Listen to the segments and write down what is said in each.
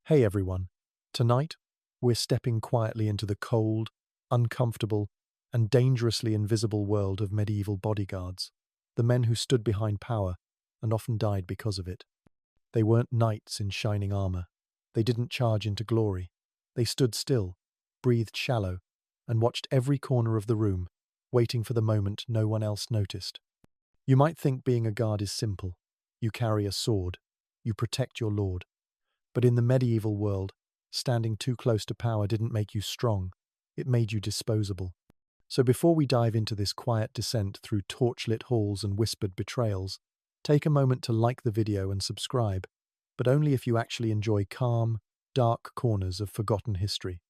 Hey everyone. Tonight, we're stepping quietly into the cold, uncomfortable, and dangerously invisible world of medieval bodyguards, the men who stood behind power and often died because of it. They weren't knights in shining armor. They didn't charge into glory. They stood still, breathed shallow, and watched every corner of the room, waiting for the moment no one else noticed. You might think being a guard is simple. You carry a sword. You protect your lord. But in the medieval world, standing too close to power didn't make you strong, it made you disposable. So before we dive into this quiet descent through torchlit halls and whispered betrayals, take a moment to like the video and subscribe, but only if you actually enjoy calm, dark corners of forgotten history.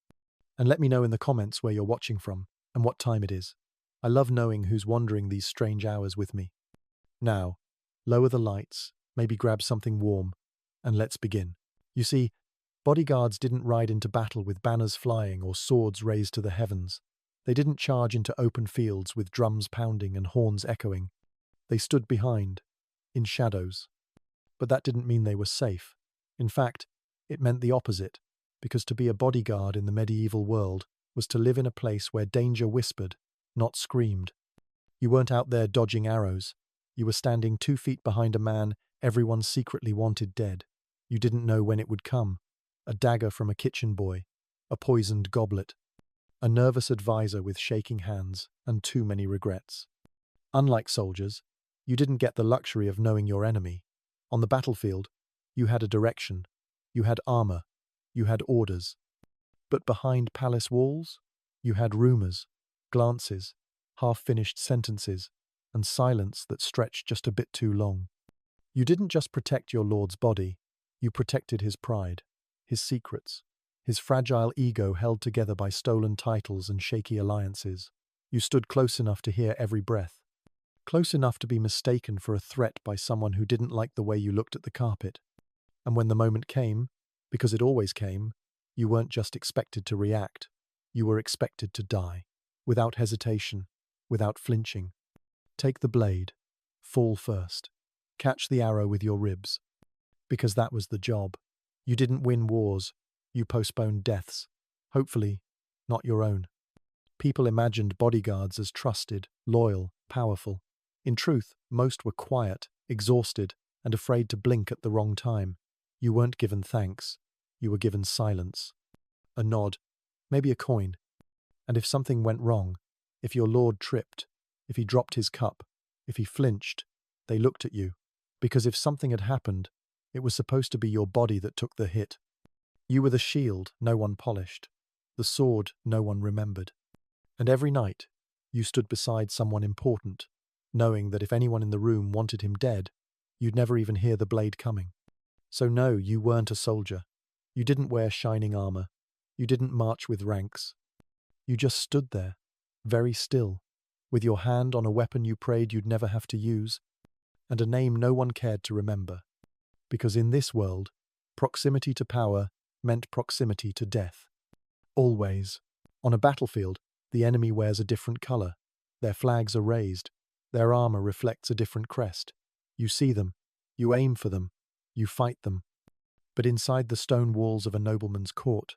And let me know in the comments where you're watching from and what time it is. I love knowing who's wandering these strange hours with me. Now, lower the lights, maybe grab something warm, and let's begin. You see, bodyguards didn't ride into battle with banners flying or swords raised to the heavens. They didn't charge into open fields with drums pounding and horns echoing. They stood behind, in shadows. But that didn't mean they were safe. In fact, it meant the opposite, because to be a bodyguard in the medieval world was to live in a place where danger whispered, not screamed. You weren't out there dodging arrows. You were standing 2 feet behind a man everyone secretly wanted dead. You didn't know when it would come. A dagger from a kitchen boy, a poisoned goblet, a nervous advisor with shaking hands and too many regrets. Unlike soldiers, you didn't get the luxury of knowing your enemy. On the battlefield, you had a direction, you had armor, you had orders. But behind palace walls, you had rumors, glances, half-finished sentences, and silence that stretched just a bit too long. You didn't just protect your lord's body, you protected his pride, his secrets, his fragile ego held together by stolen titles and shaky alliances. You stood close enough to hear every breath, close enough to be mistaken for a threat by someone who didn't like the way you looked at the carpet. And when the moment came, because it always came, you weren't just expected to react, you were expected to die, without hesitation, without flinching. Take the blade, fall first, catch the arrow with your ribs. Because that was the job. You didn't win wars, you postponed deaths. Hopefully, not your own. People imagined bodyguards as trusted, loyal, powerful. In truth, most were quiet, exhausted, and afraid to blink at the wrong time. You weren't given thanks, you were given silence. A nod, maybe a coin. And if something went wrong, if your lord tripped, if he dropped his cup, if he flinched, they looked at you. Because if something had happened, it was supposed to be your body that took the hit. You were the shield no one polished, the sword no one remembered. And every night, you stood beside someone important, knowing that if anyone in the room wanted him dead, you'd never even hear the blade coming. So no, you weren't a soldier. You didn't wear shining armor. You didn't march with ranks. You just stood there, very still, with your hand on a weapon you prayed you'd never have to use, and a name no one cared to remember. Because in this world, proximity to power meant proximity to death. Always. On a battlefield, the enemy wears a different color. Their flags are raised. Their armor reflects a different crest. You see them. You aim for them. You fight them. But inside the stone walls of a nobleman's court,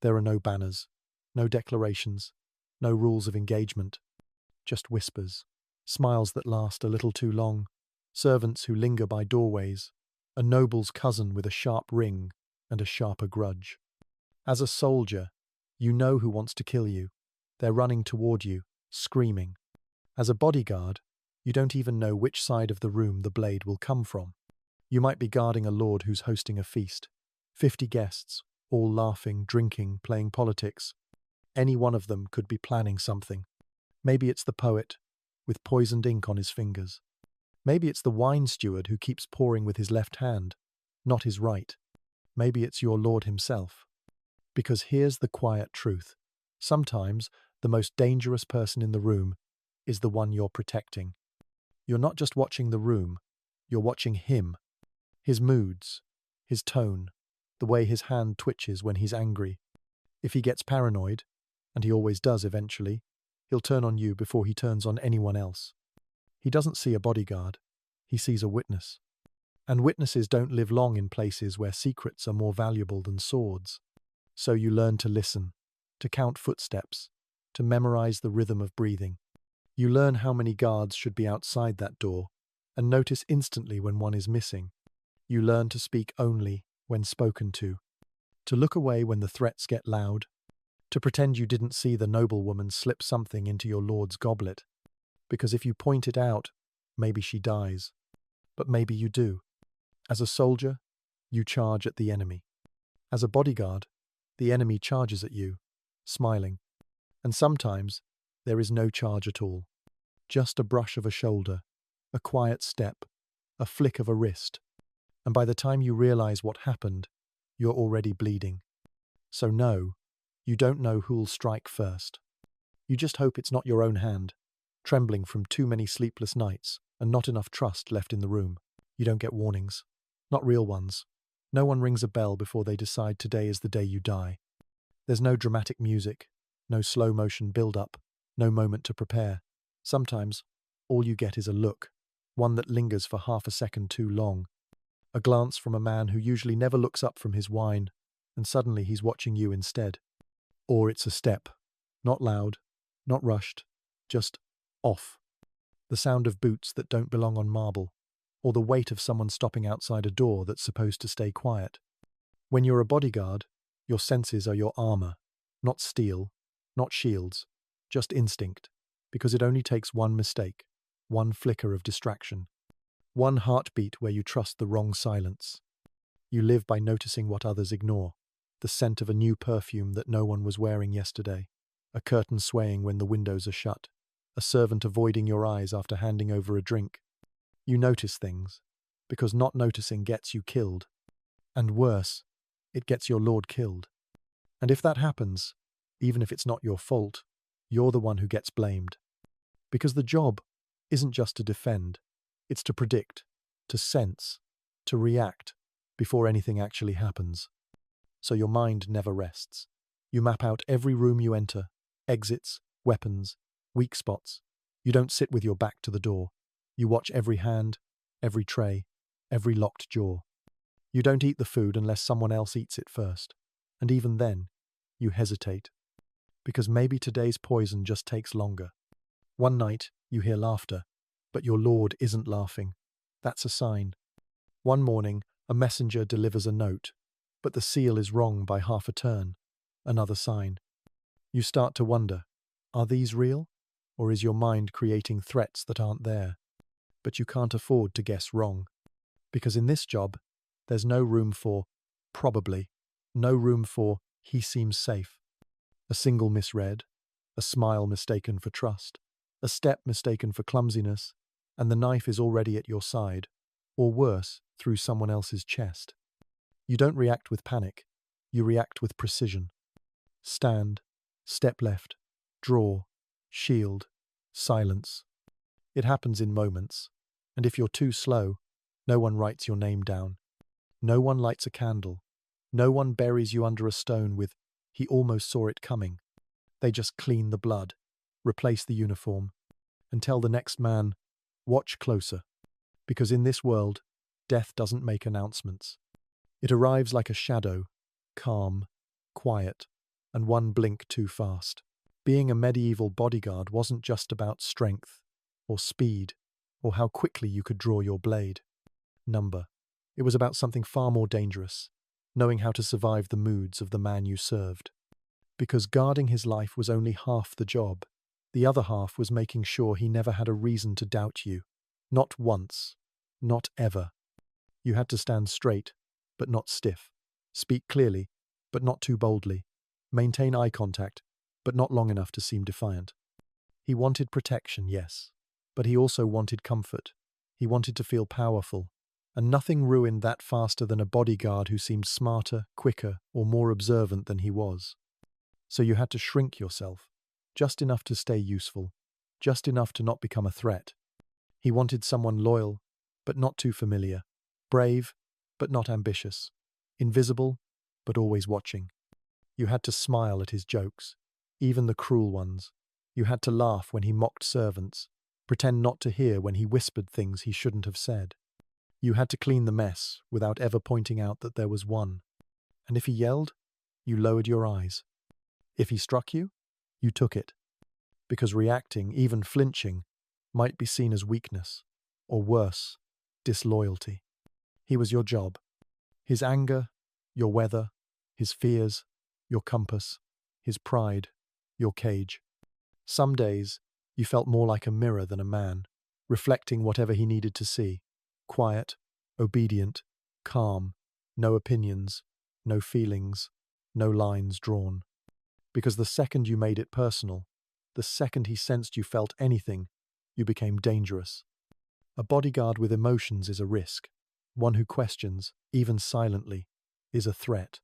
there are no banners, no declarations, no rules of engagement. Just whispers, smiles that last a little too long, servants who linger by doorways, a noble's cousin with a sharp ring and a sharper grudge. As a soldier, you know who wants to kill you. They're running toward you, screaming. As a bodyguard, you don't even know which side of the room the blade will come from. You might be guarding a lord who's hosting a feast. 50 guests, all laughing, drinking, playing politics. Any one of them could be planning something. Maybe it's the poet, with poisoned ink on his fingers. Maybe it's the wine steward who keeps pouring with his left hand, not his right. Maybe it's your lord himself. Because here's the quiet truth. Sometimes the most dangerous person in the room is the one you're protecting. You're not just watching the room, you're watching him. His moods, his tone, the way his hand twitches when he's angry. If he gets paranoid, and he always does eventually, he'll turn on you before he turns on anyone else. He doesn't see a bodyguard, he sees a witness. And witnesses don't live long in places where secrets are more valuable than swords. So you learn to listen, to count footsteps, to memorize the rhythm of breathing. You learn how many guards should be outside that door, and notice instantly when one is missing. You learn to speak only when spoken to look away when the threats get loud, to pretend you didn't see the noblewoman slip something into your lord's goblet, because if you point it out, maybe she dies. But maybe you do. As a soldier, you charge at the enemy. As a bodyguard, the enemy charges at you, smiling. And sometimes, there is no charge at all. Just a brush of a shoulder, a quiet step, a flick of a wrist. And by the time you realize what happened, you're already bleeding. So no, you don't know who'll strike first. You just hope it's not your own hand, trembling from too many sleepless nights and not enough trust left in the room. You don't get warnings. Not real ones. No one rings a bell before they decide today is the day you die. There's no dramatic music, no slow-motion build-up, no moment to prepare. Sometimes, all you get is a look, one that lingers for half a second too long. A glance from a man who usually never looks up from his wine, and suddenly he's watching you instead. Or it's a step. Not loud, not rushed, just off. The sound of boots that don't belong on marble, or the weight of someone stopping outside a door that's supposed to stay quiet. When you're a bodyguard, your senses are your armor, not steel, not shields, just instinct, because it only takes one mistake, one flicker of distraction, one heartbeat where you trust the wrong silence. You live by noticing what others ignore, the scent of a new perfume that no one was wearing yesterday, a curtain swaying when the windows are shut, a servant avoiding your eyes after handing over a drink. You notice things, because not noticing gets you killed. And worse, it gets your lord killed. And if that happens, even if it's not your fault, you're the one who gets blamed. Because the job isn't just to defend, it's to predict, to sense, to react before anything actually happens. So your mind never rests. You map out every room you enter, exits, weapons, weak spots. You don't sit with your back to the door. You watch every hand, every tray, every locked jaw. You don't eat the food unless someone else eats it first. And even then, you hesitate. Because maybe today's poison just takes longer. One night, you hear laughter, but your lord isn't laughing. That's a sign. One morning, a messenger delivers a note, but the seal is wrong by half a turn. Another sign. You start to wonder, are these real? Or is your mind creating threats that aren't there? But you can't afford to guess wrong. Because in this job, there's no room for probably, no room for he seems safe. A single misread, a smile mistaken for trust, a step mistaken for clumsiness, and the knife is already at your side, or worse, through someone else's chest. You don't react with panic, you react with precision. Stand, step left, draw, shield, silence. It happens in moments, and if you're too slow, no one writes your name down. No one lights a candle. No one buries you under a stone with, he almost saw it coming. They just clean the blood, replace the uniform, and tell the next man, watch closer. Because in this world, death doesn't make announcements. It arrives like a shadow, calm, quiet, and one blink too fast. Being a medieval bodyguard wasn't just about strength, or speed, or how quickly you could draw your blade. Number. It was about something far more dangerous, knowing how to survive the moods of the man you served. Because guarding his life was only half the job. The other half was making sure he never had a reason to doubt you. Not once. Not ever. You had to stand straight, but not stiff. Speak clearly, but not too boldly. Maintain eye contact, but not long enough to seem defiant. He wanted protection, yes, but he also wanted comfort. He wanted to feel powerful. And nothing ruined that faster than a bodyguard who seemed smarter, quicker, or more observant than he was. So you had to shrink yourself, just enough to stay useful, just enough to not become a threat. He wanted someone loyal, but not too familiar, brave, but not ambitious, invisible, but always watching. You had to smile at his jokes, even the cruel ones. You had to laugh when he mocked servants, pretend not to hear when he whispered things he shouldn't have said. You had to clean the mess without ever pointing out that there was one. And if he yelled, you lowered your eyes. If he struck you, you took it. Because reacting, even flinching, might be seen as weakness, or worse, disloyalty. He was your job. His anger, your weather, his fears, your compass, his pride, your cage. Some days, you felt more like a mirror than a man, reflecting whatever he needed to see. Quiet, obedient, calm, no opinions, no feelings, no lines drawn. Because the second you made it personal, the second he sensed you felt anything, you became dangerous. A bodyguard with emotions is a risk. One who questions, even silently, is a threat.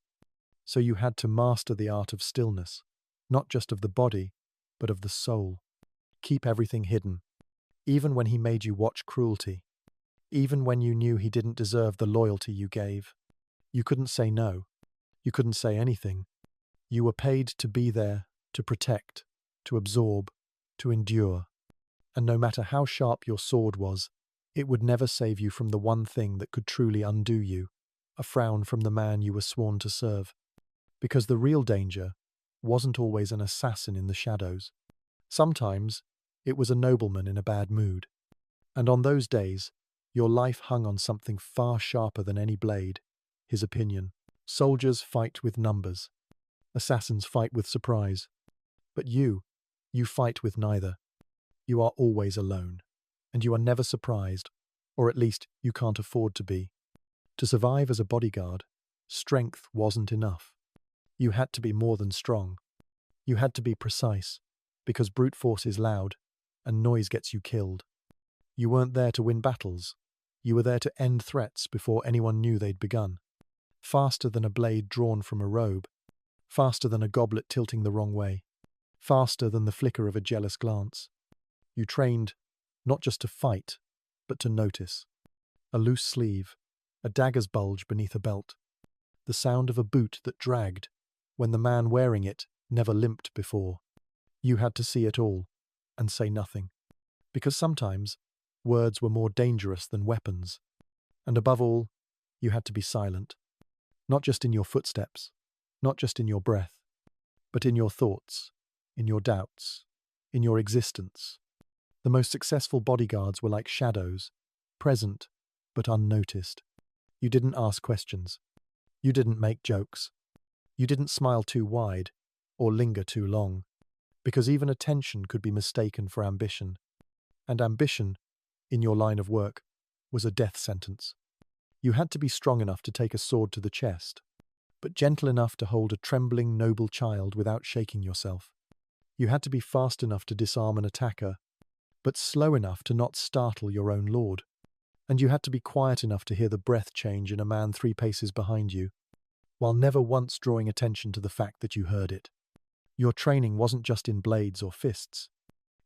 So you had to master the art of stillness, not just of the body, but of the soul. Keep everything hidden, even when he made you watch cruelty, even when you knew he didn't deserve the loyalty you gave. You couldn't say no. You couldn't say anything. You were paid to be there, to protect, to absorb, to endure. And no matter how sharp your sword was, it would never save you from the one thing that could truly undo you, a frown from the man you were sworn to serve. Because the real danger wasn't always an assassin in the shadows. Sometimes it was a nobleman in a bad mood. And on those days, your life hung on something far sharper than any blade, his opinion. Soldiers fight with numbers. Assassins fight with surprise. But you fight with neither. You are always alone. And you are never surprised, or at least you can't afford to be. To survive as a bodyguard, strength wasn't enough. You had to be more than strong. You had to be precise, because brute force is loud, and noise gets you killed. You weren't there to win battles. You were there to end threats before anyone knew they'd begun. Faster than a blade drawn from a robe. Faster than a goblet tilting the wrong way. Faster than the flicker of a jealous glance. You trained not just to fight, but to notice. A loose sleeve, a dagger's bulge beneath a belt. The sound of a boot that dragged, when the man wearing it never limped before. You had to see it all, and say nothing. Because sometimes, words were more dangerous than weapons. And above all, you had to be silent. Not just in your footsteps, not just in your breath, but in your thoughts, in your doubts, in your existence. The most successful bodyguards were like shadows, present but unnoticed. You didn't ask questions. You didn't make jokes. You didn't smile too wide or linger too long, because even attention could be mistaken for ambition. And ambition, in your line of work, was a death sentence. You had to be strong enough to take a sword to the chest, but gentle enough to hold a trembling, noble child without shaking yourself. You had to be fast enough to disarm an attacker, but slow enough to not startle your own lord. And you had to be quiet enough to hear the breath change in a man 3 paces behind you, while never once drawing attention to the fact that you heard it. Your training wasn't just in blades or fists.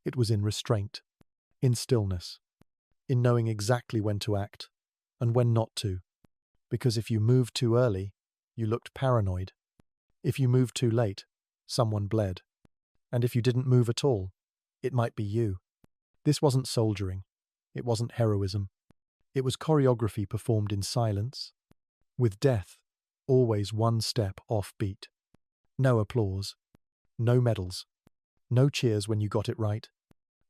It was in restraint, in stillness, in knowing exactly when to act and when not to. Because if you moved too early, you looked paranoid. If you moved too late, someone bled. And if you didn't move at all, it might be you. This wasn't soldiering. It wasn't heroism. It was choreography performed in silence, with death always one step off beat. No applause, no medals, no cheers when you got it right,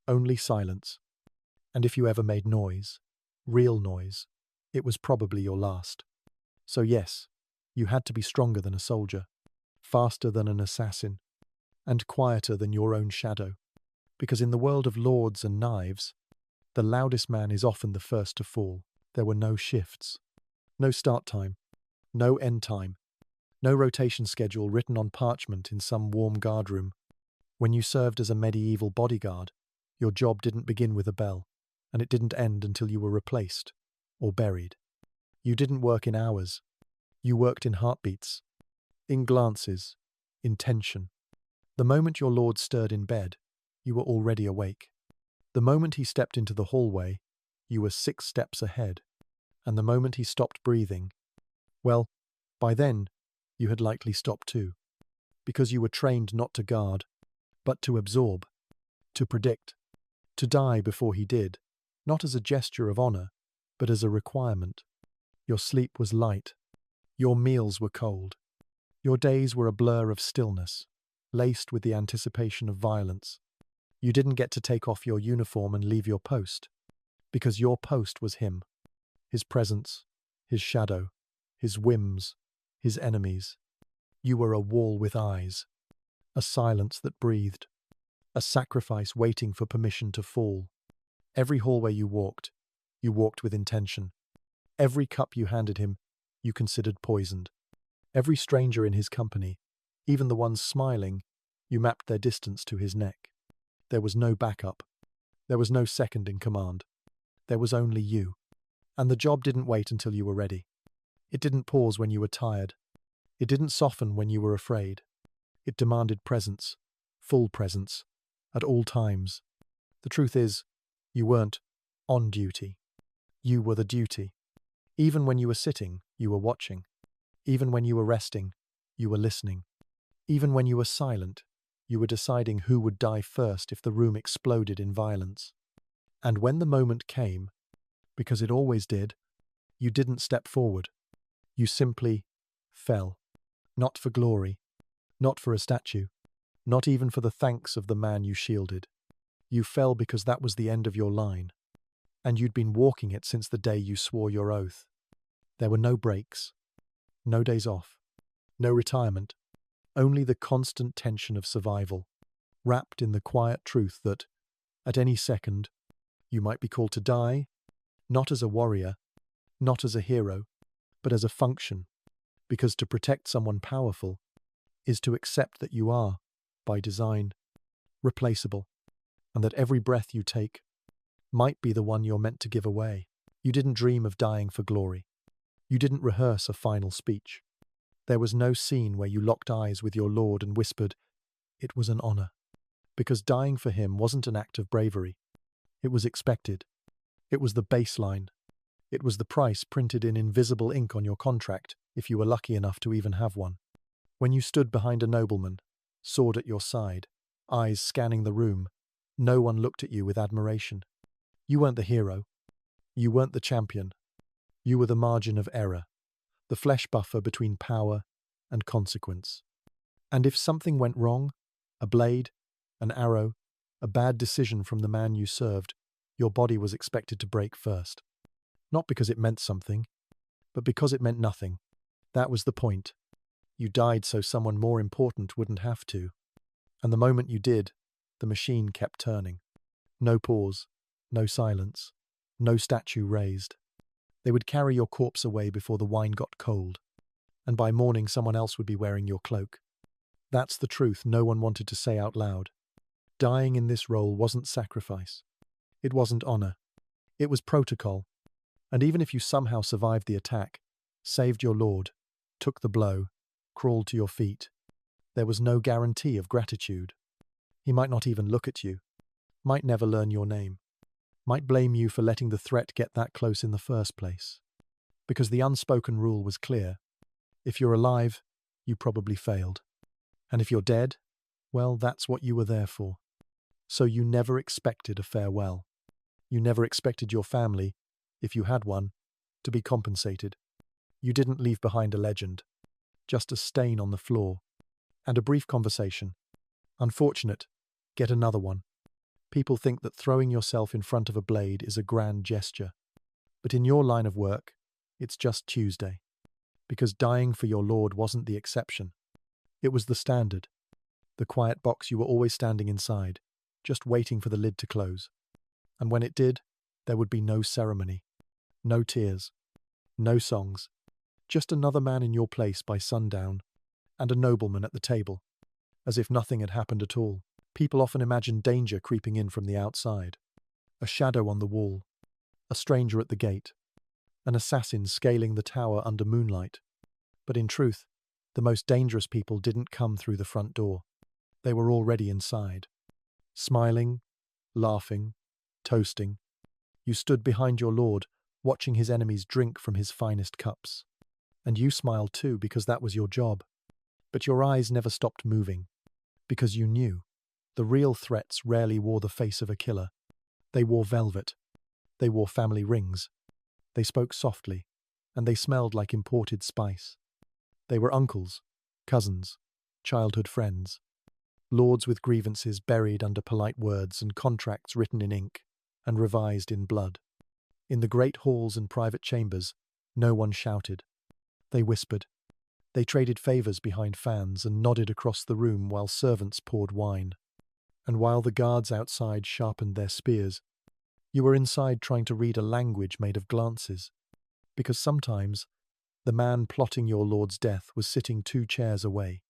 only silence. And if you ever made noise, real noise, it was probably your last. So yes, you had to be stronger than a soldier, faster than an assassin, and quieter than your own shadow. Because in the world of lords and knives, the loudest man is often the first to fall. There were no shifts, no start time, no end time, no rotation schedule written on parchment in some warm guardroom. When you served as a medieval bodyguard, your job didn't begin with a bell, and it didn't end until you were replaced or buried. You didn't work in hours. You worked in heartbeats, in glances, in tension. The moment your lord stirred in bed, you were already awake. The moment he stepped into the hallway, you were 6 steps ahead. And the moment he stopped breathing, well, by then, you had likely stopped too. Because you were trained not to guard, but to absorb, to predict, to die before he did, not as a gesture of honor, but as a requirement. Your sleep was light. Your meals were cold. Your days were a blur of stillness, laced with the anticipation of violence. You didn't get to take off your uniform and leave your post, because your post was him, his presence, his shadow, his whims, his enemies. You were a wall with eyes, a silence that breathed, a sacrifice waiting for permission to fall. Every hallway you walked with intention. Every cup you handed him, you considered poisoned. Every stranger in his company, even the ones smiling, you mapped their distance to his neck. There was no backup. There was no second in command. There was only you. And the job didn't wait until you were ready. It didn't pause when you were tired. It didn't soften when you were afraid. It demanded presence, full presence, at all times. The truth is, you weren't on duty. You were the duty. Even when you were sitting, you were watching. Even when you were resting, you were listening. Even when you were silent, you were deciding who would die first if the room exploded in violence. And when the moment came, because it always did, you didn't step forward. You simply fell. Not for glory, not for a statue, not even for the thanks of the man you shielded. You fell because that was the end of your line, and you'd been walking it since the day you swore your oath. There were no breaks, no days off, no retirement, only the constant tension of survival, wrapped in the quiet truth that, at any second, you might be called to die, not as a warrior, not as a hero, but as a function, because to protect someone powerful is to accept that you are, by design, replaceable, and that every breath you take might be the one you're meant to give away. You didn't dream of dying for glory. You didn't rehearse a final speech. There was no scene where you locked eyes with your lord and whispered, "It was an honor." Because dying for him wasn't an act of bravery. It was expected. It was the baseline. It was the price printed in invisible ink on your contract, if you were lucky enough to even have one. When you stood behind a nobleman, sword at your side, eyes scanning the room, no one looked at you with admiration. You weren't the hero. You weren't the champion. You were the margin of error, the flesh buffer between power and consequence. And if something went wrong, a blade, an arrow, a bad decision from the man you served, your body was expected to break first. Not because it meant something, but because it meant nothing. That was the point. You died so someone more important wouldn't have to. And the moment you did, the machine kept turning. No pause, no silence, no statue raised. They would carry your corpse away before the wine got cold, and by morning someone else would be wearing your cloak. That's the truth no one wanted to say out loud. Dying in this role wasn't sacrifice. It wasn't honor. It was protocol. And even if you somehow survived the attack, saved your lord, took the blow, crawled to your feet, there was no guarantee of gratitude. He might not even look at you, might never learn your name, might blame you for letting the threat get that close in the first place. Because the unspoken rule was clear. If you're alive, you probably failed. And if you're dead, well, that's what you were there for. So you never expected a farewell. You never expected your family, if you had one, to be compensated. You didn't leave behind a legend, just a stain on the floor, and a brief conversation. Unfortunate, get another one. People think that throwing yourself in front of a blade is a grand gesture. But in your line of work, it's just Tuesday. Because dying for your lord wasn't the exception. It was the standard. The quiet box you were always standing inside, just waiting for the lid to close. And when it did, there would be no ceremony, no tears, no songs, just another man in your place by sundown, and a nobleman at the table, as if nothing had happened at all. People often imagine danger creeping in from the outside, a shadow on the wall, a stranger at the gate, an assassin scaling the tower under moonlight. But in truth, the most dangerous people didn't come through the front door. They were already inside. Smiling, laughing, toasting. You stood behind your lord, watching his enemies drink from his finest cups. And you smiled too, because that was your job. But your eyes never stopped moving, because you knew the real threats rarely wore the face of a killer. They wore velvet. They wore family rings. They spoke softly, and they smelled like imported spice. They were uncles, cousins, childhood friends, lords with grievances buried under polite words and contracts written in ink and revised in blood. In the great halls and private chambers, no one shouted. They whispered. They traded favors behind fans and nodded across the room while servants poured wine. And while the guards outside sharpened their spears, you were inside trying to read a language made of glances, because sometimes the man plotting your lord's death was sitting 2 chairs away.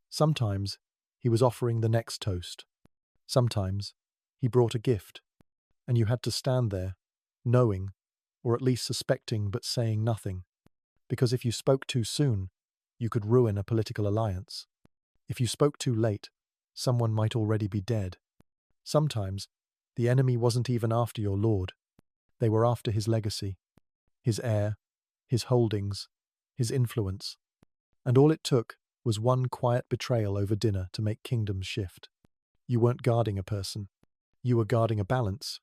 Sometimes he was offering the next toast. Sometimes he brought a gift, and you had to stand there, knowing, or at least suspecting but saying nothing, because if you spoke too soon, you could ruin a political alliance. If you spoke too late, someone might already be dead. Sometimes the enemy wasn't even after your lord. They were after his legacy, his heir, his holdings, his influence. And all it took was one quiet betrayal over dinner to make kingdoms shift. You weren't guarding a person. You were guarding a balance,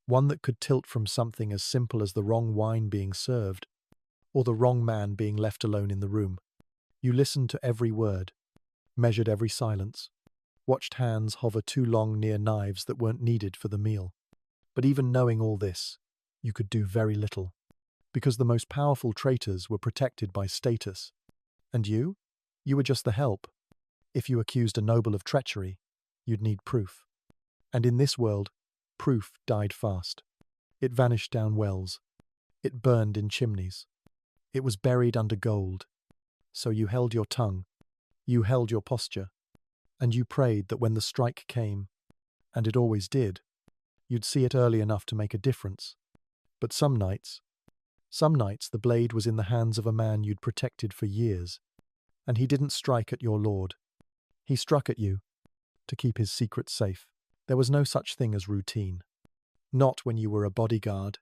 one that could tilt from something as simple as the wrong wine being served, or the wrong man being left alone in the room. You listened to every word, measured every silence, watched hands hover too long near knives that weren't needed for the meal. But even knowing all this, you could do very little, because the most powerful traitors were protected by status. And you were just the help. If you accused a noble of treachery, you'd need proof. And in this world, proof died fast. It vanished down wells. It burned in chimneys. It was buried under gold. So you held your tongue. You held your posture. And you prayed that when the strike came, and it always did, you'd see it early enough to make a difference. But some nights the blade was in the hands of a man you'd protected for years, and he didn't strike at your lord. He struck at you to keep his secret safe. There was no such thing as routine. Not when you were a bodyguard.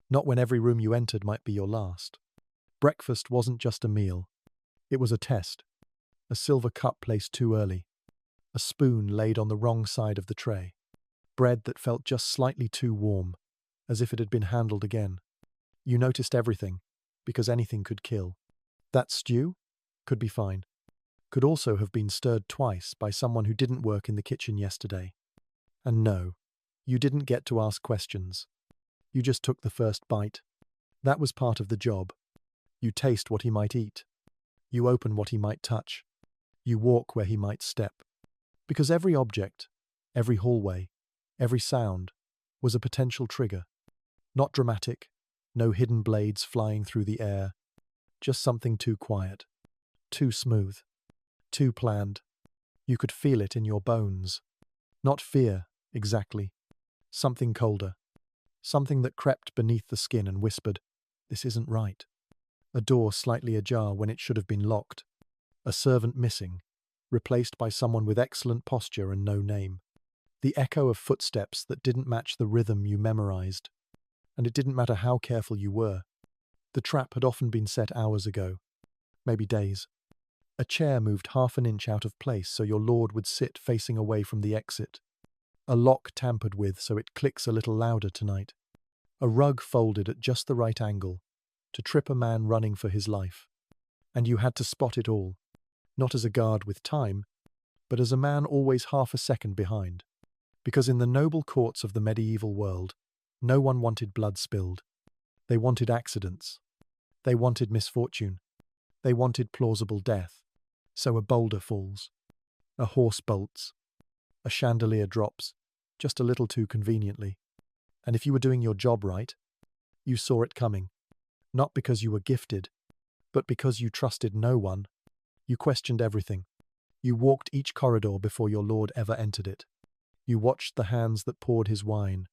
Not when every room you entered might be your last. Breakfast wasn't just a meal. It was a test. A silver cup placed too early. A spoon laid on the wrong side of the tray. Bread that felt just slightly too warm, as if it had been handled again. You noticed everything, because anything could kill. That stew could be fine. Could also have been stirred twice by someone who didn't work in the kitchen yesterday. And no, you didn't get to ask questions. You just took the first bite. That was part of the job. You taste what he might eat. You open what he might touch. You walk where he might step. Because every object, every hallway, every sound was a potential trigger. Not dramatic, no hidden blades flying through the air, just something too quiet, too smooth, too planned. You could feel it in your bones. Not fear, exactly. Something colder. Something that crept beneath the skin and whispered, "This isn't right." A door slightly ajar when it should have been locked. A servant missing, replaced by someone with excellent posture and no name. The echo of footsteps that didn't match the rhythm you memorized. And it didn't matter how careful you were. The trap had often been set hours ago, maybe days. A chair moved half an inch out of place so your lord would sit facing away from the exit. A lock tampered with so it clicks a little louder tonight. A rug folded at just the right angle to trip a man running for his life. And you had to spot it all, not as a guard with time, but as a man always half a second behind. Because in the noble courts of the medieval world, no one wanted blood spilled. They wanted accidents. They wanted misfortune. They wanted plausible death. So a boulder falls. A horse bolts. A chandelier drops, just a little too conveniently. And if you were doing your job right, you saw it coming. Not because you were gifted, but because you trusted no one. You questioned everything. You walked each corridor before your lord ever entered it. You watched the hands that poured his wine,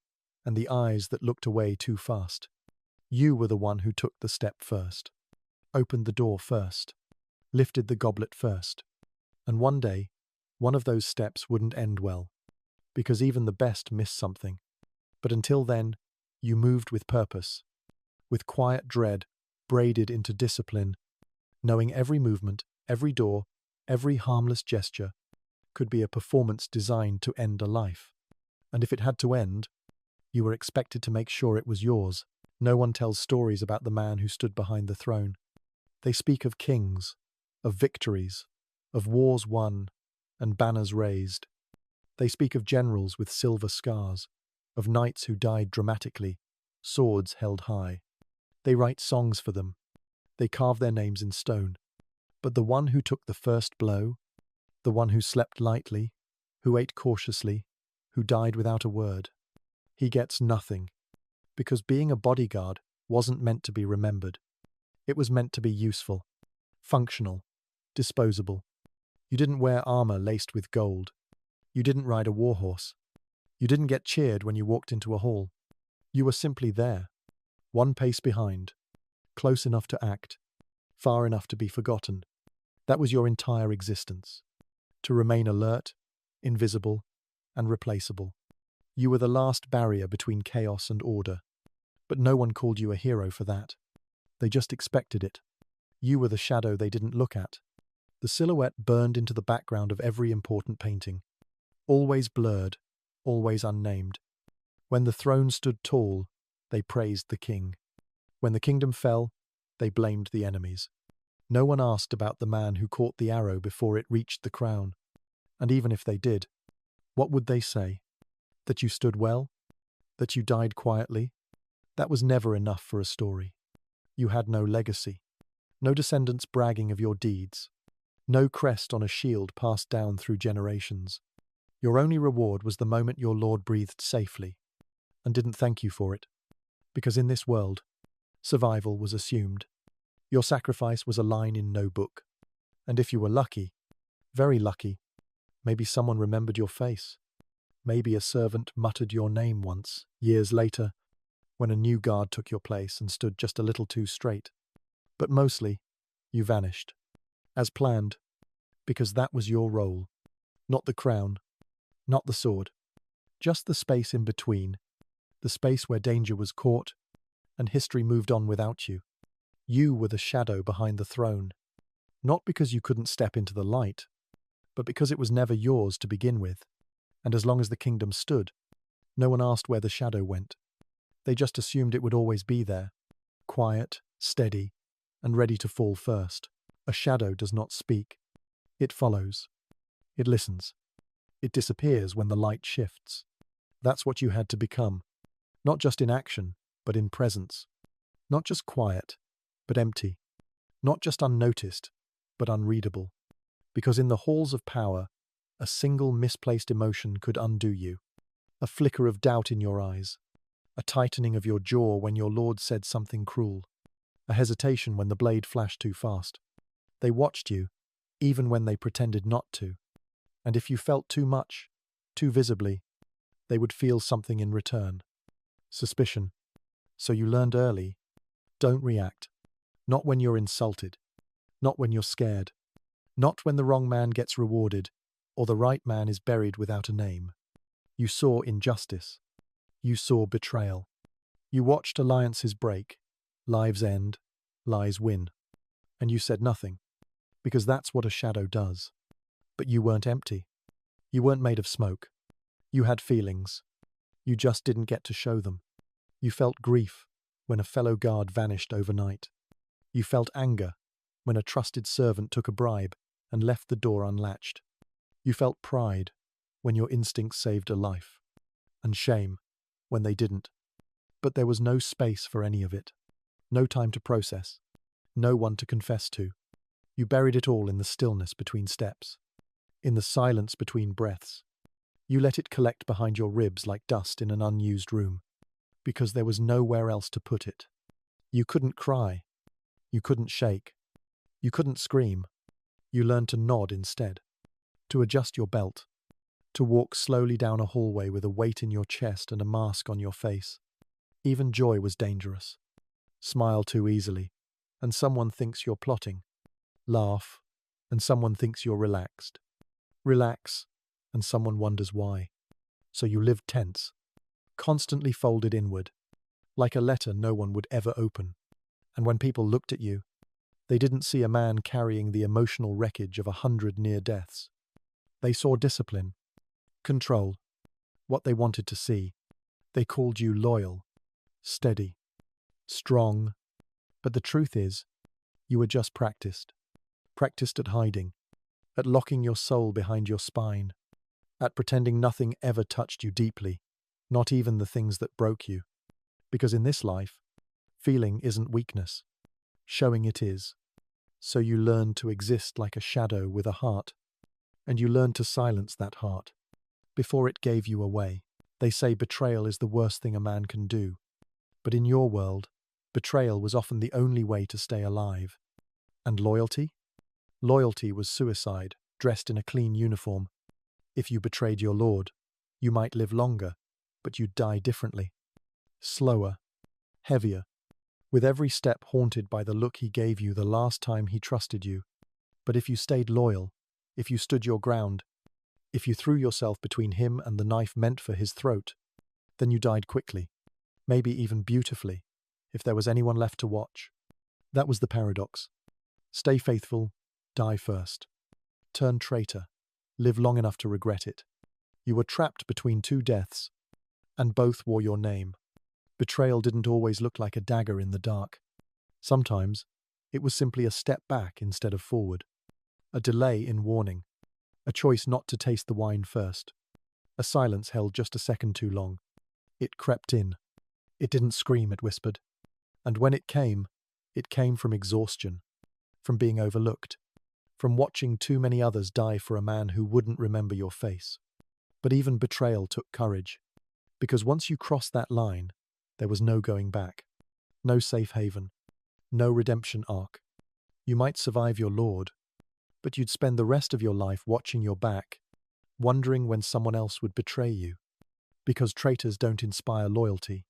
and the eyes that looked away too fast. You were the one who took the step first, opened the door first, lifted the goblet first. And one day, one of those steps wouldn't end well, because even the best miss something. But until then, you moved with purpose, with quiet dread braided into discipline, knowing every movement, every door, every harmless gesture could be a performance designed to end a life. And if it had to end, you were expected to make sure it was yours, No one tells stories about the man who stood behind the throne. They speak of kings, of victories, of wars won and banners raised. They speak of generals with silver scars, of knights who died dramatically, swords held high. They write songs for them. They carve their names in stone. But the one who took the first blow, the one who slept lightly, who ate cautiously, who died without a word, he gets nothing, because being a bodyguard wasn't meant to be remembered. It was meant to be useful, functional, disposable. You didn't wear armor laced with gold. You didn't ride a warhorse. You didn't get cheered when you walked into a hall. You were simply there, one pace behind, close enough to act, far enough to be forgotten. That was your entire existence. To remain alert, invisible, and replaceable. You were the last barrier between chaos and order. But no one called you a hero for that. They just expected it. You were the shadow they didn't look at. The silhouette burned into the background of every important painting. Always blurred, always unnamed. When the throne stood tall, they praised the king. When the kingdom fell, they blamed the enemies. No one asked about the man who caught the arrow before it reached the crown. And even if they did, what would they say? That you stood well? That you died quietly? That was never enough for a story. You had no legacy. No descendants bragging of your deeds. No crest on a shield passed down through generations. Your only reward was the moment your lord breathed safely, and didn't thank you for it. Because in this world, survival was assumed. Your sacrifice was a line in no book. And if you were lucky, very lucky, maybe someone remembered your face. Maybe a servant muttered your name once, years later, when a new guard took your place and stood just a little too straight. But mostly, you vanished. As planned, because that was your role. Not the crown, not the sword. Just the space in between, the space where danger was caught and history moved on without you. You were the shadow behind the throne. Not because you couldn't step into the light, but because it was never yours to begin with. And as long as the kingdom stood, no one asked where the shadow went. They just assumed it would always be there, quiet, steady, and ready to fall first. A shadow does not speak. It follows. It listens. It disappears when the light shifts. That's what you had to become. Not just in action, but in presence. Not just quiet, but empty. Not just unnoticed, but unreadable. Because in the halls of power, a single misplaced emotion could undo you. A flicker of doubt in your eyes. A tightening of your jaw when your lord said something cruel. A hesitation when the blade flashed too fast. They watched you, even when they pretended not to. And if you felt too much, too visibly, they would feel something in return. Suspicion. So you learned early, don't react. Not when you're insulted. Not when you're scared. Not when the wrong man gets rewarded, or the right man is buried without a name. You saw injustice. You saw betrayal. You watched alliances break, lives end, lies win. And you said nothing, because that's what a shadow does. But you weren't empty. You weren't made of smoke. You had feelings. You just didn't get to show them. You felt grief when a fellow guard vanished overnight. You felt anger when a trusted servant took a bribe and left the door unlatched. You felt pride when your instincts saved a life, and shame when they didn't. But there was no space for any of it. No time to process. No one to confess to. You buried it all in the stillness between steps. In the silence between breaths. You let it collect behind your ribs like dust in an unused room. Because there was nowhere else to put it. You couldn't cry. You couldn't shake. You couldn't scream. You learned to nod instead. To adjust your belt. To walk slowly down a hallway with a weight in your chest and a mask on your face. Even joy was dangerous. Smile too easily, and someone thinks you're plotting. Laugh, and someone thinks you're relaxed. Relax, and someone wonders why. So you lived tense, constantly folded inward, like a letter no one would ever open. And when people looked at you, they didn't see a man carrying the emotional wreckage of 100 near deaths. They saw discipline, control, what they wanted to see. They called you loyal, steady, strong, but the truth is, you were just practiced at hiding, at locking your soul behind your spine, at pretending nothing ever touched you deeply, not even the things that broke you. Because in this life, feeling isn't weakness, showing it is. So you learn to exist like a shadow with a heart, and you learn to silence that heart before it gave you away. They say betrayal is the worst thing a man can do, but in your world, betrayal was often the only way to stay alive. And loyalty? Loyalty was suicide, dressed in a clean uniform. If you betrayed your lord, you might live longer, but you'd die differently. Slower, heavier, with every step haunted by the look he gave you the last time he trusted you. But if you stayed loyal, if you stood your ground, if you threw yourself between him and the knife meant for his throat, then you died quickly, maybe even beautifully, if there was anyone left to watch. That was the paradox. Stay faithful, die first. Turn traitor, live long enough to regret it. You were trapped between two deaths, and both wore your name. Betrayal didn't always look like a dagger in the dark. Sometimes, it was simply a step back instead of forward. A delay in warning. A choice not to taste the wine first. A silence held just a second too long. It crept in. It didn't scream, it whispered. And when it came from exhaustion, from being overlooked, from watching too many others die for a man who wouldn't remember your face. But even betrayal took courage, because once you crossed that line, there was no going back. No safe haven. No redemption arc. You might survive your lord, but you'd spend the rest of your life watching your back, wondering when someone else would betray you. Because traitors don't inspire loyalty.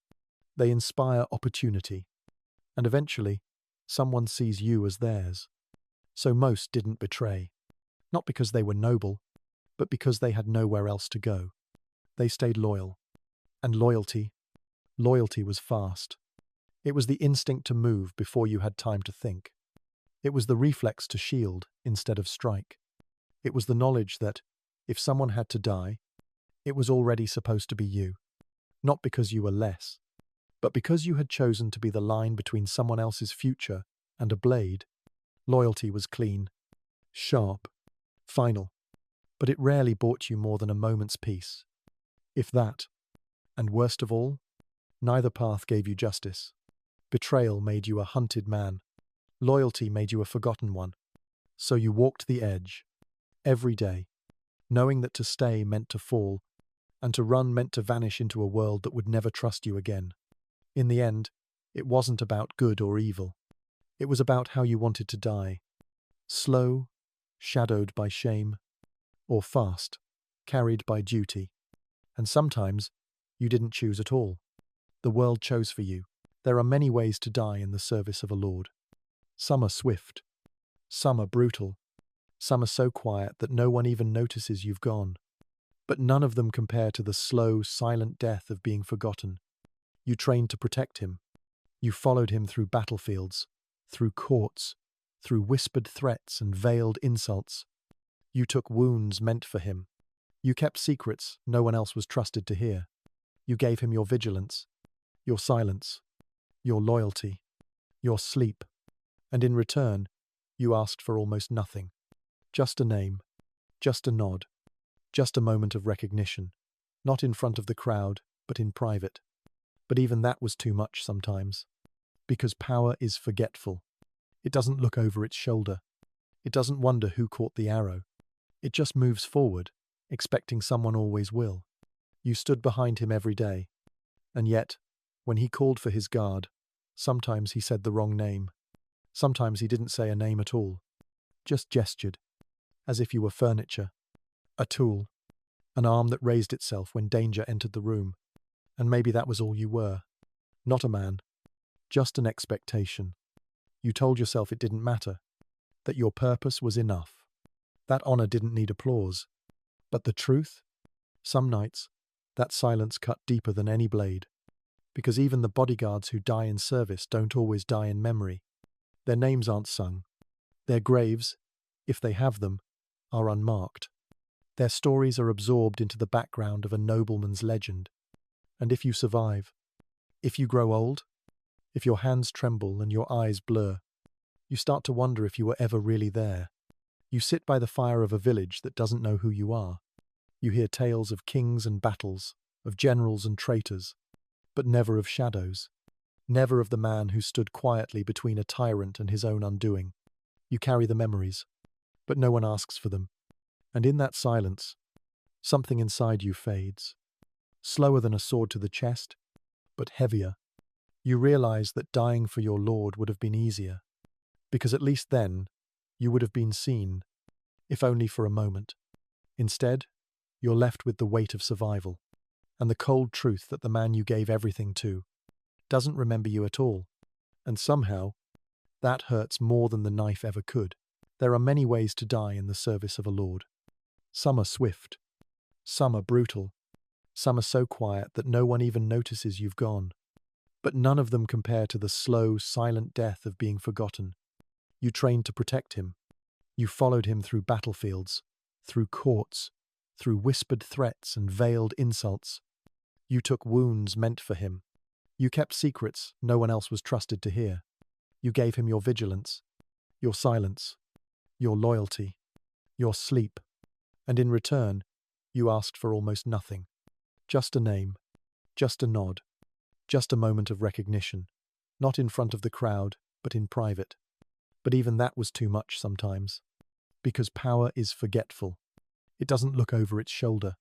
They inspire opportunity. And eventually, someone sees you as theirs. So most didn't betray. Not because they were noble, but because they had nowhere else to go. They stayed loyal. And loyalty was fast. It was the instinct to move before you had time to think. It was the reflex to shield instead of strike. It was the knowledge that, if someone had to die, it was already supposed to be you. Not because you were less, but because you had chosen to be the line between someone else's future and a blade. Loyalty was clean, sharp, final, but it rarely bought you more than a moment's peace. If that. And worst of all, neither path gave you justice. Betrayal made you a hunted man. Loyalty made you a forgotten one. So you walked the edge, every day, knowing that to stay meant to fall, and to run meant to vanish into a world that would never trust you again. In the end, it wasn't about good or evil. It was about how you wanted to die. Slow, shadowed by shame, or fast, carried by duty. And sometimes, you didn't choose at all. The world chose for you. There are many ways to die in the service of a lord. Some are swift. Some are brutal. Some are so quiet that no one even notices you've gone. But none of them compare to the slow, silent death of being forgotten. You trained to protect him. You followed him through battlefields, through courts, through whispered threats and veiled insults. You took wounds meant for him. You kept secrets no one else was trusted to hear. You gave him your vigilance, your silence, your loyalty, your sleep. And in return, you asked for almost nothing. Just a name, just a nod, just a moment of recognition, not in front of the crowd, but in private. But even that was too much sometimes, because power is forgetful. It doesn't look over its shoulder. It doesn't wonder who caught the arrow. It just moves forward, expecting someone always will. You stood behind him every day, and yet, when he called for his guard, sometimes he said the wrong name. Sometimes he didn't say a name at all, just gestured, as if you were furniture, a tool, an arm that raised itself when danger entered the room. And maybe that was all you were. Not a man, just an expectation. You told yourself it didn't matter, that your purpose was enough. That honor didn't need applause. But the truth? Some nights, that silence cut deeper than any blade. Because even the bodyguards who die in service don't always die in memory. Their names aren't sung. Their graves, if they have them, are unmarked. Their stories are absorbed into the background of a nobleman's legend. And if you survive, if you grow old, if your hands tremble and your eyes blur, you start to wonder if you were ever really there. You sit by the fire of a village that doesn't know who you are. You hear tales of kings and battles, of generals and traitors, but never of shadows, never of the man who stood quietly between a tyrant and his own undoing. You carry the memories, but no one asks for them. And in that silence, something inside you fades. Slower than a sword to the chest, but heavier. You realize that dying for your lord would have been easier, because at least then, you would have been seen, if only for a moment. Instead, you're left with the weight of survival, and the cold truth that the man you gave everything to doesn't remember you at all. And somehow, that hurts more than the knife ever could. There are many ways to die in the service of a lord. Some are swift, some are brutal, some are so quiet that no one even notices you've gone. But none of them compare to the slow, silent death of being forgotten. You trained to protect him. You followed him through battlefields, through courts, through whispered threats and veiled insults. You took wounds meant for him. You kept secrets no one else was trusted to hear. You gave him your vigilance, your silence, your loyalty, your sleep. And in return, you asked for almost nothing. Just a name, just a nod, just a moment of recognition, not in front of the crowd, but in private. But even that was too much sometimes, because power is forgetful. It doesn't look over its shoulder.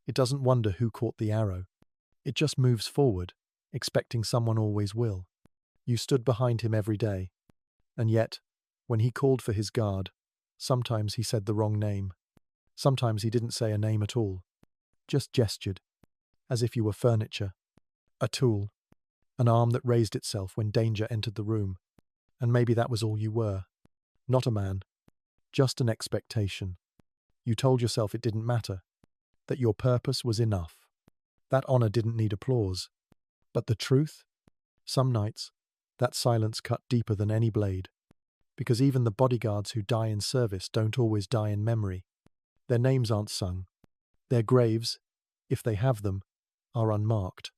It doesn't wonder who caught the arrow. It just moves forward, expecting someone always will. You stood behind him every day, and yet, when he called for his guard, sometimes he said the wrong name. Sometimes he didn't say a name at all, just gestured, as if you were furniture, a tool, an arm that raised itself when danger entered the room. And maybe that was all you were. Not a man, just an expectation. You told yourself it didn't matter, that your purpose was enough. That honor didn't need applause. But the truth? Some nights, that silence cut deeper than any blade. Because even the bodyguards who die in service don't always die in memory. Their names aren't sung. Their graves, if they have them, are unmarked.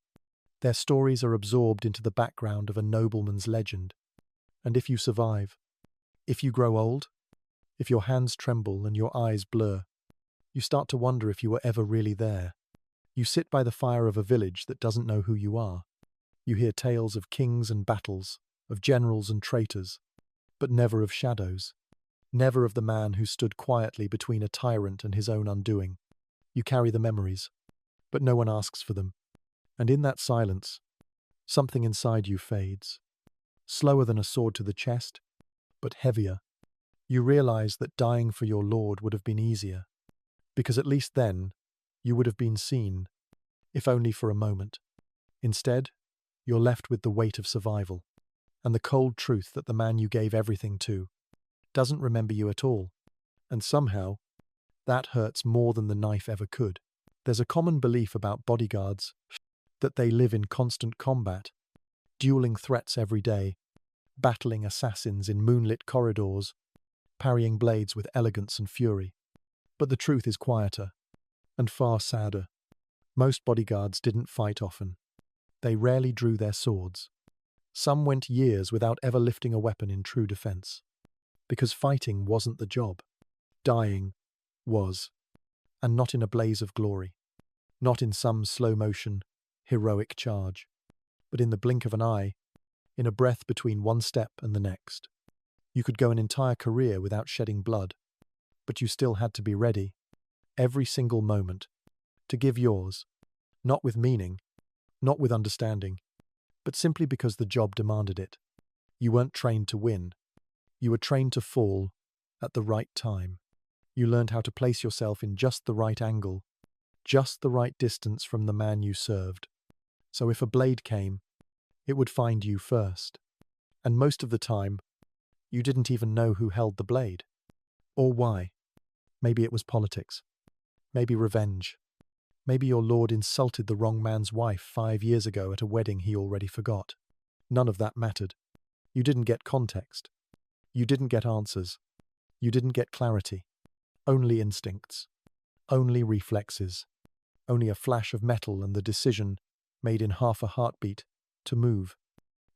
Their stories are absorbed into the background of a nobleman's legend. And if you survive, if you grow old, if your hands tremble and your eyes blur, you start to wonder if you were ever really there. You sit by the fire of a village that doesn't know who you are. You hear tales of kings and battles, of generals and traitors, but never of shadows, never of the man who stood quietly between a tyrant and his own undoing. You carry the memories, but no one asks for them. And in that silence, something inside you fades. Slower than a sword to the chest, but heavier. You realize that dying for your lord would have been easier, because at least then, you would have been seen, if only for a moment. Instead, you're left with the weight of survival, and the cold truth that the man you gave everything to doesn't remember you at all. And somehow, that hurts more than the knife ever could. There's a common belief about bodyguards that they live in constant combat, dueling threats every day, battling assassins in moonlit corridors, parrying blades with elegance and fury. But the truth is quieter, and far sadder. Most bodyguards didn't fight often. They rarely drew their swords. Some went years without ever lifting a weapon in true defense. Because fighting wasn't the job. Dying was, and not in a blaze of glory. Not in some slow-motion, heroic charge, but in the blink of an eye, in a breath between one step and the next. You could go an entire career without shedding blood, but you still had to be ready, every single moment, to give yours, not with meaning, not with understanding, but simply because the job demanded it. You weren't trained to win. You were trained to fall at the right time. You learned how to place yourself in just the right angle, just the right distance from the man you served. So if a blade came, it would find you first. And most of the time, you didn't even know who held the blade. Or why. Maybe it was politics. Maybe revenge. Maybe your lord insulted the wrong man's wife 5 years ago at a wedding he already forgot. None of that mattered. You didn't get context. You didn't get answers. You didn't get clarity. Only instincts. Only reflexes. Only a flash of metal and the decision, made in half a heartbeat, to move.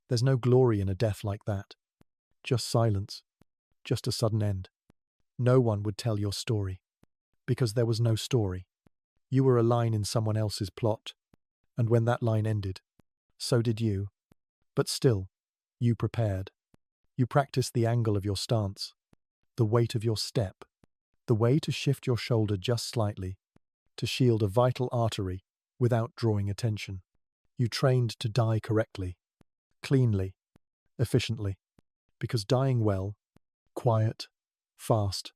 There's no glory in a death like that. Just silence. Just a sudden end. No one would tell your story. Because there was no story. You were a line in someone else's plot. And when that line ended, so did you. But still, you prepared. You practiced the angle of your stance, the weight of your step, the way to shift your shoulder just slightly, to shield a vital artery without drawing attention. You trained to die correctly, cleanly, efficiently, because dying well, quiet, fast,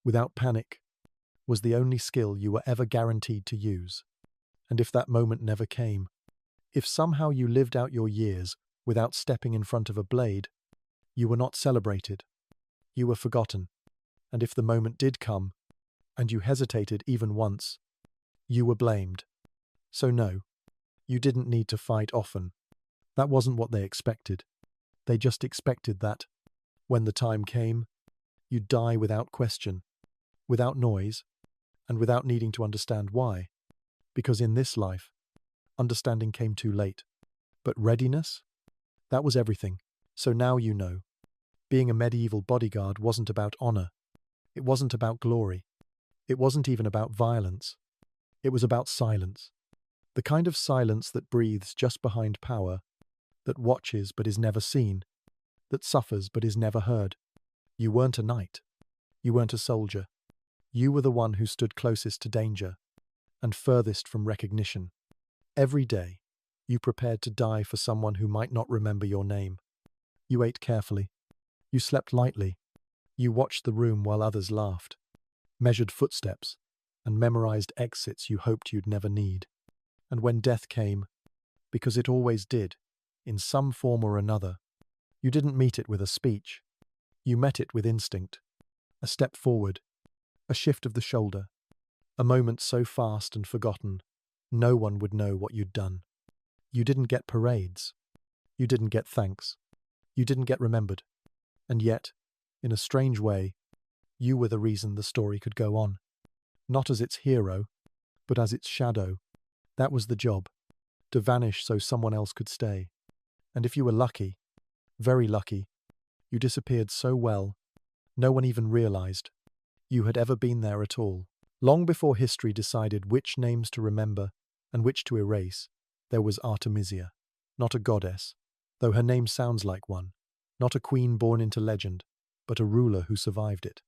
without panic, was the only skill you were ever guaranteed to use. And if that moment never came, if somehow you lived out your years without stepping in front of a blade, you were not celebrated. You were forgotten. And if the moment did come, and you hesitated even once, you were blamed. So no, you didn't need to fight often. That wasn't what they expected. They just expected that, when the time came, you'd die without question, without noise, and without needing to understand why. Because in this life, understanding came too late. But readiness? That was everything. So now you know. Being a medieval bodyguard wasn't about honor. It wasn't about glory. It wasn't even about violence. It was about silence. The kind of silence that breathes just behind power, that watches but is never seen, that suffers but is never heard. You weren't a knight. You weren't a soldier. You were the one who stood closest to danger and furthest from recognition. Every day, you prepared to die for someone who might not remember your name. You ate carefully. You slept lightly. You watched the room while others laughed, measured footsteps, and memorized exits you hoped you'd never need. And when death came, because it always did, in some form or another, you didn't meet it with a speech. You met it with instinct. A step forward, a shift of the shoulder, a moment so fast and forgotten, no one would know what you'd done. You didn't get parades. You didn't get thanks. You didn't get remembered. And yet, in a strange way, you were the reason the story could go on. Not as its hero, but as its shadow. That was the job, to vanish so someone else could stay. And if you were lucky, very lucky, you disappeared so well, no one even realized you had ever been there at all. Long before history decided which names to remember and which to erase, there was Artemisia, not a goddess, though her name sounds like one, not a queen born into legend, but a ruler who survived it.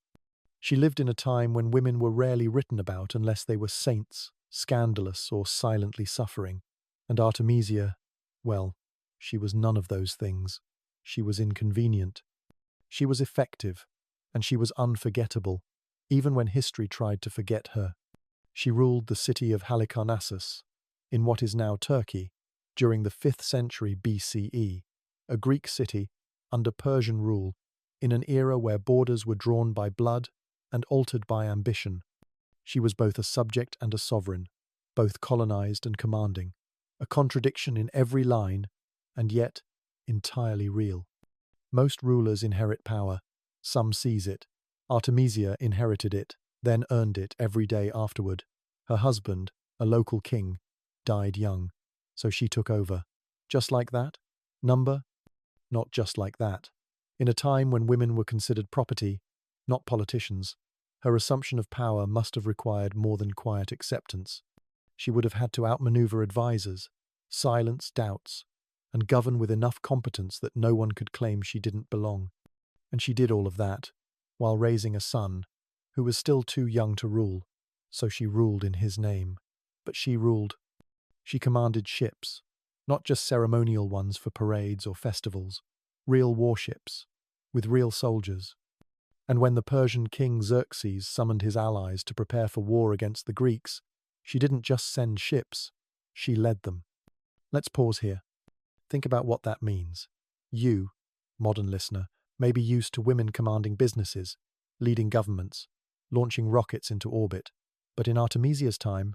She lived in a time when women were rarely written about unless they were saints, scandalous, or silently suffering. And Artemisia, well, she was none of those things. She was inconvenient. She was effective, and she was unforgettable, even when history tried to forget her. She ruled the city of Halicarnassus, in what is now Turkey, during the 5th century BCE, a Greek city under Persian rule, in an era where borders were drawn by blood and altered by ambition. She was both a subject and a sovereign, both colonized and commanding, a contradiction in every line, and yet entirely real. Most rulers inherit power, some seize it. Artemisia inherited it, then earned it every day afterward. Her husband, a local king, died young, so she took over. Just like that? Number? Not just like that. In a time when women were considered property, not politicians, her assumption of power must have required more than quiet acceptance. She would have had to outmaneuver advisors, silence doubts, and govern with enough competence that no one could claim she didn't belong. And she did all of that, while raising a son, who was still too young to rule, so she ruled in his name. But she ruled. She commanded ships, not just ceremonial ones for parades or festivals, real warships, with real soldiers. And when the Persian king Xerxes summoned his allies to prepare for war against the Greeks, she didn't just send ships, she led them. Let's pause here. Think about what that means. You, modern listener, may be used to women commanding businesses, leading governments, launching rockets into orbit. But in Artemisia's time,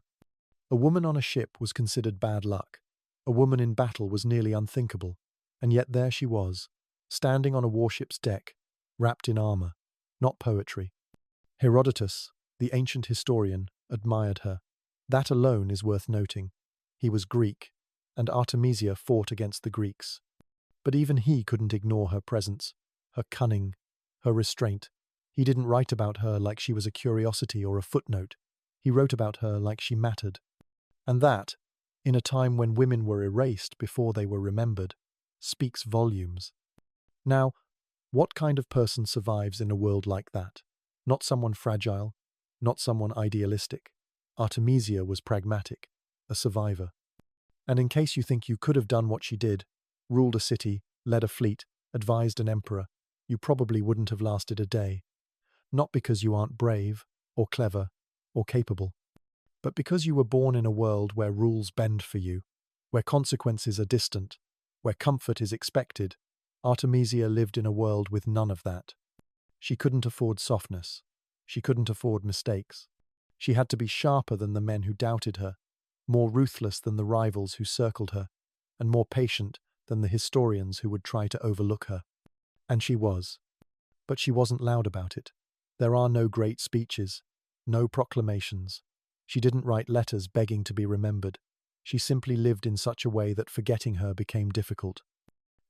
a woman on a ship was considered bad luck. A woman in battle was nearly unthinkable. And yet there she was, standing on a warship's deck, wrapped in armor, not poetry. Herodotus, the ancient historian, admired her. That alone is worth noting. He was Greek, and Artemisia fought against the Greeks. But even he couldn't ignore her presence, her cunning, her restraint. He didn't write about her like she was a curiosity or a footnote. He wrote about her like she mattered. And that, in a time when women were erased before they were remembered, speaks volumes. Now, what kind of person survives in a world like that? Not someone fragile, not someone idealistic. Artemisia was pragmatic, a survivor. And in case you think you could have done what she did, ruled a city, led a fleet, advised an emperor, you probably wouldn't have lasted a day. Not because you aren't brave, or clever, or capable, but because you were born in a world where rules bend for you, where consequences are distant, where comfort is expected. Artemisia lived in a world with none of that. She couldn't afford softness. She couldn't afford mistakes. She had to be sharper than the men who doubted her, more ruthless than the rivals who circled her, and more patient than the historians who would try to overlook her. And she was. But she wasn't loud about it. There are no great speeches, no proclamations. She didn't write letters begging to be remembered. She simply lived in such a way that forgetting her became difficult.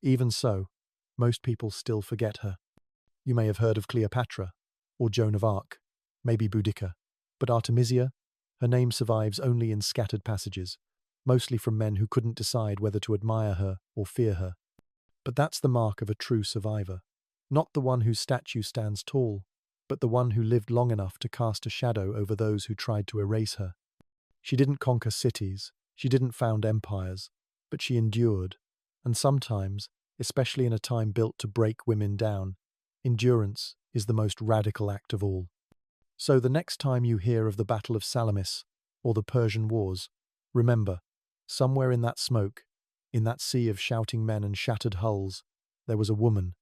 Even so, most people still forget her. You may have heard of Cleopatra, or Joan of Arc, maybe Boudica, but Artemisia, her name survives only in scattered passages, mostly from men who couldn't decide whether to admire her or fear her. But that's the mark of a true survivor. Not the one whose statue stands tall, but the one who lived long enough to cast a shadow over those who tried to erase her. She didn't conquer cities, she didn't found empires, but she endured. And sometimes, especially in a time built to break women down, endurance is the most radical act of all. So the next time you hear of the Battle of Salamis or the Persian Wars, remember, somewhere in that smoke, in that sea of shouting men and shattered hulls, there was a woman.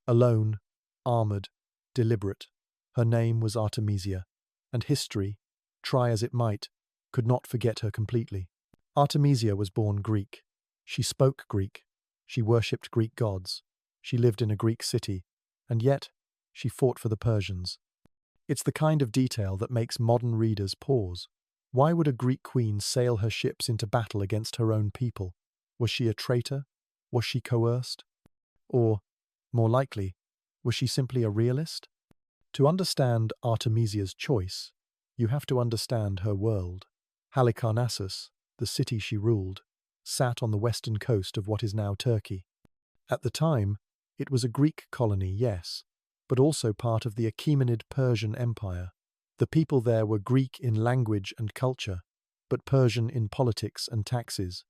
Alone, armored, deliberate. Her name was Artemisia, and history, try as it might, could not forget her completely. Artemisia was born Greek. She spoke Greek. She worshipped Greek gods. She lived in a Greek city, and yet she fought for the Persians. It's the kind of detail that makes modern readers pause. Why would a Greek queen sail her ships into battle against her own people? Was she a traitor? Was she coerced? Or, more likely, was she simply a realist? To understand Artemisia's choice, you have to understand her world. Halicarnassus, the city she ruled, sat on the western coast of what is now Turkey. At the time, it was a Greek colony, yes, but also part of the Achaemenid Persian Empire. The people there were Greek in language and culture, but Persian in politics and taxes.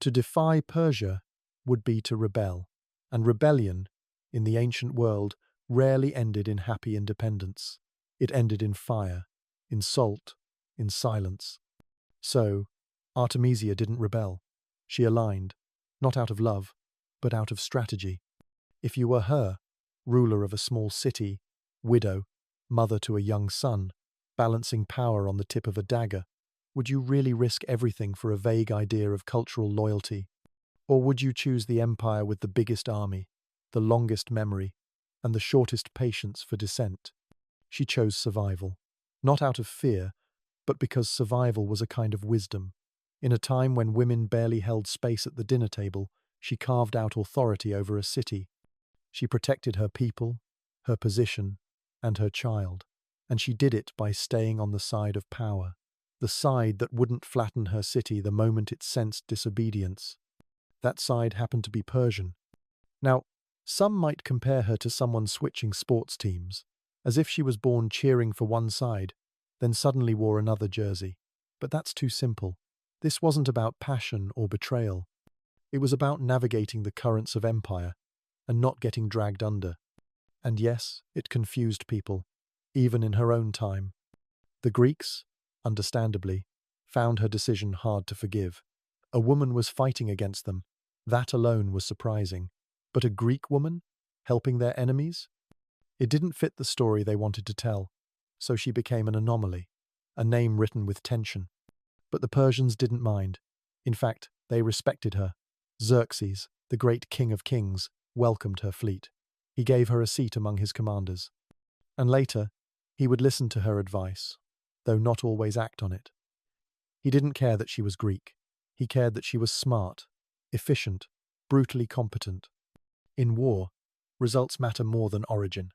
To defy Persia would be to rebel, and rebellion, in the ancient world, rarely ended in happy independence. It ended in fire, in salt, in silence. So, Artemisia didn't rebel. She aligned, not out of love, but out of strategy. If you were her, ruler of a small city, widow, mother to a young son, balancing power on the tip of a dagger, would you really risk everything for a vague idea of cultural loyalty? Or would you choose the empire with the biggest army, the longest memory, and the shortest patience for dissent? She chose survival, not out of fear, but because survival was a kind of wisdom. In a time when women barely held space at the dinner table, she carved out authority over a city. She protected her people, her position, and her child, and she did it by staying on the side of power, the side that wouldn't flatten her city the moment it sensed disobedience. That side happened to be Persian. Now, some might compare her to someone switching sports teams, as if she was born cheering for one side, then suddenly wore another jersey. But that's too simple. This wasn't about passion or betrayal. It was about navigating the currents of empire and not getting dragged under. And yes, it confused people, even in her own time. The Greeks, understandably, found her decision hard to forgive. A woman was fighting against them. That alone was surprising. But a Greek woman, helping their enemies? It didn't fit the story they wanted to tell, so she became an anomaly, a name written with tension. But the Persians didn't mind. In fact, they respected her. Xerxes, the great king of kings, welcomed her fleet. He gave her a seat among his commanders. And later, he would listen to her advice, though not always act on it. He didn't care that she was Greek. He cared that she was smart, efficient, brutally competent. In war, results matter more than origin,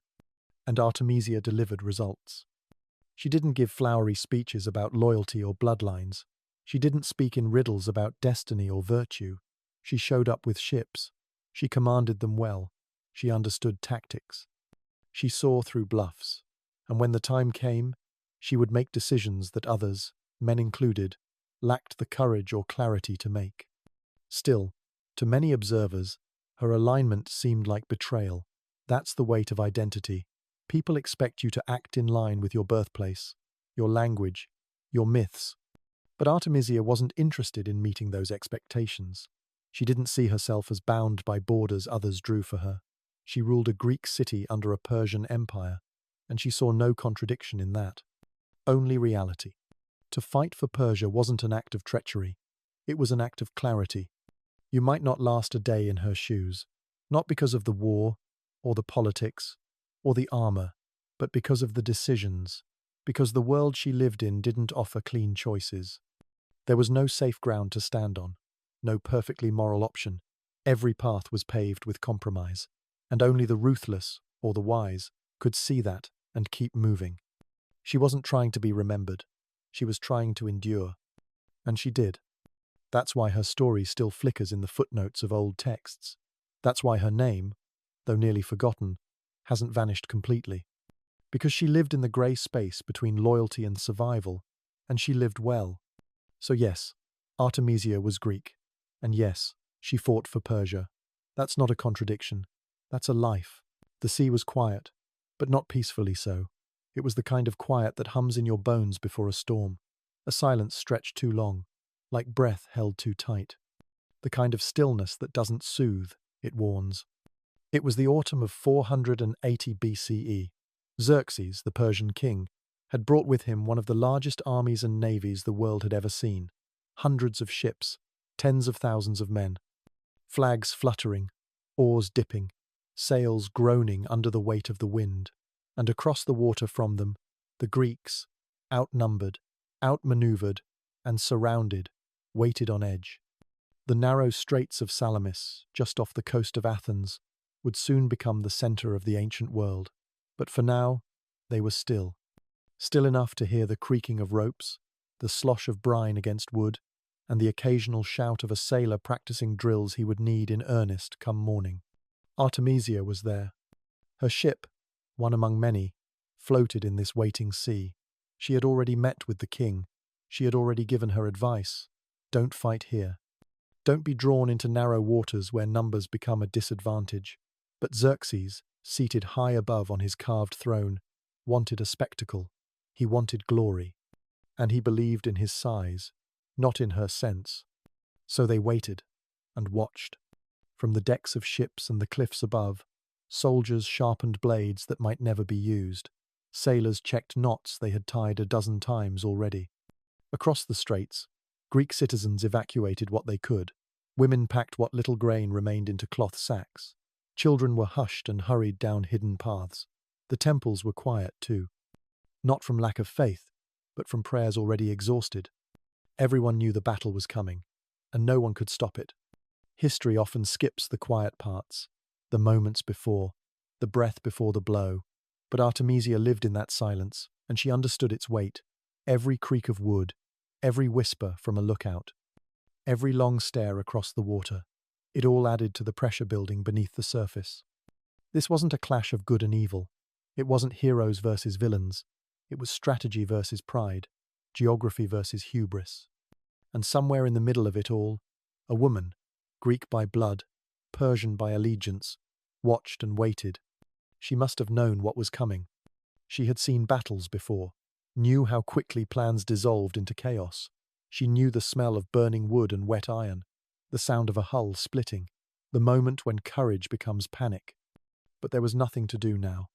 and Artemisia delivered results. She didn't give flowery speeches about loyalty or bloodlines. She didn't speak in riddles about destiny or virtue. She showed up with ships. She commanded them well. She understood tactics. She saw through bluffs. And when the time came, she would make decisions that others, men included, lacked the courage or clarity to make. Still, to many observers, her alignment seemed like betrayal. That's the weight of identity. People expect you to act in line with your birthplace, your language, your myths. But Artemisia wasn't interested in meeting those expectations. She didn't see herself as bound by borders others drew for her. She ruled a Greek city under a Persian empire, and she saw no contradiction in that. Only reality. To fight for Persia wasn't an act of treachery. It was an act of clarity. You might not last a day in her shoes, not because of the war, or the politics, or the armor, but because of the decisions, because the world she lived in didn't offer clean choices. There was no safe ground to stand on, no perfectly moral option. Every path was paved with compromise, and only the ruthless, or the wise, could see that and keep moving. She wasn't trying to be remembered. She was trying to endure. And she did. That's why her story still flickers in the footnotes of old texts. That's why her name, though nearly forgotten, hasn't vanished completely. Because she lived in the grey space between loyalty and survival, and she lived well. So yes, Artemisia was Greek. And yes, she fought for Persia. That's not a contradiction. That's a life. The sea was quiet, but not peacefully so. It was the kind of quiet that hums in your bones before a storm. A silence stretched too long, like breath held too tight. The kind of stillness that doesn't soothe, it warns. It was the autumn of 480 BCE. Xerxes, the Persian king, had brought with him one of the largest armies and navies the world had ever seen. Hundreds of ships, tens of thousands of men. Flags fluttering, oars dipping, sails groaning under the weight of the wind. And across the water from them, the Greeks, outnumbered, outmaneuvered, and surrounded, waited on edge. The narrow straits of Salamis, just off the coast of Athens, would soon become the center of the ancient world. But for now, they were still. Still enough to hear the creaking of ropes, the slosh of brine against wood, and the occasional shout of a sailor practicing drills he would need in earnest come morning. Artemisia was there. Her ship, one among many, floated in this waiting sea. She had already met with the king. She had already given her advice. Don't fight here. Don't be drawn into narrow waters where numbers become a disadvantage. But Xerxes, seated high above on his carved throne, wanted a spectacle. He wanted glory. And he believed in his size, not in her sense. So they waited and watched. From the decks of ships and the cliffs above, soldiers sharpened blades that might never be used. Sailors checked knots they had tied a dozen times already. Across the straits, Greek citizens evacuated what they could. Women packed what little grain remained into cloth sacks. Children were hushed and hurried down hidden paths. The temples were quiet too. Not from lack of faith, but from prayers already exhausted. Everyone knew the battle was coming, and no one could stop it. History often skips the quiet parts, the moments before, the breath before the blow. But Artemisia lived in that silence, and she understood its weight. Every creak of wood, every whisper from a lookout, every long stare across the water. It all added to the pressure building beneath the surface. This wasn't a clash of good and evil. It wasn't heroes versus villains. It was strategy versus pride, geography versus hubris. And somewhere in the middle of it all, a woman, Greek by blood, Persian by allegiance, watched and waited. She must have known what was coming. She had seen battles before, knew how quickly plans dissolved into chaos. She knew the smell of burning wood and wet iron, the sound of a hull splitting, the moment when courage becomes panic. But there was nothing to do now.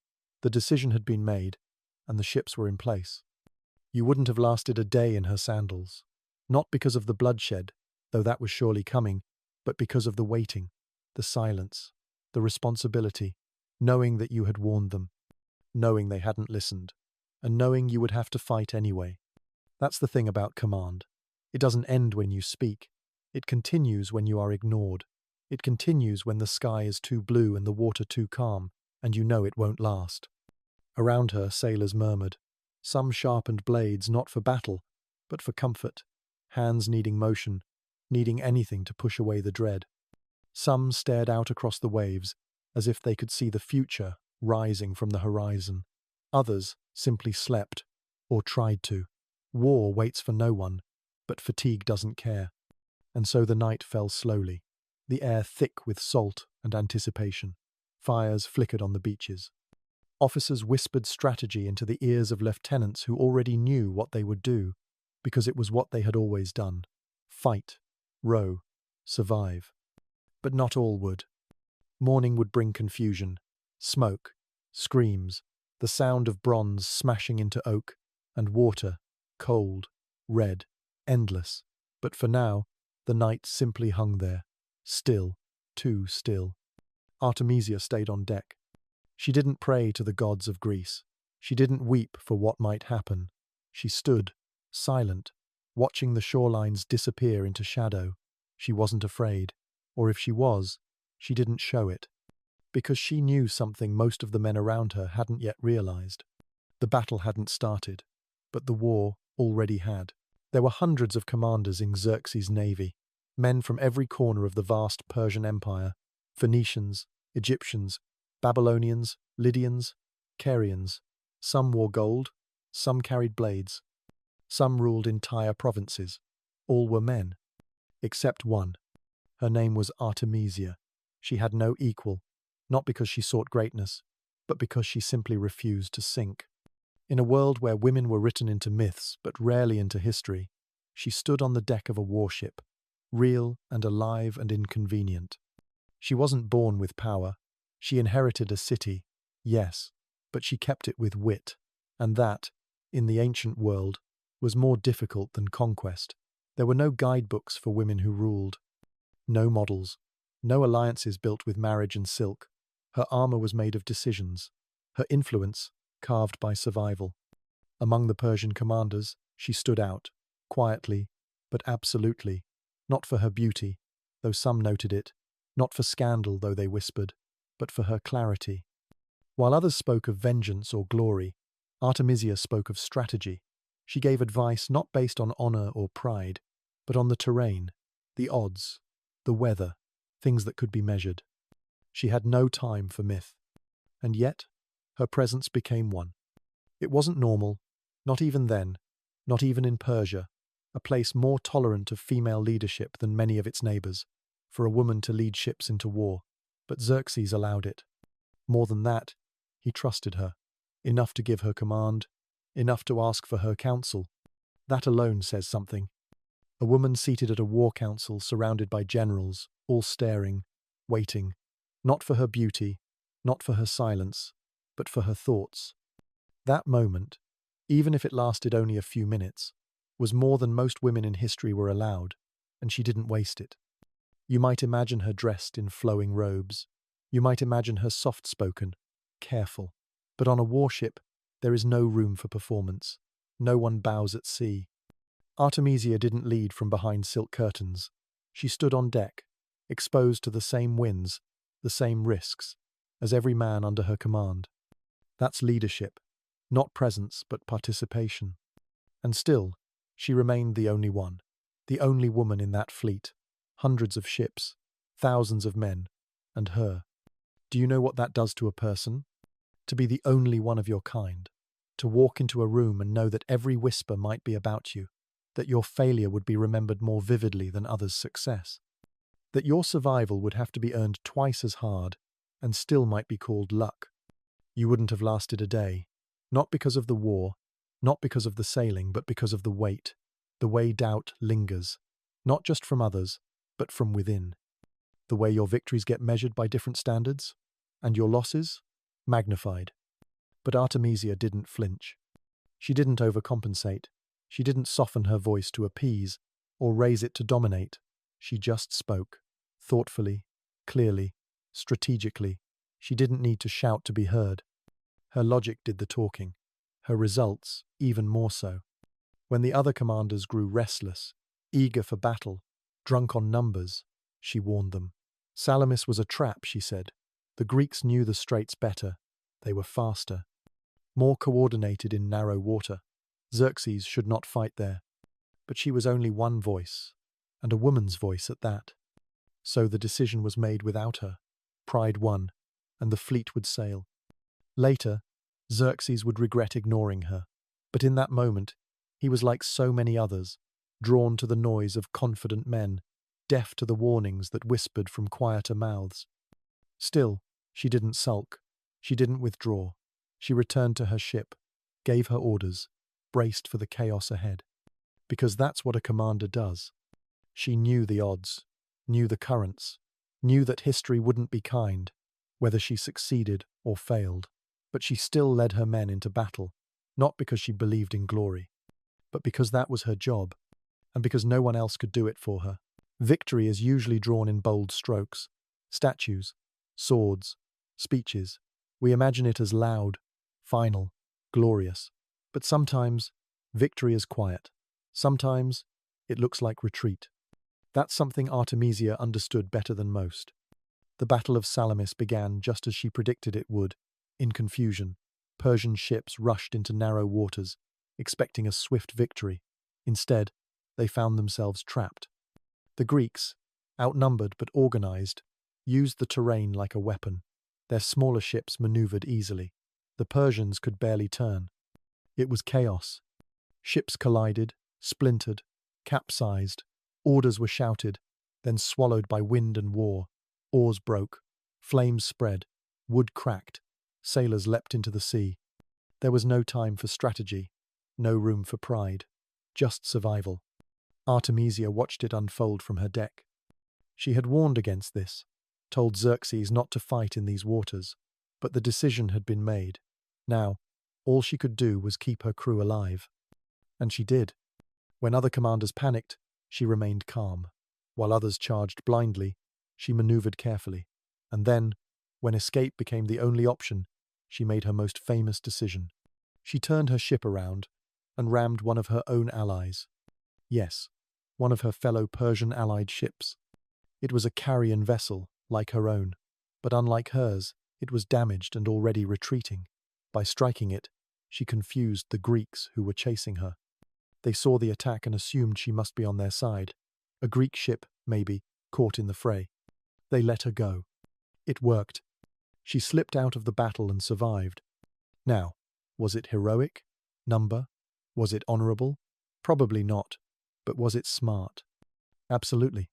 The decision had been made, and the ships were in place. You wouldn't have lasted a day in her sandals. Not because of the bloodshed, though that was surely coming, but because of the waiting, the silence, the responsibility, knowing that you had warned them, knowing they hadn't listened, and knowing you would have to fight anyway. That's the thing about command. It doesn't end when you speak. It continues when you are ignored. It continues when the sky is too blue and the water too calm, and you know it won't last. Around her, sailors murmured. Some sharpened blades not for battle, but for comfort, hands needing motion, needing anything to push away the dread. Some stared out across the waves, as if they could see the future rising from the horizon. Others simply slept, or tried to. War waits for no one, but fatigue doesn't care. And so the night fell slowly, the air thick with salt and anticipation. Fires flickered on the beaches. Officers whispered strategy into the ears of lieutenants who already knew what they would do, because it was what they had always done. Fight, row, survive. But not all would. Morning would bring confusion, smoke, screams, the sound of bronze smashing into oak, and water, cold, red, endless. But for now, the night simply hung there, still, too still. Artemisia stayed on deck. She didn't pray to the gods of Greece. She didn't weep for what might happen. She stood, silent, watching the shorelines disappear into shadow. She wasn't afraid, or if she was, she didn't show it, because she knew something most of the men around her hadn't yet realized. The battle hadn't started, but the war already had. There were hundreds of commanders in Xerxes' navy, men from every corner of the vast Persian Empire, Phoenicians, Egyptians, Babylonians, Lydians, Carians. Some wore gold, some carried blades. Some ruled entire provinces. All were men, except one. Her name was Artemisia. She had no equal, not because she sought greatness, but because she simply refused to sink. In a world where women were written into myths, but rarely into history, she stood on the deck of a warship, real and alive and inconvenient. She wasn't born with power. She inherited a city, yes, but she kept it with wit, and that, in the ancient world, was more difficult than conquest. There were no guidebooks for women who ruled, no models, no alliances built with marriage and silk. Her armor was made of decisions, her influence carved by survival. Among the Persian commanders, she stood out, quietly, but absolutely, not for her beauty, though some noted it, not for scandal, though they whispered, but for her clarity. While others spoke of vengeance or glory, Artemisia spoke of strategy. She gave advice not based on honor or pride, but on the terrain, the odds, the weather, things that could be measured. She had no time for myth. And yet, her presence became one. It wasn't normal, not even then, not even in Persia, a place more tolerant of female leadership than many of its neighbors, for a woman to lead ships into war. But Xerxes allowed it. More than that, he trusted her, enough to give her command, enough to ask for her counsel. That alone says something. A woman seated at a war council surrounded by generals, all staring, waiting, not for her beauty, not for her silence, but for her thoughts. That moment, even if it lasted only a few minutes, was more than most women in history were allowed, and she didn't waste it. You might imagine her dressed in flowing robes. You might imagine her soft-spoken, careful. But on a warship, there is no room for performance. No one bows at sea. Artemisia didn't lead from behind silk curtains. She stood on deck, exposed to the same winds, the same risks, as every man under her command. That's leadership, not presence but participation. And still, she remained the only one, the only woman in that fleet. Hundreds of ships, thousands of men, and her. Do you know what that does to a person? To be the only one of your kind. To walk into a room and know that every whisper might be about you, that your failure would be remembered more vividly than others' success, that your survival would have to be earned twice as hard and still might be called luck. You wouldn't have lasted a day, not because of the war, not because of the sailing, but because of the way doubt lingers, not just from others, but from within. The way your victories get measured by different standards, and your losses, magnified. But Artemisia didn't flinch. She didn't overcompensate. She didn't soften her voice to appease, or raise it to dominate. She just spoke, thoughtfully, clearly, strategically. She didn't need to shout to be heard. Her logic did the talking, her results even more so. When the other commanders grew restless, eager for battle, drunk on numbers, she warned them. Salamis was a trap, she said. The Greeks knew the straits better. They were faster, more coordinated in narrow water. Xerxes should not fight there. But she was only one voice, and a woman's voice at that. So the decision was made without her. Pride won, and the fleet would sail. Later, Xerxes would regret ignoring her. But in that moment, he was like so many others, drawn to the noise of confident men, deaf to the warnings that whispered from quieter mouths. Still, she didn't sulk. She didn't withdraw. She returned to her ship, gave her orders, braced for the chaos ahead. Because that's what a commander does. She knew the odds, knew the currents, knew that history wouldn't be kind, whether she succeeded or failed. But she still led her men into battle, not because she believed in glory, but because that was her job, and because no one else could do it for her. Victory is usually drawn in bold strokes, statues, swords, speeches. We imagine it as loud, final, glorious. But sometimes, victory is quiet. Sometimes, it looks like retreat. That's something Artemisia understood better than most. The Battle of Salamis began just as she predicted it would. In confusion, Persian ships rushed into narrow waters, expecting a swift victory. Instead, they found themselves trapped. The Greeks, outnumbered but organized, used the terrain like a weapon. Their smaller ships maneuvered easily. The Persians could barely turn. It was chaos. Ships collided, splintered, capsized. Orders were shouted, then swallowed by wind and war. Oars broke. Flames spread. Wood cracked. Sailors leapt into the sea. There was no time for strategy, no room for pride, just survival. Artemisia watched it unfold from her deck. She had warned against this, told Xerxes not to fight in these waters, but the decision had been made. Now, all she could do was keep her crew alive. And she did. When other commanders panicked, she remained calm. While others charged blindly, she maneuvered carefully. And then, when escape became the only option, she made her most famous decision. She turned her ship around and rammed one of her own allies. Yes, one of her fellow Persian allied ships. It was a carrion vessel, like her own, but unlike hers, it was damaged and already retreating. By striking it, she confused the Greeks who were chasing her. They saw the attack and assumed she must be on their side. A Greek ship, maybe, caught in the fray. They let her go. It worked. She slipped out of the battle and survived. Now, was it heroic? Number? Was it honorable? Probably not. But was it smart? Absolutely.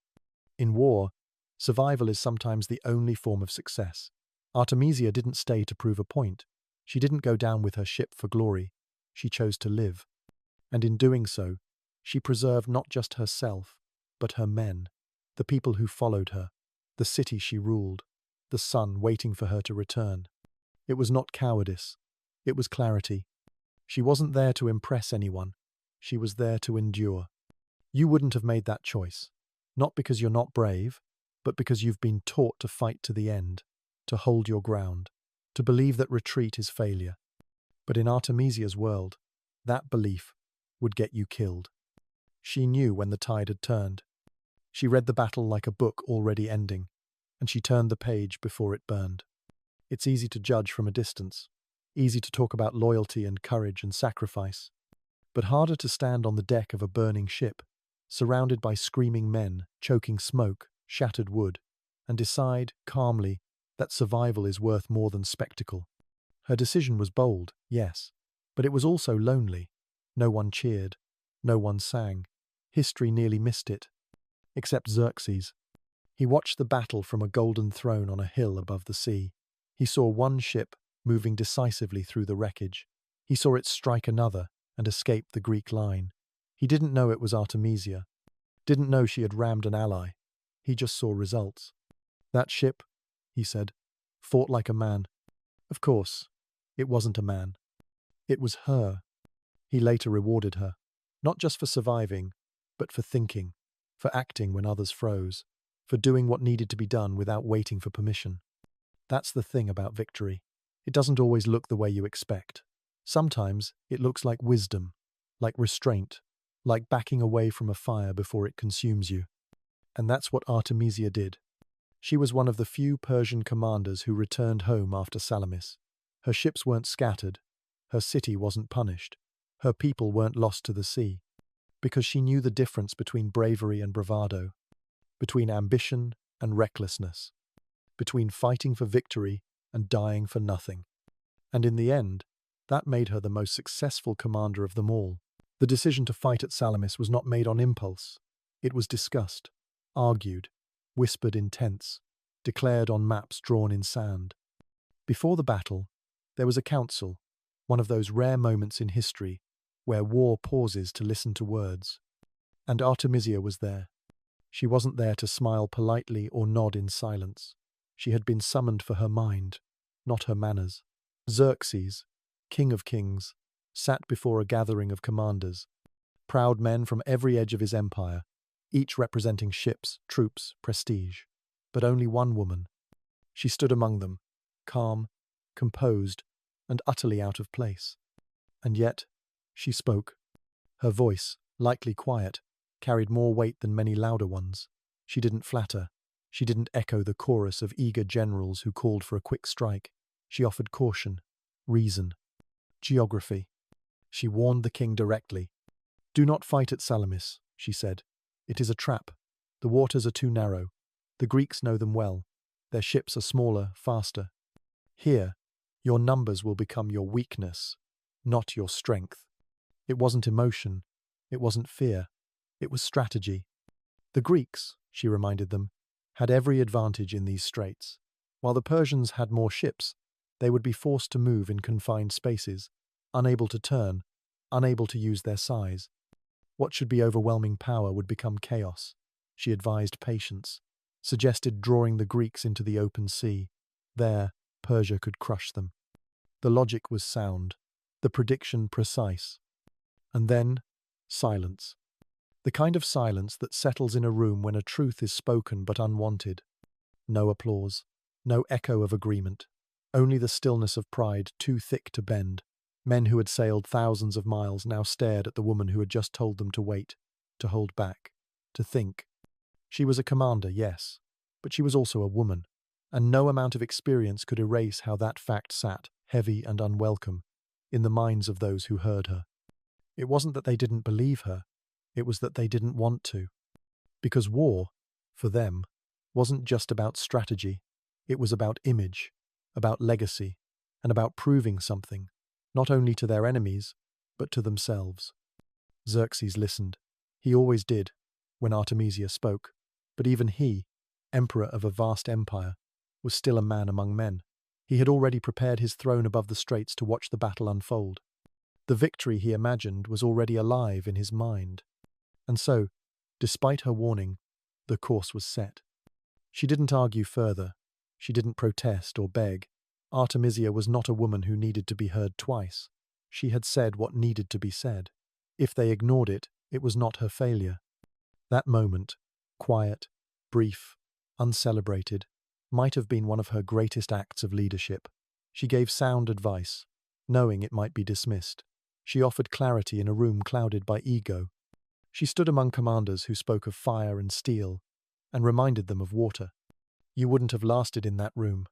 In war, survival is sometimes the only form of success. Artemisia didn't stay to prove a point. She didn't go down with her ship for glory. She chose to live. And in doing so, she preserved not just herself, but her men, the people who followed her, the city she ruled, the sun waiting for her to return. It was not cowardice. It was clarity. She wasn't there to impress anyone. She was there to endure. You wouldn't have made that choice. Not because you're not brave, but because you've been taught to fight to the end, to hold your ground, to believe that retreat is failure. But in Artemisia's world, that belief would get you killed. She knew when the tide had turned. She read the battle like a book already ending, and she turned the page before it burned. It's easy to judge from a distance, easy to talk about loyalty and courage and sacrifice, but harder to stand on the deck of a burning ship, surrounded by screaming men, choking smoke, shattered wood, and decide, calmly, that survival is worth more than spectacle. Her decision was bold, yes, but it was also lonely. No one cheered. No one sang. History nearly missed it. Except Xerxes. He watched the battle from a golden throne on a hill above the sea. He saw one ship moving decisively through the wreckage. He saw it strike another and escape the Greek line. He didn't know it was Artemisia. Didn't know she had rammed an ally. He just saw results. That ship, he said, fought like a man. Of course, it wasn't a man. It was her. He later rewarded her, not just for surviving, but for thinking, for acting when others froze, for doing what needed to be done without waiting for permission. That's the thing about victory. It doesn't always look the way you expect. Sometimes it looks like wisdom, like restraint, like backing away from a fire before it consumes you. And that's what Artemisia did. She was one of the few Persian commanders who returned home after Salamis. Her ships weren't scattered, her city wasn't punished, her people weren't lost to the sea, because she knew the difference between bravery and bravado, between ambition and recklessness, between fighting for victory and dying for nothing. And in the end, that made her the most successful commander of them all. The decision to fight at Salamis was not made on impulse. It was discussed, argued, whispered in tents, declared on maps drawn in sand. Before the battle, there was a council, one of those rare moments in history where war pauses to listen to words. And Artemisia was there. She wasn't there to smile politely or nod in silence. She had been summoned for her mind, not her manners. Xerxes, king of kings, sat before a gathering of commanders, proud men from every edge of his empire, each representing ships, troops, prestige. But only one woman. She stood among them, calm, composed, and utterly out of place. And yet, she spoke. Her voice, lightly quiet, carried more weight than many louder ones. She didn't flatter. She didn't echo the chorus of eager generals who called for a quick strike. She offered caution, reason, geography. She warned the king directly. "Do not fight at Salamis," she said. "It is a trap. The waters are too narrow. The Greeks know them well. Their ships are smaller, faster. Here, your numbers will become your weakness, not your strength." It wasn't emotion. It wasn't fear. It was strategy. The Greeks, she reminded them, had every advantage in these straits. While the Persians had more ships, they would be forced to move in confined spaces, unable to turn, unable to use their size. What should be overwhelming power would become chaos. She advised patience, suggested drawing the Greeks into the open sea. There, Persia could crush them. The logic was sound, the prediction precise. And then, silence. The kind of silence that settles in a room when a truth is spoken but unwanted. No applause, no echo of agreement, only the stillness of pride too thick to bend. Men who had sailed thousands of miles now stared at the woman who had just told them to wait, to hold back, to think. She was a commander, yes, but she was also a woman, and no amount of experience could erase how that fact sat, heavy and unwelcome, in the minds of those who heard her. It wasn't that they didn't believe her, it was that they didn't want to. Because war, for them, wasn't just about strategy. It was about image, about legacy, and about proving something, not only to their enemies, but to themselves. Xerxes listened. He always did, when Artemisia spoke. But even he, emperor of a vast empire, was still a man among men. He had already prepared his throne above the straits to watch the battle unfold. The victory he imagined was already alive in his mind. And so, despite her warning, the course was set. She didn't argue further. She didn't protest or beg. Artemisia was not a woman who needed to be heard twice. She had said what needed to be said. If they ignored it, it was not her failure. That moment, quiet, brief, uncelebrated, might have been one of her greatest acts of leadership. She gave sound advice, knowing it might be dismissed. She offered clarity in a room clouded by ego. She stood among commanders who spoke of fire and steel, and reminded them of water. You wouldn't have lasted in that room.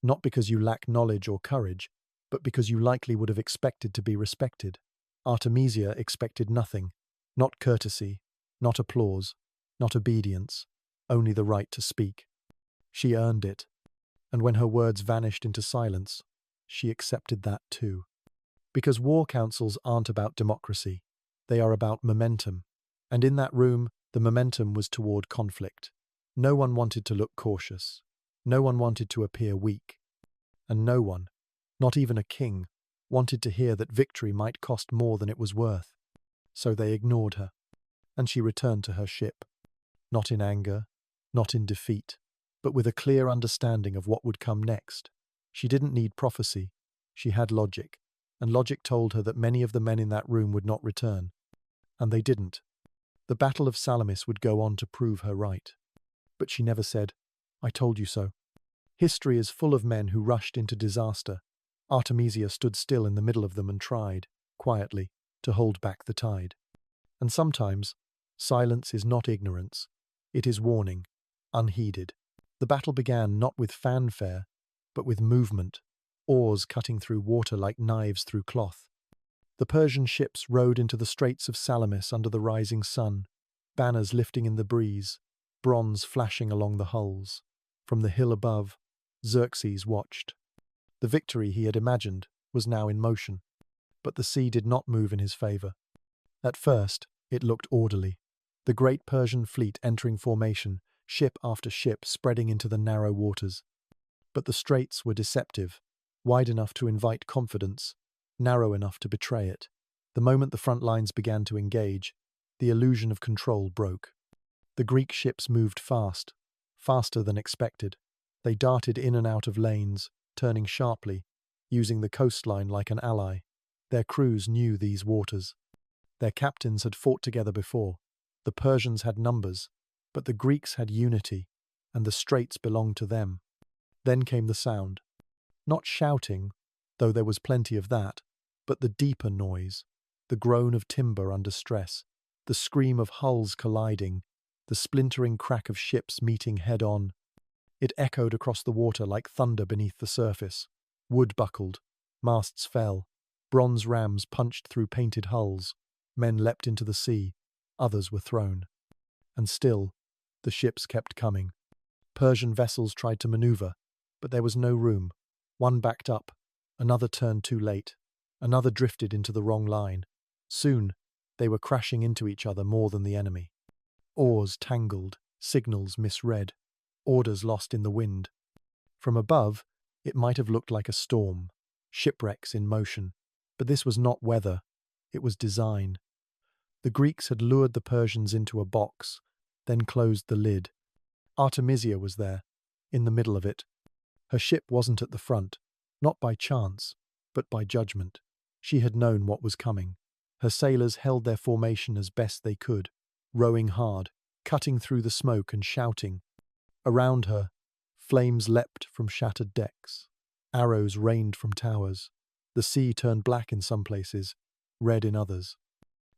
Not because you lack knowledge or courage, but because you likely would have expected to be respected. Artemisia expected nothing, not courtesy, not applause, not obedience, only the right to speak. She earned it, and when her words vanished into silence, she accepted that too. Because war councils aren't about democracy, they are about momentum, and in that room, the momentum was toward conflict. No one wanted to look cautious. No one wanted to appear weak. And no one, not even a king, wanted to hear that victory might cost more than it was worth. So they ignored her, and she returned to her ship. Not in anger, not in defeat, but with a clear understanding of what would come next. She didn't need prophecy. She had logic, and logic told her that many of the men in that room would not return. And they didn't. The Battle of Salamis would go on to prove her right. But she never said, "I told you so." History is full of men who rushed into disaster. Artemisia stood still in the middle of them and tried, quietly, to hold back the tide. And sometimes, silence is not ignorance. It is warning, unheeded. The battle began not with fanfare, but with movement, oars cutting through water like knives through cloth. The Persian ships rode into the straits of Salamis under the rising sun, banners lifting in the breeze, bronze flashing along the hulls. From the hill above, Xerxes watched. The victory he had imagined was now in motion, but the sea did not move in his favor. At first, it looked orderly. The great Persian fleet entering formation, ship after ship spreading into the narrow waters. But the straits were deceptive, wide enough to invite confidence, narrow enough to betray it. The moment the front lines began to engage, the illusion of control broke. The Greek ships moved fast, faster than expected. They darted in and out of lanes, turning sharply, using the coastline like an ally. Their crews knew these waters. Their captains had fought together before. The Persians had numbers, but the Greeks had unity, and the straits belonged to them. Then came the sound. Not shouting, though there was plenty of that, but the deeper noise, the groan of timber under stress, the scream of hulls colliding, the splintering crack of ships meeting head-on. It echoed across the water like thunder beneath the surface. Wood buckled, masts fell, bronze rams punched through painted hulls, men leapt into the sea, others were thrown. And still, the ships kept coming. Persian vessels tried to maneuver, but there was no room. One backed up, another turned too late, another drifted into the wrong line. Soon, they were crashing into each other more than the enemy. Oars tangled, signals misread, orders lost in the wind. From above, it might have looked like a storm, shipwrecks in motion, but this was not weather, it was design. The Greeks had lured the Persians into a box, then closed the lid. Artemisia was there, in the middle of it. Her ship wasn't at the front, not by chance, but by judgment. She had known what was coming. Her sailors held their formation as best they could, rowing hard, cutting through the smoke and shouting. Around her, flames leapt from shattered decks. Arrows rained from towers. The sea turned black in some places, red in others.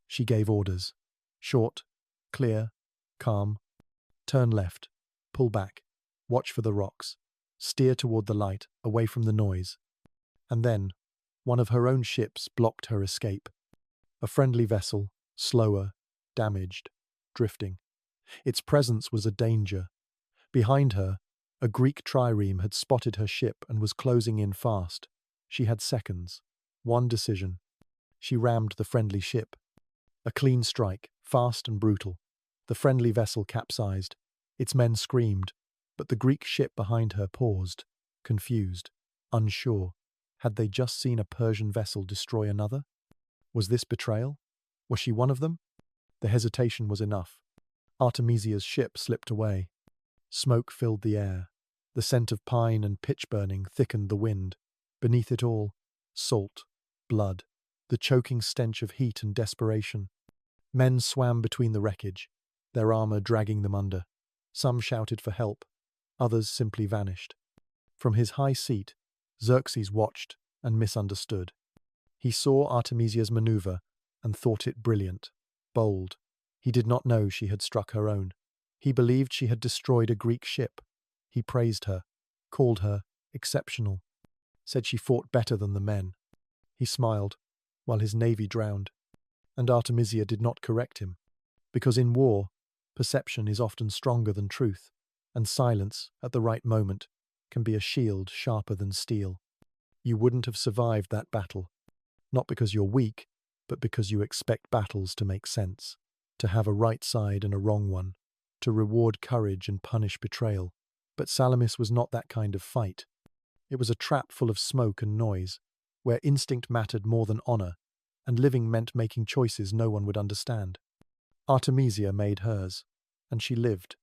She gave orders. Short, clear, calm. Turn left. Pull back. Watch for the rocks. Steer toward the light, away from the noise. And then, one of her own ships blocked her escape. A friendly vessel, slower, damaged, drifting. Its presence was a danger. Behind her, a Greek trireme had spotted her ship and was closing in fast. She had seconds. One decision. She rammed the friendly ship. A clean strike, fast and brutal. The friendly vessel capsized. Its men screamed, but the Greek ship behind her paused, confused, unsure. Had they just seen a Persian vessel destroy another? Was this betrayal? Was she one of them? The hesitation was enough. Artemisia's ship slipped away. Smoke filled the air. The scent of pine and pitch burning thickened the wind. Beneath it all, salt, blood, the choking stench of heat and desperation. Men swam between the wreckage, their armor dragging them under. Some shouted for help, others simply vanished. From his high seat, Xerxes watched and misunderstood. He saw Artemisia's maneuver and thought it brilliant, bold. He did not know she had struck her own. He believed she had destroyed a Greek ship. He praised her, called her exceptional, said she fought better than the men. He smiled, while his navy drowned. And Artemisia did not correct him, because in war, perception is often stronger than truth, and silence, at the right moment, can be a shield sharper than steel. You wouldn't have survived that battle, not because you're weak, but because you expect battles to make sense, to have a right side and a wrong one, to reward courage and punish betrayal. But Salamis was not that kind of fight. It was a trap full of smoke and noise, where instinct mattered more than honor, and living meant making choices no one would understand. Artemisia made hers, and she lived.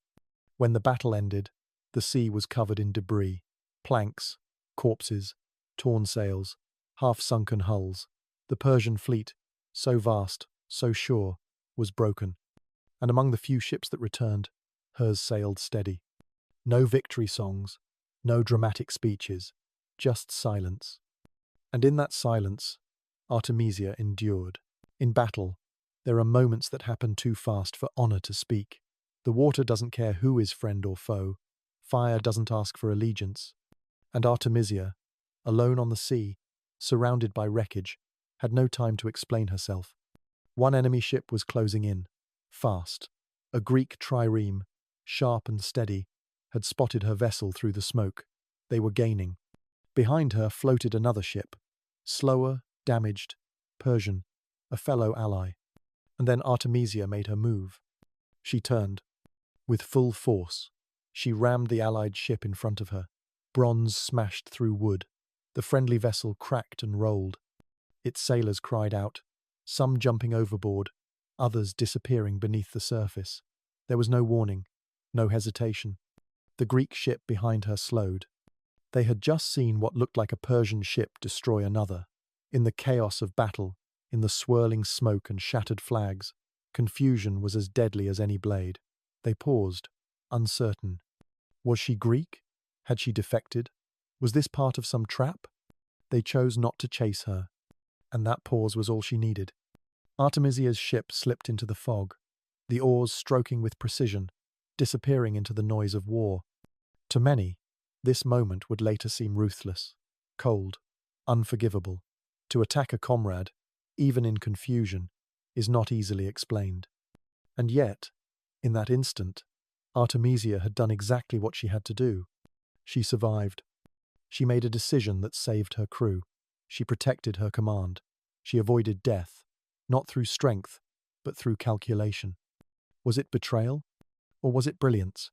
When the battle ended, the sea was covered in debris, planks, corpses, torn sails, half-sunken hulls. The Persian fleet, so vast, so sure, was broken. And among the few ships that returned, hers sailed steady. No victory songs, no dramatic speeches, just silence. And in that silence, Artemisia endured. In battle, there are moments that happen too fast for honor to speak. The water doesn't care who is friend or foe. Fire doesn't ask for allegiance. And Artemisia, alone on the sea, surrounded by wreckage, had no time to explain herself. One enemy ship was closing in, fast. A Greek trireme, sharp and steady, had spotted her vessel through the smoke. They were gaining. Behind her floated another ship, slower, damaged, Persian, a fellow ally. And then Artemisia made her move. She turned. With full force, she rammed the allied ship in front of her. Bronze smashed through wood. The friendly vessel cracked and rolled. Its sailors cried out, some jumping overboard, others disappearing beneath the surface. There was no warning, no hesitation. The Greek ship behind her slowed. They had just seen what looked like a Persian ship destroy another. In the chaos of battle, in the swirling smoke and shattered flags, confusion was as deadly as any blade. They paused, uncertain. Was she Greek? Had she defected? Was this part of some trap? They chose not to chase her, and that pause was all she needed. Artemisia's ship slipped into the fog, the oars stroking with precision, disappearing into the noise of war. To many, this moment would later seem ruthless, cold, unforgivable. To attack a comrade, even in confusion, is not easily explained. And yet, in that instant, Artemisia had done exactly what she had to do. She survived. She made a decision that saved her crew. She protected her command. She avoided death, not through strength, but through calculation. Was it betrayal? Or was it brilliance?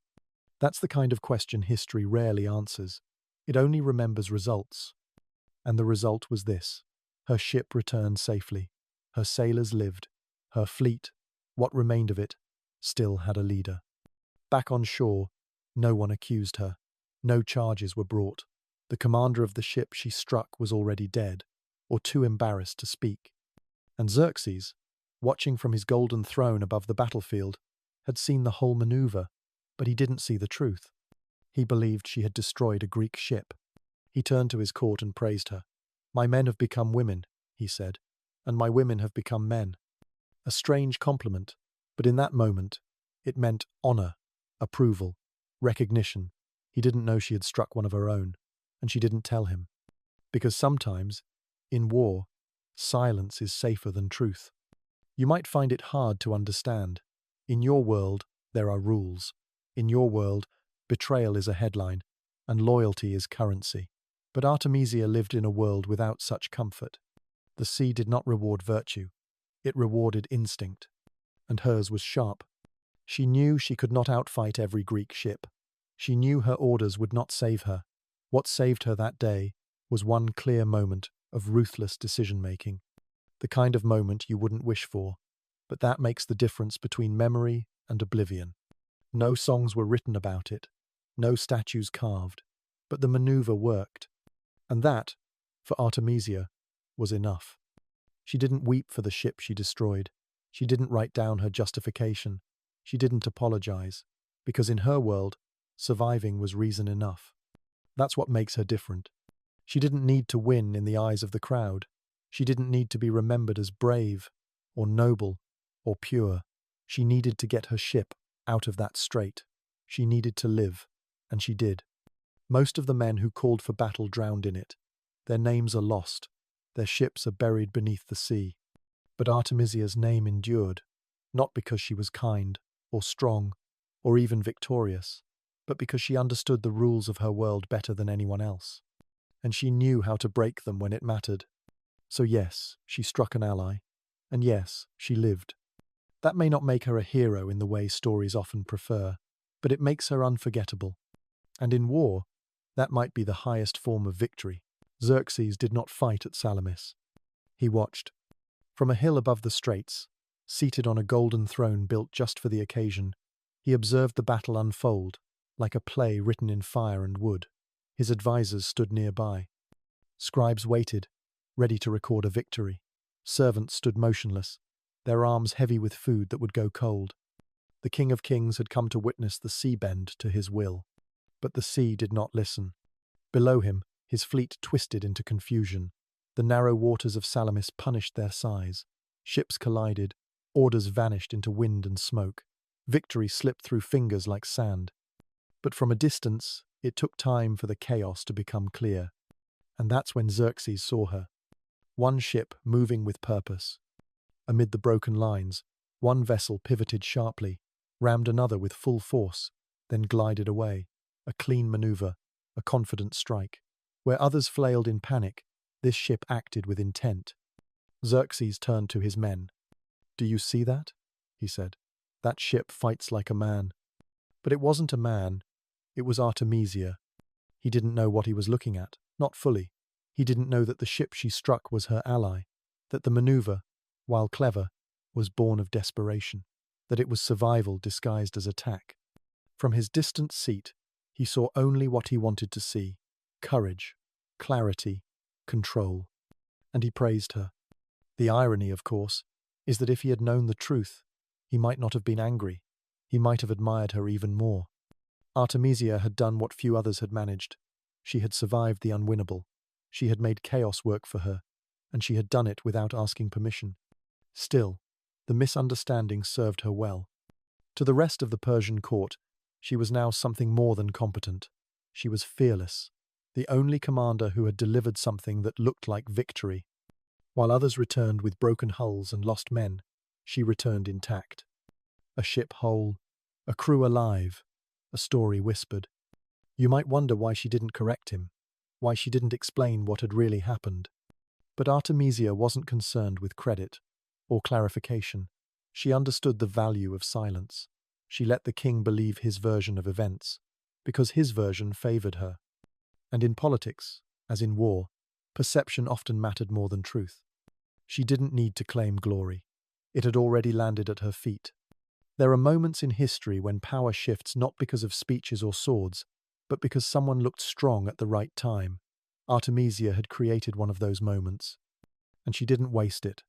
That's the kind of question history rarely answers. It only remembers results. And the result was this. Her ship returned safely. Her sailors lived. Her fleet, what remained of it, still had a leader. Back on shore, no one accused her. No charges were brought. The commander of the ship she struck was already dead, or too embarrassed to speak. And Xerxes, watching from his golden throne above the battlefield, had seen the whole maneuver, but he didn't see the truth. He believed she had destroyed a Greek ship. He turned to his court and praised her. "My men have become women," he said, "and my women have become men." A strange compliment, but in that moment, it meant honor, approval, recognition. He didn't know she had struck one of her own, and she didn't tell him. Because sometimes, in war, silence is safer than truth. You might find it hard to understand. In your world, there are rules. In your world, betrayal is a headline, and loyalty is currency. But Artemisia lived in a world without such comfort. The sea did not reward virtue. It rewarded instinct. And hers was sharp. She knew she could not outfight every Greek ship. She knew her orders would not save her. What saved her that day was one clear moment of ruthless decision-making. The kind of moment you wouldn't wish for, but that makes the difference between memory and oblivion. No songs were written about it, no statues carved, but the maneuver worked. And that, for Artemisia, was enough. She didn't weep for the ship she destroyed. She didn't write down her justification. She didn't apologize, because in her world, surviving was reason enough. That's what makes her different. She didn't need to win in the eyes of the crowd. She didn't need to be remembered as brave, or noble, or pure. She needed to get her ship out of that strait. She needed to live, and she did. Most of the men who called for battle drowned in it. Their names are lost. Their ships are buried beneath the sea. But Artemisia's name endured, not because she was kind, or strong, or even victorious, but because she understood the rules of her world better than anyone else. And she knew how to break them when it mattered. So yes, she struck an ally. And yes, she lived. That may not make her a hero in the way stories often prefer, but it makes her unforgettable. And in war, that might be the highest form of victory. Xerxes did not fight at Salamis. He watched. From a hill above the straits, seated on a golden throne built just for the occasion, he observed the battle unfold, like a play written in fire and wood. His advisors stood nearby. Scribes waited, ready to record a victory. Servants stood motionless, their arms heavy with food that would go cold. The King of Kings had come to witness the sea bend to his will. But the sea did not listen. Below him, his fleet twisted into confusion. The narrow waters of Salamis punished their size. Ships collided, orders vanished into wind and smoke. Victory slipped through fingers like sand. But from a distance, it took time for the chaos to become clear. And that's when Xerxes saw her. One ship moving with purpose. Amid the broken lines, one vessel pivoted sharply, rammed another with full force, then glided away. A clean maneuver, a confident strike. Where others flailed in panic, this ship acted with intent. Xerxes turned to his men. "Do you see that?" he said. "That ship fights like a man." But it wasn't a man, it was Artemisia. He didn't know what he was looking at, not fully. He didn't know that the ship she struck was her ally, that the maneuver, while clever, was born of desperation, that it was survival disguised as attack. From his distant seat, he saw only what he wanted to see: courage, clarity, control. And he praised her. The irony, of course, is that if he had known the truth, he might not have been angry. He might have admired her even more. Artemisia had done what few others had managed. She had survived the unwinnable. She had made chaos work for her, and she had done it without asking permission. Still, the misunderstanding served her well. To the rest of the Persian court, she was now something more than competent. She was fearless, the only commander who had delivered something that looked like victory. While others returned with broken hulls and lost men, she returned intact. A ship whole, a crew alive, a story whispered. You might wonder why she didn't correct him, why she didn't explain what had really happened. But Artemisia wasn't concerned with credit or clarification. She understood the value of silence. She let the king believe his version of events, because his version favored her. And in politics, as in war, perception often mattered more than truth. She didn't need to claim glory. It had already landed at her feet. There are moments in history when power shifts not because of speeches or swords, but because someone looked strong at the right time. Artemisia had created one of those moments, and she didn't waste it.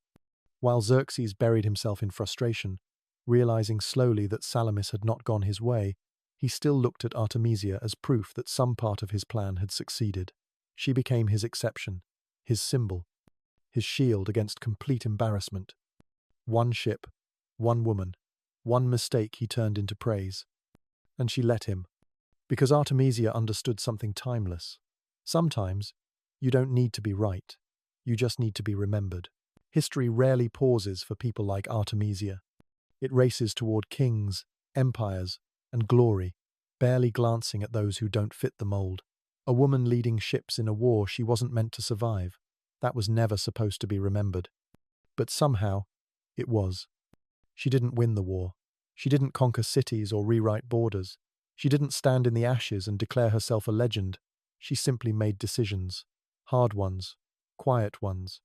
While Xerxes buried himself in frustration, realizing slowly that Salamis had not gone his way, he still looked at Artemisia as proof that some part of his plan had succeeded. She became his exception, his symbol, his shield against complete embarrassment. One ship, one woman, one mistake he turned into praise. And she let him. Because Artemisia understood something timeless. Sometimes, you don't need to be right. You just need to be remembered. History rarely pauses for people like Artemisia. It races toward kings, empires, and glory, barely glancing at those who don't fit the mold. A woman leading ships in a war she wasn't meant to survive. That was never supposed to be remembered. But somehow, it was. She didn't win the war. She didn't conquer cities or rewrite borders. She didn't stand in the ashes and declare herself a legend. She simply made decisions. Hard ones. Quiet ones.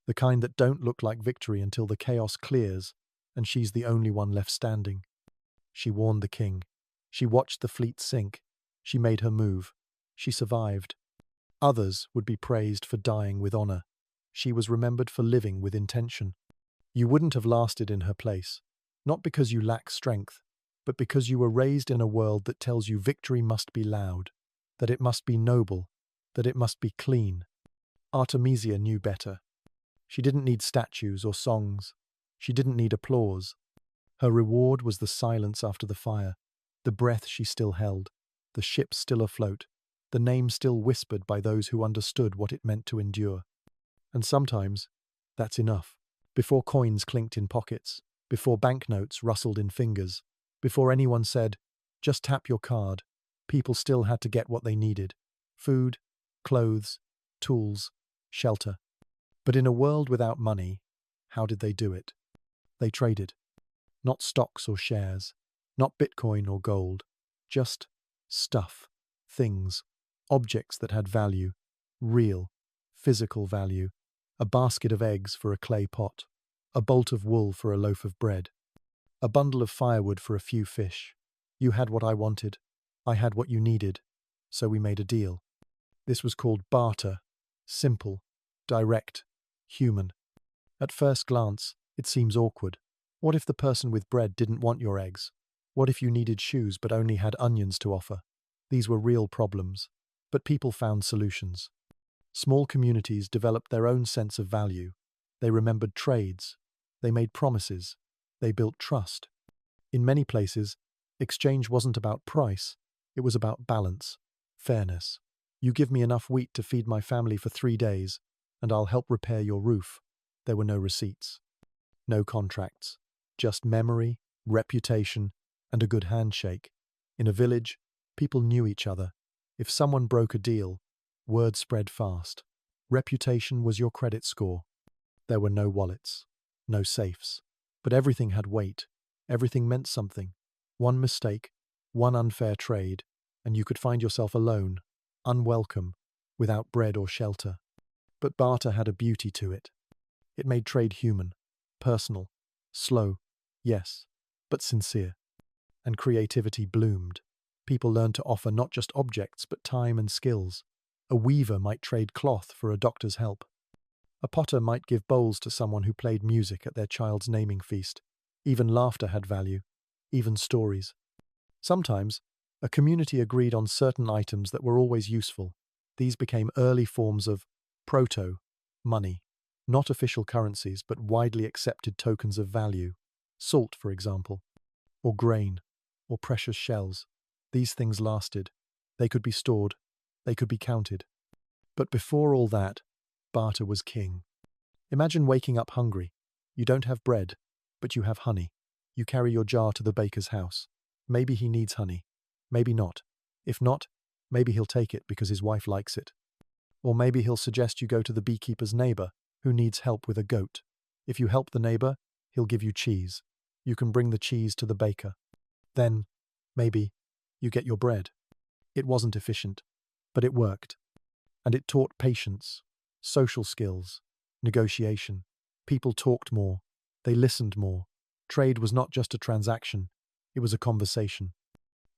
The kind that don't look like victory until the chaos clears, and she's the only one left standing. She warned the king. She watched the fleet sink. She made her move. She survived. Others would be praised for dying with honor. She was remembered for living with intention. You wouldn't have lasted in her place, not because you lack strength, but because you were raised in a world that tells you victory must be loud, that it must be noble, that it must be clean. Artemisia knew better. She didn't need statues or songs. She didn't need applause. Her reward was the silence after the fire, the breath she still held, the ship still afloat, the name still whispered by those who understood what it meant to endure. And sometimes, that's enough. Before coins clinked in pockets, before banknotes rustled in fingers, before anyone said, "Just tap your card," people still had to get what they needed: food, clothes, tools, shelter. But in a world without money, how did they do it? They traded. Not stocks or shares, not Bitcoin or gold, just stuff, things, objects that had value, real, physical value. A basket of eggs for a clay pot, a bolt of wool for a loaf of bread, a bundle of firewood for a few fish. You had what I wanted, I had what you needed, so we made a deal. This was called barter, simple, direct, human. At first glance, it seems awkward. What if the person with bread didn't want your eggs? What if you needed shoes but only had onions to offer? These were real problems, but people found solutions. Small communities developed their own sense of value. They remembered trades. They made promises. They built trust. In many places, exchange wasn't about price. It was about balance, fairness. You give me enough wheat to feed my family for 3 days, and I'll help repair your roof. There were no receipts, no contracts, just memory, reputation, and a good handshake. In a village, people knew each other. If someone broke a deal, word spread fast. Reputation was your credit score. There were no wallets, no safes, but everything had weight. Everything meant something. One mistake, one unfair trade, and you could find yourself alone, unwelcome, without bread or shelter. But barter had a beauty to it. It made trade human, personal, slow, yes, but sincere. And creativity bloomed. People learned to offer not just objects, but time and skills. A weaver might trade cloth for a doctor's help. A potter might give bowls to someone who played music at their child's naming feast. Even laughter had value, even stories. Sometimes, a community agreed on certain items that were always useful. These became early forms of proto-money, not official currencies, but widely accepted tokens of value. Salt, for example, or grain, or precious shells. These things lasted. They could be stored. They could be counted. But before all that, barter was king. Imagine waking up hungry. You don't have bread, but you have honey. You carry your jar to the baker's house. Maybe he needs honey. Maybe not. If not, maybe he'll take it because his wife likes it. Or maybe he'll suggest you go to the beekeeper's neighbor who needs help with a goat. If you help the neighbor, he'll give you cheese. You can bring the cheese to the baker. Then, maybe, you get your bread. It wasn't efficient, but it worked. And it taught patience, social skills, negotiation. People talked more. They listened more. Trade was not just a transaction, it was a conversation.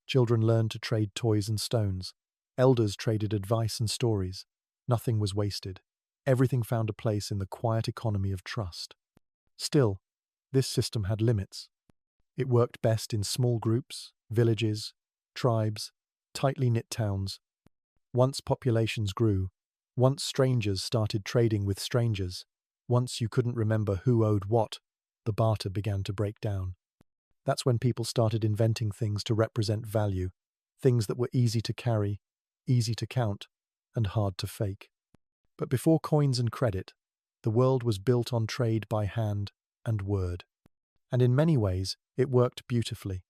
Children learned to trade toys and stones. Elders traded advice and stories. Nothing was wasted. Everything found a place in the quiet economy of trust. Still, this system had limits. It worked best in small groups, villages, tribes, tightly knit towns. Once populations grew, once strangers started trading with strangers, once you couldn't remember who owed what, the barter began to break down. That's when people started inventing things to represent value, things that were easy to carry, easy to count, and hard to fake. But before coins and credit, the world was built on trade by hand and word. And in many ways, it worked beautifully.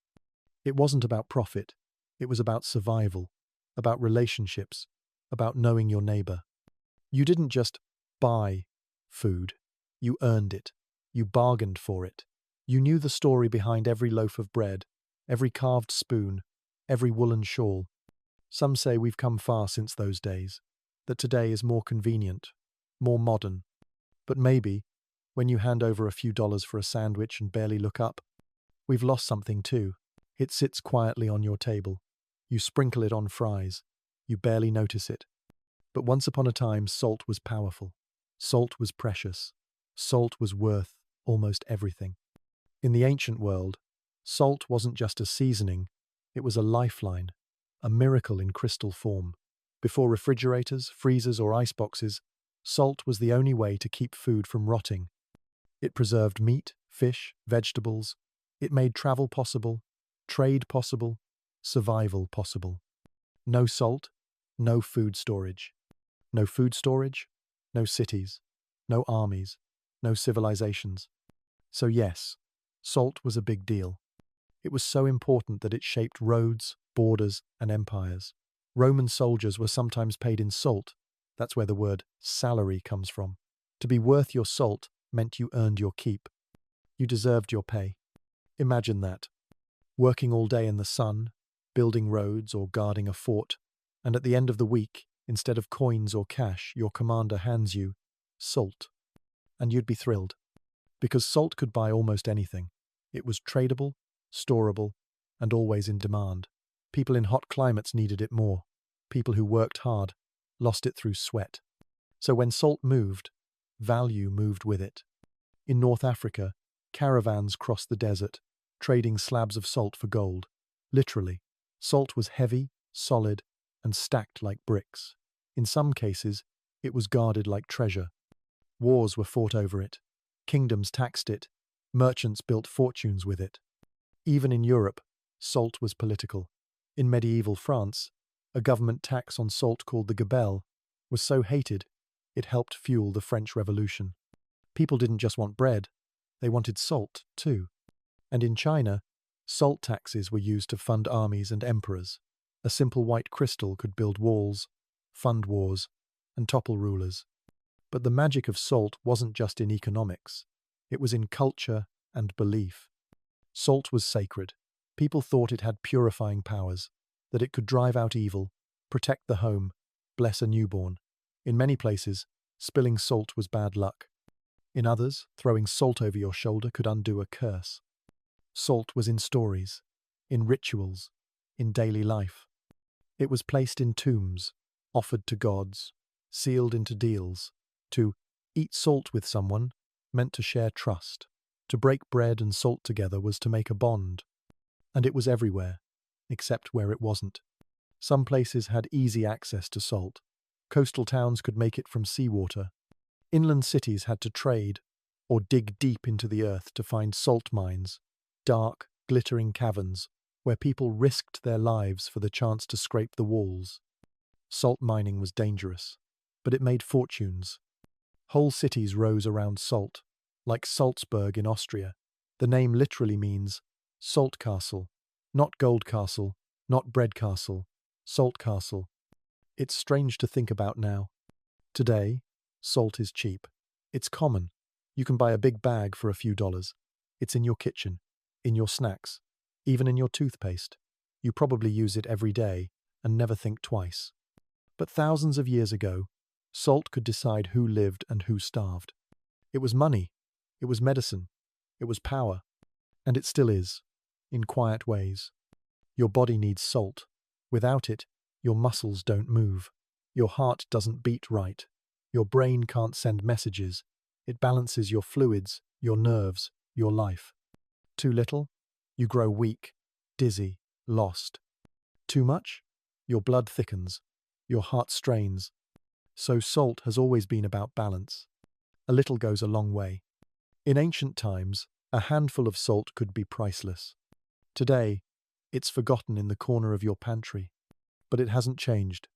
It wasn't about profit, it was about survival, about relationships, about knowing your neighbor. You didn't just buy food, you earned it, you bargained for it. You knew the story behind every loaf of bread, every carved spoon, every woolen shawl. Some say we've come far since those days, that today is more convenient, more modern. But maybe, when you hand over a few dollars for a sandwich and barely look up, we've lost something too. It sits quietly on your table. You sprinkle it on fries. You barely notice it. But once upon a time, salt was powerful. Salt was precious. Salt was worth almost everything. In the ancient world, salt wasn't just a seasoning, it was a lifeline, a miracle in crystal form. Before refrigerators, freezers, or iceboxes, salt was the only way to keep food from rotting. It preserved meat, fish, vegetables. It made travel possible, trade possible, survival possible. No salt, no food storage. No food storage, no cities, no armies, no civilizations. So yes, salt was a big deal. It was so important that it shaped roads, borders, and empires. Roman soldiers were sometimes paid in salt. That's where the word salary comes from. To be worth your salt meant you earned your keep. You deserved your pay. Imagine that. Working all day in the sun, building roads or guarding a fort, and at the end of the week, instead of coins or cash, your commander hands you salt. And you'd be thrilled. Because salt could buy almost anything. It was tradable, storable, and always in demand. People in hot climates needed it more. People who worked hard lost it through sweat. So when salt moved, value moved with it. In North Africa, caravans crossed the desert, trading slabs of salt for gold. Literally, salt was heavy, solid, and stacked like bricks. In some cases, it was guarded like treasure. Wars were fought over it. Kingdoms taxed it. Merchants built fortunes with it. Even in Europe, salt was political. In medieval France, a government tax on salt called the gabelle was so hated it helped fuel the French Revolution. People didn't just want bread, they wanted salt too. And in China, salt taxes were used to fund armies and emperors. A simple white crystal could build walls, fund wars, and topple rulers. But the magic of salt wasn't just in economics, it was in culture and belief. Salt was sacred. People thought it had purifying powers, that it could drive out evil, protect the home, bless a newborn. In many places, spilling salt was bad luck. In others, throwing salt over your shoulder could undo a curse. Salt was in stories, in rituals, in daily life. It was placed in tombs, offered to gods, sealed into deals. To eat salt with someone meant to share trust. To break bread and salt together was to make a bond. And it was everywhere, except where it wasn't. Some places had easy access to salt. Coastal towns could make it from seawater. Inland cities had to trade or dig deep into the earth to find salt mines, dark, glittering caverns where people risked their lives for the chance to scrape the walls. Salt mining was dangerous, but it made fortunes. Whole cities rose around salt, like Salzburg in Austria. The name literally means salt castle, not gold castle, not bread castle, salt castle. It's strange to think about now. Today, salt is cheap. It's common. You can buy a big bag for a few dollars. It's in your kitchen, in your snacks, even in your toothpaste. You probably use it every day and never think twice. But thousands of years ago, salt could decide who lived and who starved. It was money, it was medicine, it was power, and it still is, in quiet ways. Your body needs salt. Without it, your muscles don't move. Your heart doesn't beat right. Your brain can't send messages. It balances your fluids, your nerves, your life. Too little? You grow weak, dizzy, lost. Too much? Your blood thickens. Your heart strains. So salt has always been about balance. A little goes a long way. In ancient times, a handful of salt could be priceless. Today, it's forgotten in the corner of your pantry. But it hasn't changed.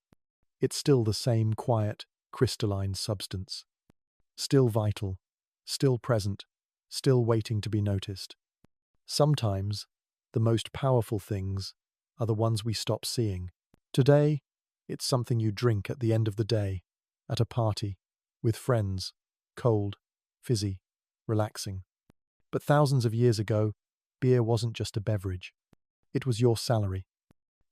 It's still the same quiet, crystalline substance. Still vital, still present, still waiting to be noticed. Sometimes, the most powerful things are the ones we stop seeing. Today, it's something you drink at the end of the day, at a party, with friends, cold, fizzy, relaxing. But thousands of years ago, beer wasn't just a beverage. It was your salary.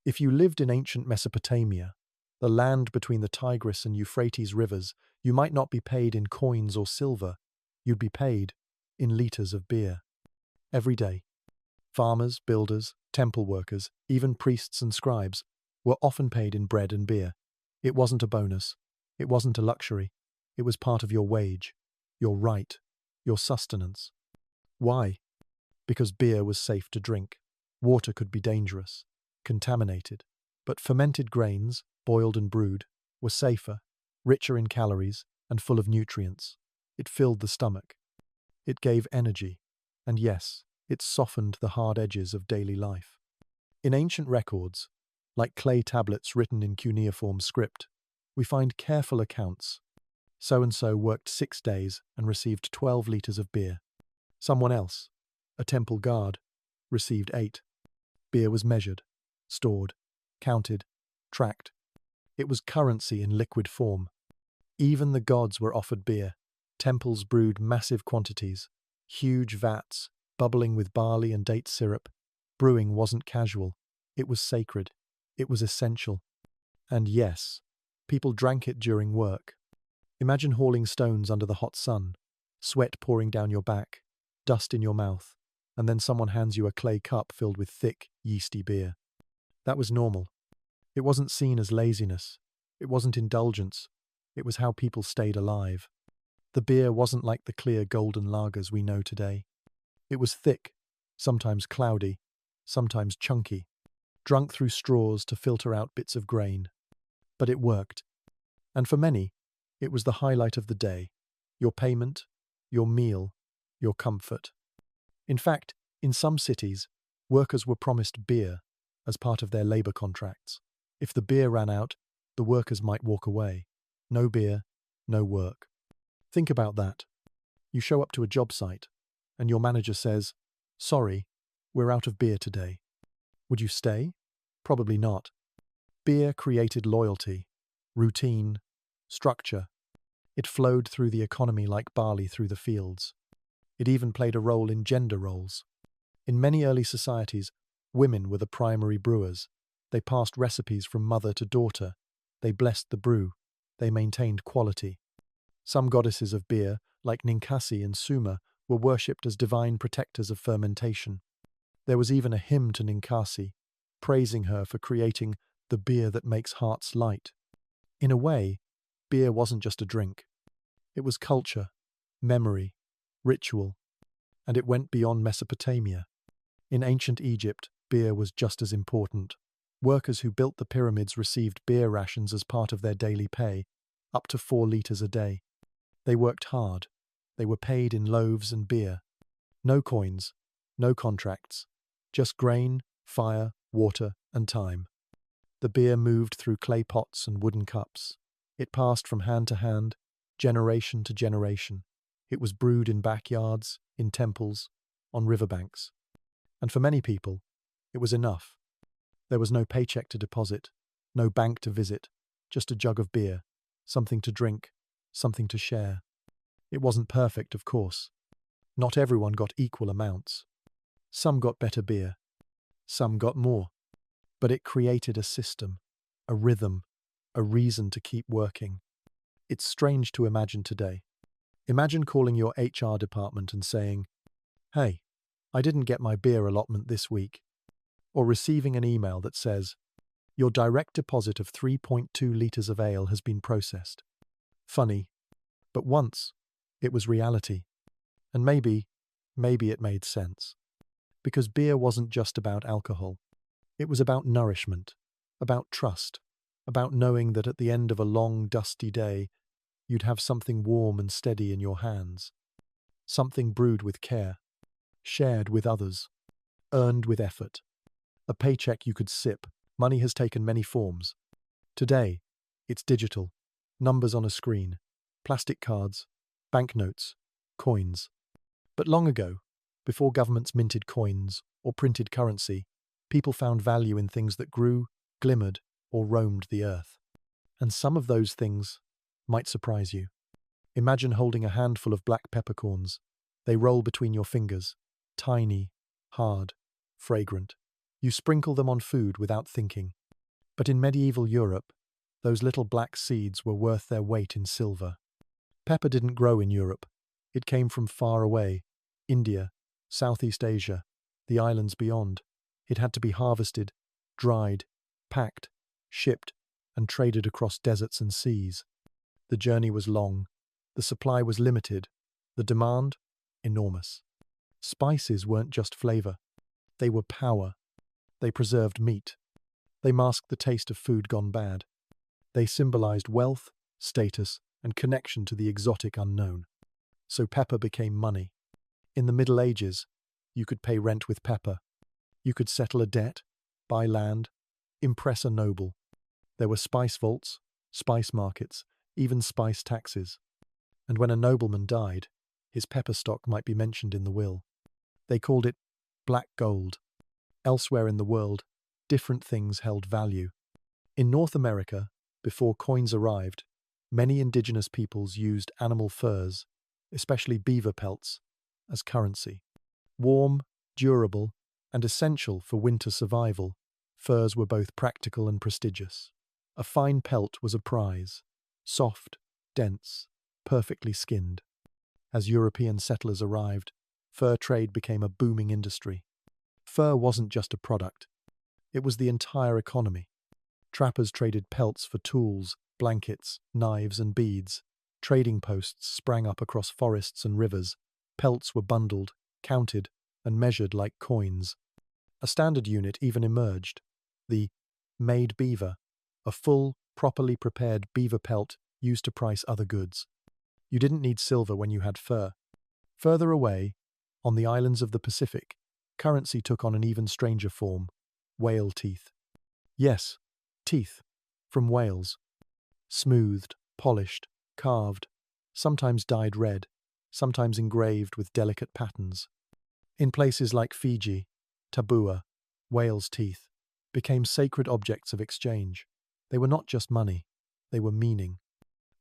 If you lived in ancient Mesopotamia, the land between the Tigris and Euphrates rivers, you might not be paid in coins or silver. You'd be paid in liters of beer. Every day. Farmers, builders, temple workers, even priests and scribes were often paid in bread and beer. It wasn't a bonus. It wasn't a luxury. It was part of your wage, your right, your sustenance. Why? Because beer was safe to drink. Water could be dangerous, contaminated. But fermented grains, boiled and brewed, were safer, richer in calories, and full of nutrients. It filled the stomach. It gave energy. And yes, it softened the hard edges of daily life. In ancient records, like clay tablets written in cuneiform script, we find careful accounts. So-and-so worked 6 days and received 12 liters of beer. Someone else, a temple guard, received 8. Beer was measured, stored, counted, tracked. It was currency in liquid form. Even the gods were offered beer. Temples brewed massive quantities, huge vats, bubbling with barley and date syrup. Brewing wasn't casual. It was sacred. It was essential. And yes, people drank it during work. Imagine hauling stones under the hot sun, sweat pouring down your back, dust in your mouth, and then someone hands you a clay cup filled with thick, yeasty beer. That was normal. It wasn't seen as laziness. It wasn't indulgence. It was how people stayed alive. The beer wasn't like the clear golden lagers we know today. It was thick, sometimes cloudy, sometimes chunky, drunk through straws to filter out bits of grain. But it worked. And for many, it was the highlight of the day. Your payment, your meal, your comfort. In fact, in some cities, workers were promised beer, as part of their labor contracts. If the beer ran out, the workers might walk away. No beer, no work. Think about that. You show up to a job site, and your manager says, "Sorry, we're out of beer today." Would you stay? Probably not. Beer created loyalty, routine, structure. It flowed through the economy like barley through the fields. It even played a role in gender roles. In many early societies, women were the primary brewers. They passed recipes from mother to daughter. They blessed the brew. They maintained quality. Some goddesses of beer, like Ninkasi and Suma, were worshipped as divine protectors of fermentation. There was even a hymn to Ninkasi, praising her for creating the beer that makes hearts light. In a way, beer wasn't just a drink. It was culture, memory, ritual, and it went beyond Mesopotamia. In ancient Egypt, beer was just as important. Workers who built the pyramids received beer rations as part of their daily pay, up to 4 liters a day. They worked hard. They were paid in loaves and beer. No coins, no contracts, just grain, fire, water, and time. The beer moved through clay pots and wooden cups. It passed from hand to hand, generation to generation. It was brewed in backyards, in temples, on riverbanks. And for many people, it was enough. There was no paycheck to deposit, no bank to visit, just a jug of beer, something to drink, something to share. It wasn't perfect, of course. Not everyone got equal amounts. Some got better beer. Some got more. But it created a system, a rhythm, a reason to keep working. It's strange to imagine today. Imagine calling your HR department and saying, "Hey, I didn't get my beer allotment this week." Or receiving an email that says, "Your direct deposit of 3.2 liters of ale has been processed." Funny, but once, it was reality. And maybe it made sense. Because beer wasn't just about alcohol. It was about nourishment, about trust, about knowing that at the end of a long, dusty day, you'd have something warm and steady in your hands. Something brewed with care, shared with others, earned with effort. A paycheck you could sip. Money has taken many forms. Today, it's digital, numbers on a screen, plastic cards, banknotes, coins. But long ago, before governments minted coins or printed currency, people found value in things that grew, glimmered, or roamed the earth. And some of those things might surprise you. Imagine holding a handful of black peppercorns. They roll between your fingers, tiny, hard, fragrant. You sprinkle them on food without thinking. But in medieval Europe, those little black seeds were worth their weight in silver. Pepper didn't grow in Europe. It came from far away, India, Southeast Asia, the islands beyond. It had to be harvested, dried, packed, shipped, and traded across deserts and seas. The journey was long, the supply was limited, the demand enormous. Spices weren't just flavor. They were power. They preserved meat. They masked the taste of food gone bad. They symbolized wealth, status, and connection to the exotic unknown. So pepper became money. In the Middle Ages, you could pay rent with pepper. You could settle a debt, buy land, impress a noble. There were spice vaults, spice markets, even spice taxes. And when a nobleman died, his pepper stock might be mentioned in the will. They called it black gold. Elsewhere in the world, different things held value. In North America, before coins arrived, many indigenous peoples used animal furs, especially beaver pelts, as currency. Warm, durable, and essential for winter survival, furs were both practical and prestigious. A fine pelt was a prize, soft, dense, perfectly skinned. As European settlers arrived, fur trade became a booming industry. Fur wasn't just a product. It was the entire economy. Trappers traded pelts for tools, blankets, knives, and beads. Trading posts sprang up across forests and rivers. Pelts were bundled, counted, and measured like coins. A standard unit even emerged, the made beaver, a full, properly prepared beaver pelt used to price other goods. You didn't need silver when you had fur. Further away, on the islands of the Pacific, currency took on an even stranger form, whale teeth. Yes, teeth. From whales. Smoothed, polished, carved, sometimes dyed red, sometimes engraved with delicate patterns. In places like Fiji, tabua, whale's teeth, became sacred objects of exchange. They were not just money, they were meaning.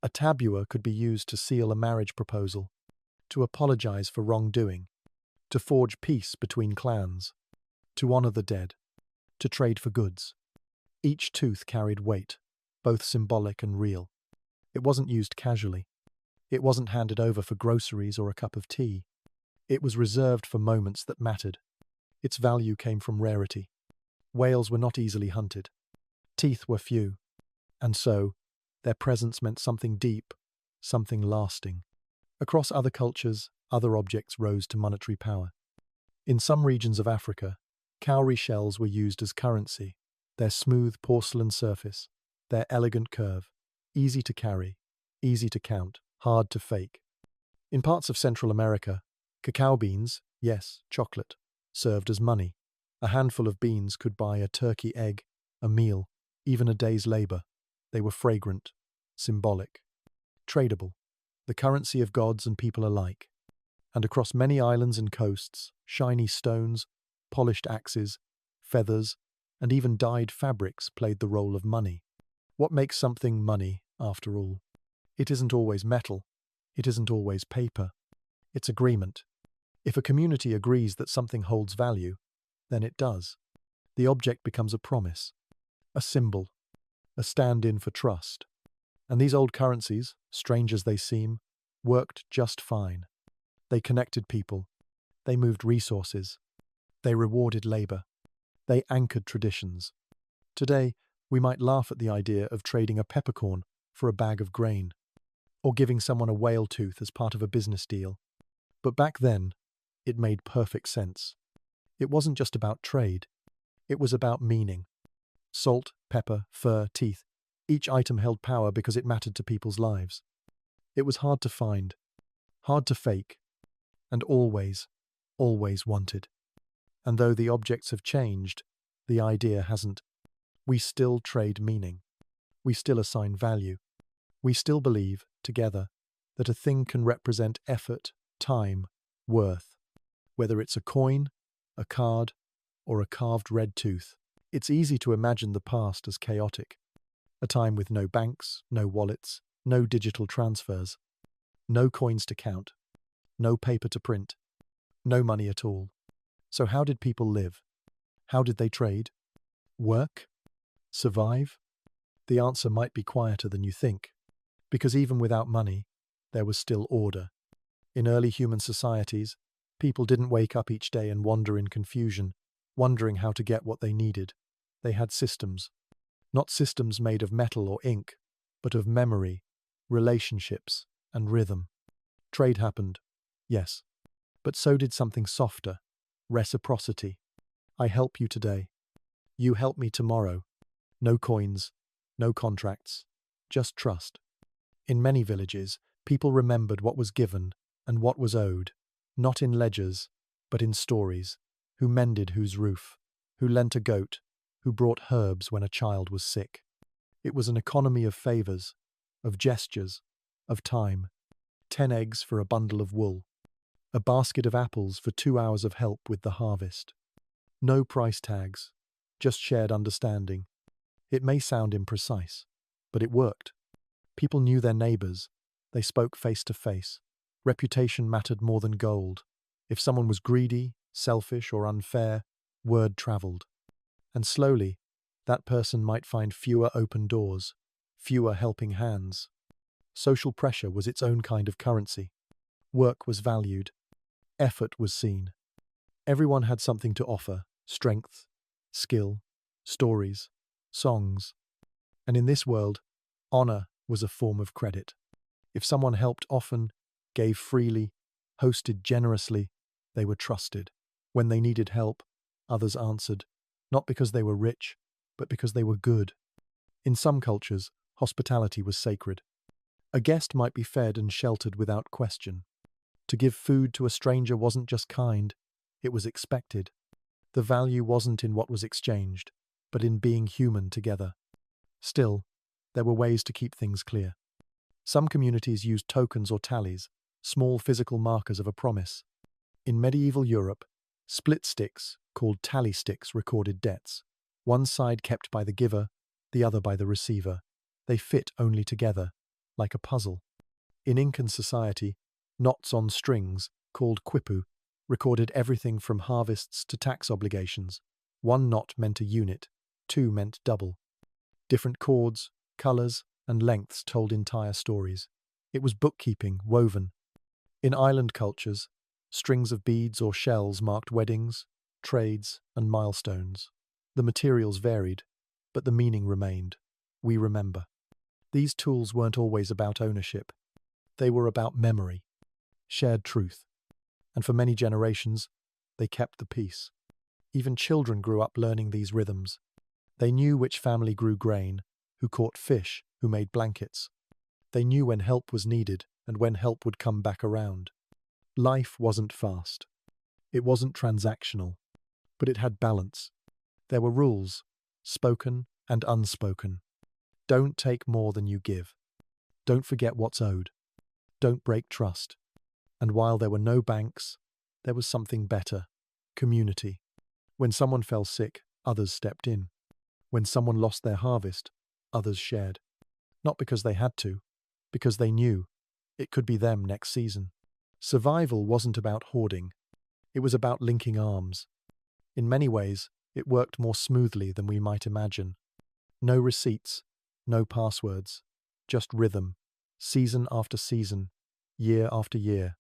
A tabua could be used to seal a marriage proposal, to apologize for wrongdoing, to forge peace between clans, to honor the dead, to trade for goods. Each tooth carried weight, both symbolic and real. It wasn't used casually. It wasn't handed over for groceries or a cup of tea. It was reserved for moments that mattered. Its value came from rarity. Whales were not easily hunted. Teeth were few. And so, their presence meant something deep, something lasting. Across other cultures, other objects rose to monetary power. In some regions of Africa, cowrie shells were used as currency, their smooth porcelain surface, their elegant curve, easy to carry, easy to count, hard to fake. In parts of Central America, cacao beans, yes, chocolate, served as money. A handful of beans could buy a turkey egg, a meal, even a day's labor. They were fragrant, symbolic, tradable, the currency of gods and people alike. And across many islands and coasts, shiny stones, polished axes, feathers, and even dyed fabrics played the role of money. What makes something money, after all? It isn't always metal. It isn't always paper. It's agreement. If a community agrees that something holds value, then it does. The object becomes a promise, a symbol, a stand-in for trust. And these old currencies, strange as they seem, worked just fine. They connected people. They moved resources. They rewarded labor. They anchored traditions. Today, we might laugh at the idea of trading a peppercorn for a bag of grain, or giving someone a whale tooth as part of a business deal. But back then, it made perfect sense. It wasn't just about trade. It was about meaning. Salt, pepper, fur, teeth. Each item held power because it mattered to people's lives. It was hard to find, hard to fake, and always, always wanted. And though the objects have changed, the idea hasn't. We still trade meaning. We still assign value. We still believe, together, that a thing can represent effort, time, worth. Whether it's a coin, a card, or a carved red tooth, it's easy to imagine the past as chaotic. A time with no banks, no wallets, no digital transfers, no coins to count, no paper to print, no money at all. So how did people live? How did they trade? Work? Survive? The answer might be quieter than you think, because even without money, there was still order. In early human societies, people didn't wake up each day and wander in confusion, wondering how to get what they needed. They had systems. Not systems made of metal or ink, but of memory, relationships, and rhythm. Trade happened, yes, but so did something softer, reciprocity. I help you today. You help me tomorrow. No coins, no contracts, just trust. In many villages, people remembered what was given and what was owed, not in ledgers, but in stories. Who mended whose roof, who lent a goat, who brought herbs when a child was sick. It was an economy of favors, of gestures, of time. 10 eggs for a bundle of wool. A basket of apples for 2 hours of help with the harvest. No price tags, just shared understanding. It may sound imprecise, but it worked. People knew their neighbors. They spoke face to face. Reputation mattered more than gold. If someone was greedy, selfish, or unfair, word traveled. And slowly, that person might find fewer open doors, fewer helping hands. Social pressure was its own kind of currency. Work was valued. Effort was seen. Everyone had something to offer: strength, skill, stories, songs. And in this world, honor was a form of credit. If someone helped often, gave freely, hosted generously, they were trusted. When they needed help, others answered, not because they were rich, but because they were good. In some cultures, hospitality was sacred. A guest might be fed and sheltered without question. To give food to a stranger wasn't just kind, it was expected. The value wasn't in what was exchanged, but in being human together. Still, there were ways to keep things clear. Some communities used tokens or tallies, small physical markers of a promise. In medieval Europe, split sticks, called tally sticks, recorded debts. One side kept by the giver, the other by the receiver. They fit only together, like a puzzle. In Incan society, knots on strings, called quipu, recorded everything from harvests to tax obligations. One knot meant a unit, two meant double. Different chords, colours, and lengths told entire stories. It was bookkeeping, woven. In island cultures, strings of beads or shells marked weddings, trades, and milestones. The materials varied, but the meaning remained. We remember. These tools weren't always about ownership. They were about memory, shared truth. And for many generations, they kept the peace. Even children grew up learning these rhythms. They knew which family grew grain, who caught fish, who made blankets. They knew when help was needed and when help would come back around. Life wasn't fast. It wasn't transactional, but it had balance. There were rules, spoken and unspoken. Don't take more than you give. Don't forget what's owed. Don't break trust. And while there were no banks, there was something better: community. When someone fell sick, others stepped in. When someone lost their harvest, others shared. Not because they had to, because they knew it could be them next season. Survival wasn't about hoarding. It was about linking arms. In many ways, it worked more smoothly than we might imagine. No receipts, no passwords, just rhythm, season after season, year after year.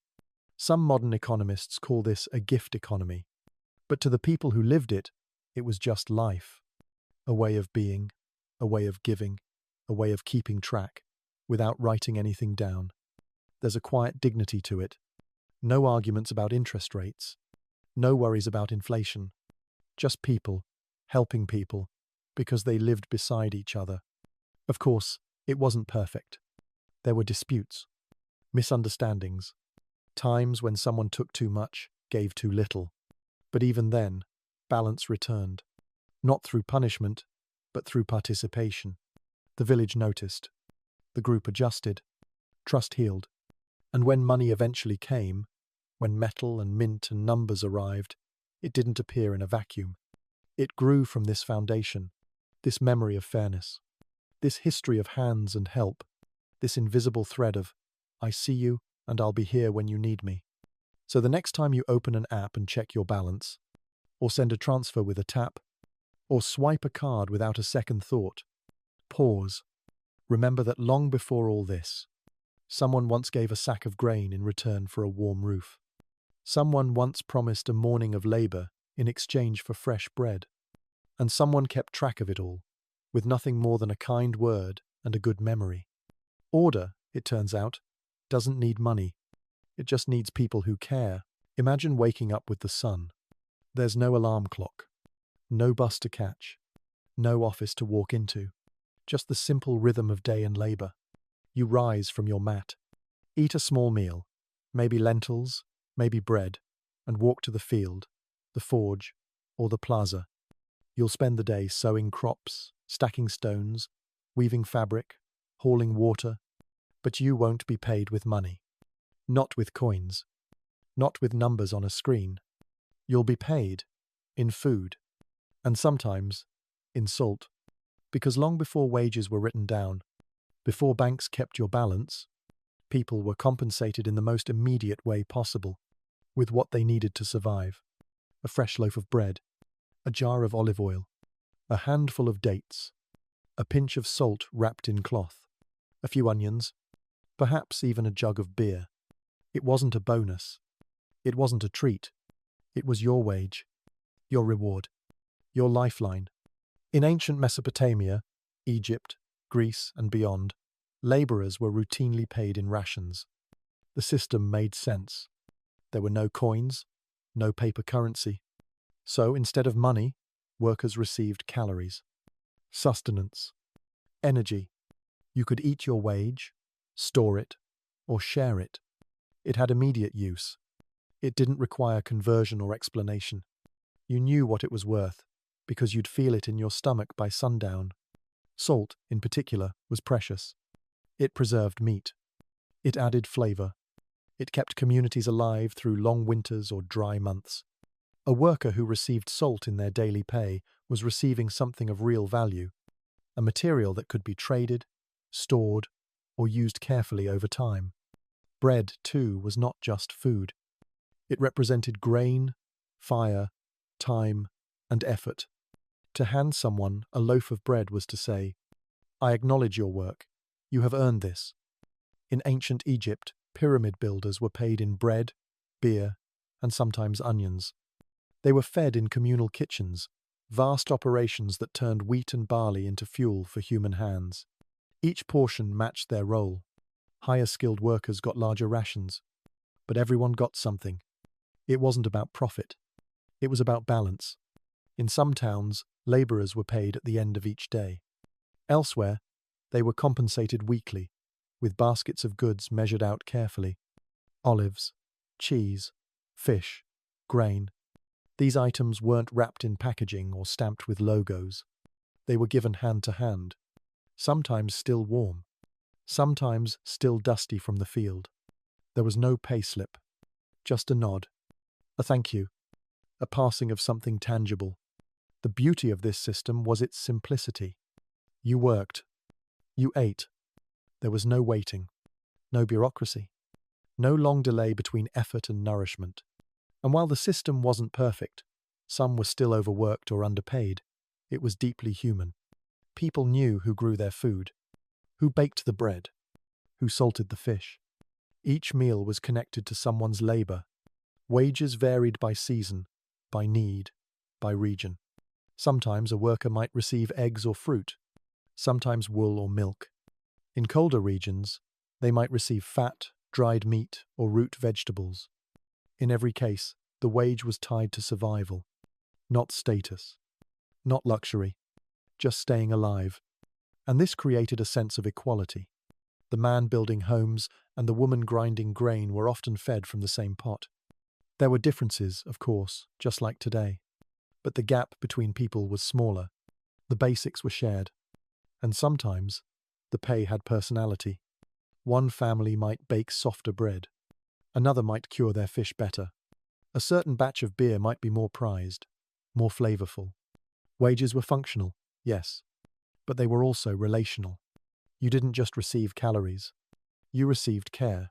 Some modern economists call this a gift economy. But to the people who lived it, it was just life. A way of being, a way of giving, a way of keeping track, without writing anything down. There's a quiet dignity to it. No arguments about interest rates. No worries about inflation. Just people, helping people, because they lived beside each other. Of course, it wasn't perfect. There were disputes, misunderstandings, times when someone took too much, gave too little. But even then, balance returned. Not through punishment, but through participation. The village noticed. The group adjusted. Trust healed. And when money eventually came, when metal and mint and numbers arrived, it didn't appear in a vacuum. It grew from this foundation, this memory of fairness, this history of hands and help, this invisible thread of, I see you and I'll be here when you need me. So the next time you open an app and check your balance, or send a transfer with a tap, or swipe a card without a second thought, pause. Remember that long before all this, someone once gave a sack of grain in return for a warm roof. Someone once promised a morning of labor in exchange for fresh bread. And someone kept track of it all, with nothing more than a kind word and a good memory. Order, it turns out, doesn't need money. It just needs people who care. Imagine waking up with the sun. There's no alarm clock, no bus to catch, no office to walk into. Just the simple rhythm of day and labor. You rise from your mat, eat a small meal, maybe lentils, maybe bread, and walk to the field, the forge, or the plaza. You'll spend the day sowing crops, stacking stones, weaving fabric, hauling water, but you won't be paid with money. Not with coins. Not with numbers on a screen. You'll be paid in food, and sometimes in salt. Because long before wages were written down, before banks kept your balance, people were compensated in the most immediate way possible, with what they needed to survive. A fresh loaf of bread, a jar of olive oil, a handful of dates, a pinch of salt wrapped in cloth, a few onions, perhaps even a jug of beer. It wasn't a bonus. It wasn't a treat. It was your wage, your reward, your lifeline. In ancient Mesopotamia, Egypt, Greece, and beyond, laborers were routinely paid in rations. The system made sense. There were no coins, no paper currency. So instead of money, workers received calories, sustenance, energy. You could eat your wage, store it, or share it. It had immediate use. It didn't require conversion or explanation. You knew what it was worth, because you'd feel it in your stomach by sundown. Salt, in particular, was precious. It preserved meat. It added flavor. It kept communities alive through long winters or dry months. A worker who received salt in their daily pay was receiving something of real value, a material that could be traded, stored, or used carefully over time. Bread, too, was not just food. It represented grain, fire, time, and effort. To hand someone a loaf of bread was to say, "I acknowledge your work. You have earned this." In ancient Egypt, pyramid builders were paid in bread, beer, and sometimes onions. They were fed in communal kitchens, vast operations that turned wheat and barley into fuel for human hands. Each portion matched their role. Higher-skilled workers got larger rations, but everyone got something. It wasn't about profit. It was about balance. In some towns, laborers were paid at the end of each day. Elsewhere, they were compensated weekly, with baskets of goods measured out carefully. Olives, cheese, fish, grain. These items weren't wrapped in packaging or stamped with logos. They were given hand to hand, sometimes still warm, sometimes still dusty from the field. There was no payslip, just a nod, a thank you, a passing of something tangible. The beauty of this system was its simplicity. You worked. You ate. There was no waiting, no bureaucracy, no long delay between effort and nourishment. And while the system wasn't perfect, some were still overworked or underpaid, it was deeply human. People knew who grew their food, who baked the bread, who salted the fish. Each meal was connected to someone's labor. Wages varied by season, by need, by region. Sometimes a worker might receive eggs or fruit, sometimes wool or milk. In colder regions, they might receive fat, dried meat, or root vegetables. In every case, the wage was tied to survival, not status, not luxury, just staying alive. And this created a sense of equality. The man building homes and the woman grinding grain were often fed from the same pot. There were differences, of course, just like today. But the gap between people was smaller. The basics were shared. And sometimes, the pay had personality. One family might bake softer bread. Another might cure their fish better. A certain batch of beer might be more prized, more flavorful. Wages were functional, yes, but they were also relational. You didn't just receive calories. You received care.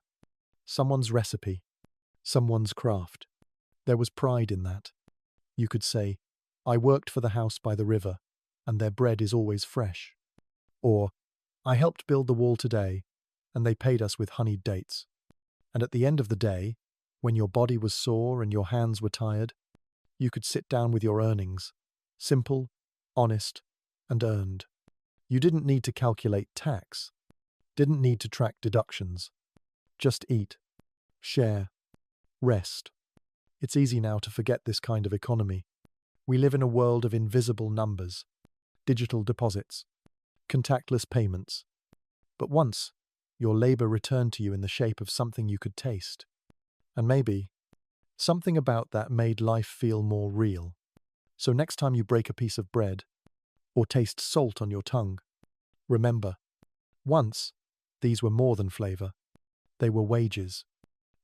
Someone's recipe. Someone's craft. There was pride in that. You could say, "I worked for the house by the river, and their bread is always fresh." Or, "I helped build the wall today, and they paid us with honeyed dates." And at the end of the day, when your body was sore and your hands were tired, you could sit down with your earnings, simple, honest, and earned. You didn't need to calculate tax, didn't need to track deductions. Just eat, share, rest. It's easy now to forget this kind of economy. We live in a world of invisible numbers, digital deposits, contactless payments. But once, your labor returned to you in the shape of something you could taste. And maybe, something about that made life feel more real. So next time you break a piece of bread, or taste salt on your tongue, remember, once, these were more than flavor. They were wages.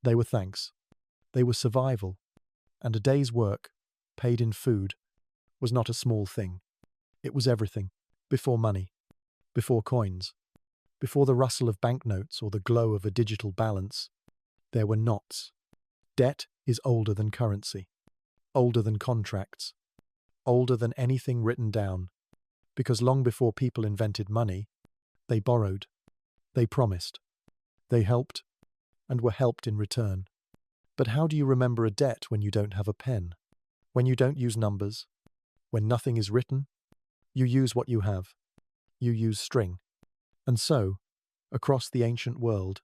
They were thanks. They were survival. And a day's work, paid in food, was not a small thing. It was everything. Before money, before coins, before the rustle of banknotes or the glow of a digital balance, there were knots. Debt is older than currency, older than contracts, older than anything written down, because long before people invented money, they borrowed, they promised, they helped, and were helped in return. But how do you remember a debt when you don't have a pen? When you don't use numbers? When nothing is written? You use what you have. You use string. And so, across the ancient world,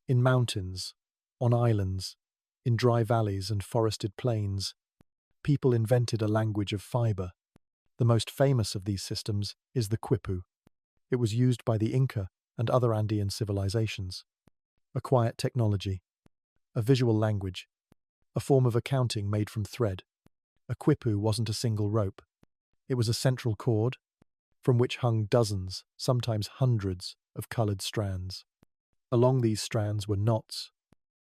in mountains, on islands, in dry valleys and forested plains, people invented a language of fiber. The most famous of these systems is the quipu. It was used by the Inca and other Andean civilizations. A quiet technology, a visual language, a form of accounting made from thread. A quipu wasn't a single rope. It was a central cord from which hung dozens, sometimes hundreds, of coloured strands. Along these strands were knots,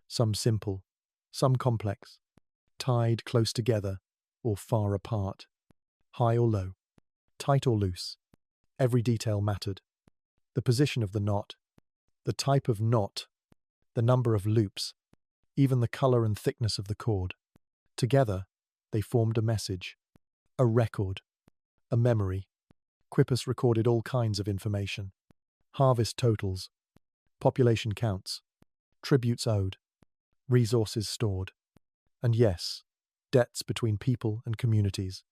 some simple, some complex, tied close together or far apart, high or low, tight or loose. Every detail mattered. The position of the knot, the type of knot, the number of loops, even the colour and thickness of the cord. Together, they formed a message, a record, a memory. Quipus recorded all kinds of information: harvest totals, population counts, tributes owed, resources stored, and yes, debts between people and communities.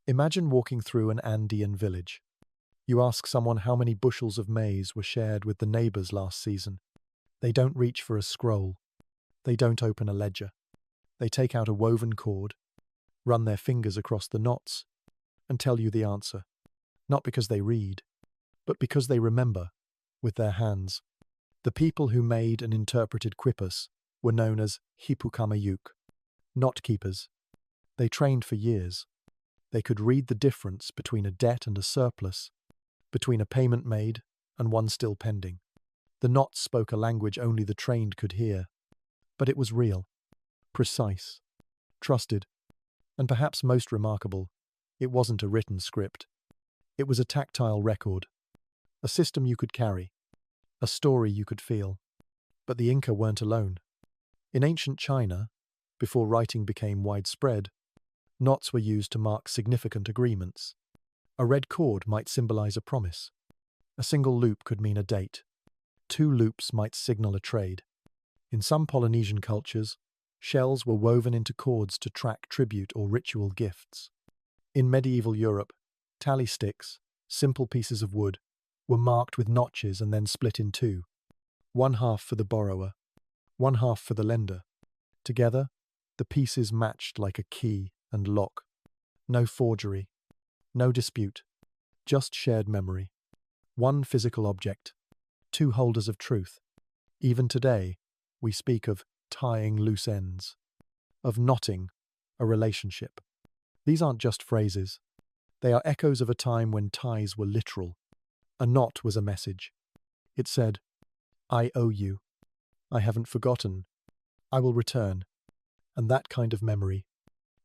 Imagine walking through an Andean village. You ask someone how many bushels of maize were shared with the neighbours last season. They don't reach for a scroll. They don't open a ledger. They take out a woven cord, run their fingers across the knots, and tell you the answer. Not because they read, but because they remember, with their hands. The people who made and interpreted quipus were known as hipukamayuk, knot keepers. They trained for years. They could read the difference between a debt and a surplus, between a payment made and one still pending. The knots spoke a language only the trained could hear, but it was real, precise, trusted, and perhaps most remarkable, it wasn't a written script. It was a tactile record, a system you could carry, a story you could feel. But the Inca weren't alone. In ancient China, before writing became widespread, knots were used to mark significant agreements. A red cord might symbolize a promise. A single loop could mean a date. 2 loops might signal a trade. In some Polynesian cultures, shells were woven into cords to track tribute or ritual gifts. In medieval Europe, tally sticks, simple pieces of wood, were marked with notches and then split in 2. 1/2 for the borrower, 1/2 for the lender. Together, the pieces matched like a key and lock. No forgery, no dispute, just shared memory. 1 physical object, 2 holders of truth. Even today, we speak of tying loose ends, of knotting a relationship. These aren't just phrases. They are echoes of a time when ties were literal. A knot was a message. It said, I owe you. I haven't forgotten. I will return. And that kind of memory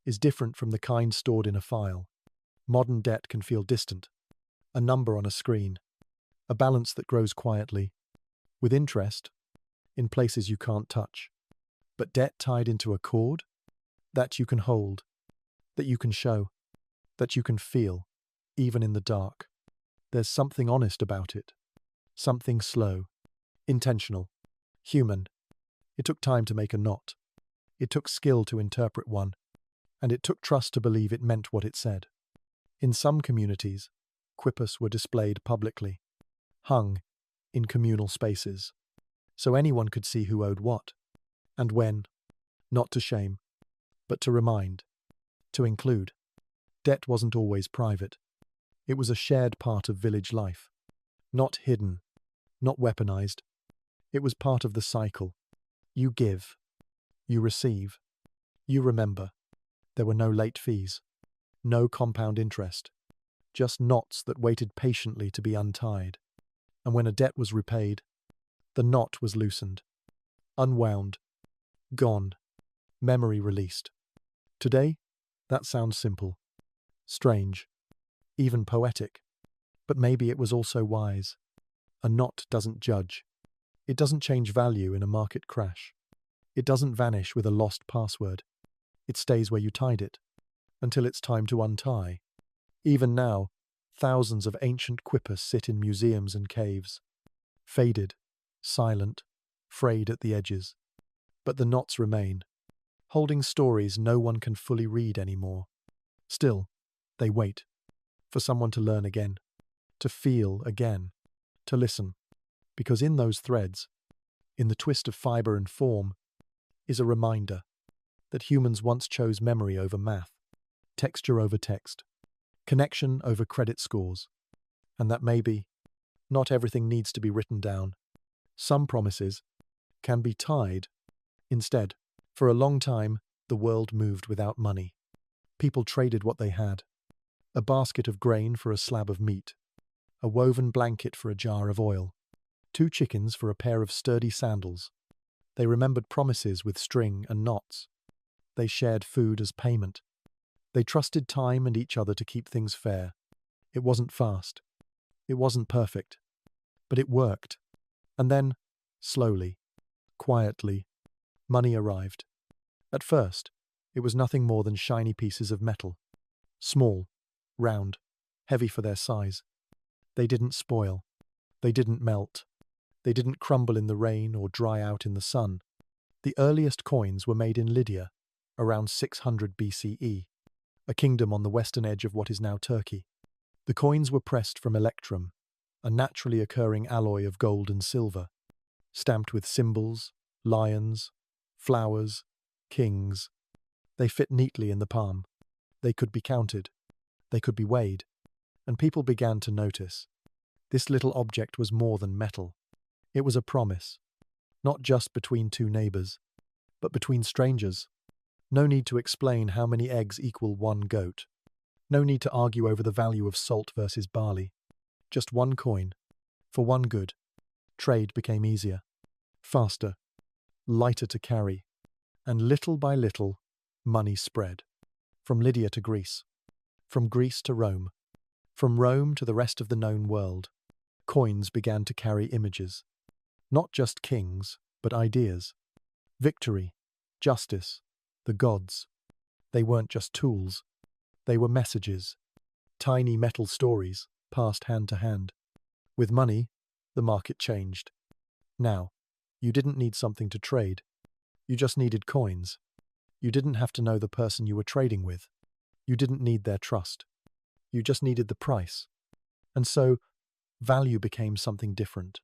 is different from the kind stored in a file. Modern debt can feel distant, a number on a screen, a balance that grows quietly, with interest, in places you can't touch. But debt tied into a cord? That you can hold, that you can show, that you can feel, even in the dark. There's something honest about it. Something slow, intentional, human. It took time to make a knot. It took skill to interpret one. And it took trust to believe it meant what it said. In some communities, quipus were displayed publicly, hung in communal spaces, so anyone could see who owed what, and when, not to shame, but to remind, to include. Debt wasn't always private. It was a shared part of village life, not hidden, not weaponized. It was part of the cycle. You give, you receive, you remember. There were no late fees, no compound interest, just knots that waited patiently to be untied. And when a debt was repaid, the knot was loosened, unwound, gone, memory released. Today, that sounds simple, strange, even poetic, but maybe it was also wise. A knot doesn't judge. It doesn't change value in a market crash. It doesn't vanish with a lost password. It stays where you tied it, until it's time to untie. Even now, thousands of ancient quipus sit in museums and caves, faded, silent, frayed at the edges. But the knots remain, holding stories no one can fully read anymore. Still, they wait for someone to learn again, to feel again, to listen, because in those threads, in the twist of fibre and form, is a reminder that humans once chose memory over math, texture over text, connection over credit scores, and that maybe not everything needs to be written down. Some promises can be tied instead. For a long time, the world moved without money. People traded what they had: a basket of grain for a slab of meat, a woven blanket for a jar of oil, 2 chickens for a pair of sturdy sandals. They remembered promises with string and knots. They shared food as payment. They trusted time and each other to keep things fair. It wasn't fast. It wasn't perfect. But it worked. And then, slowly, quietly, money arrived. At first, it was nothing more than shiny pieces of metal. Small, round, heavy for their size. They didn't spoil. They didn't melt. They didn't crumble in the rain or dry out in the sun. The earliest coins were made in Lydia, around 600 BCE, a kingdom on the western edge of what is now Turkey. The coins were pressed from electrum, a naturally occurring alloy of gold and silver, stamped with symbols, lions, flowers, kings. They fit neatly in the palm. They could be counted. They could be weighed. And people began to notice. This little object was more than metal. It was a promise, not just between 2 neighbors, but between strangers. No need to explain how many eggs equal 1 goat. No need to argue over the value of salt versus barley. Just 1 coin. For 1 good. Trade became easier, faster, lighter to carry. And little by little, money spread. From Lydia to Greece. From Greece to Rome. From Rome to the rest of the known world. Coins began to carry images. Not just kings, but ideas. Victory, justice, the gods. They weren't just tools. They were messages. Tiny metal stories, passed hand to hand. With money, the market changed. Now, you didn't need something to trade. You just needed coins. You didn't have to know the person you were trading with. You didn't need their trust. You just needed the price. And so, value became something different.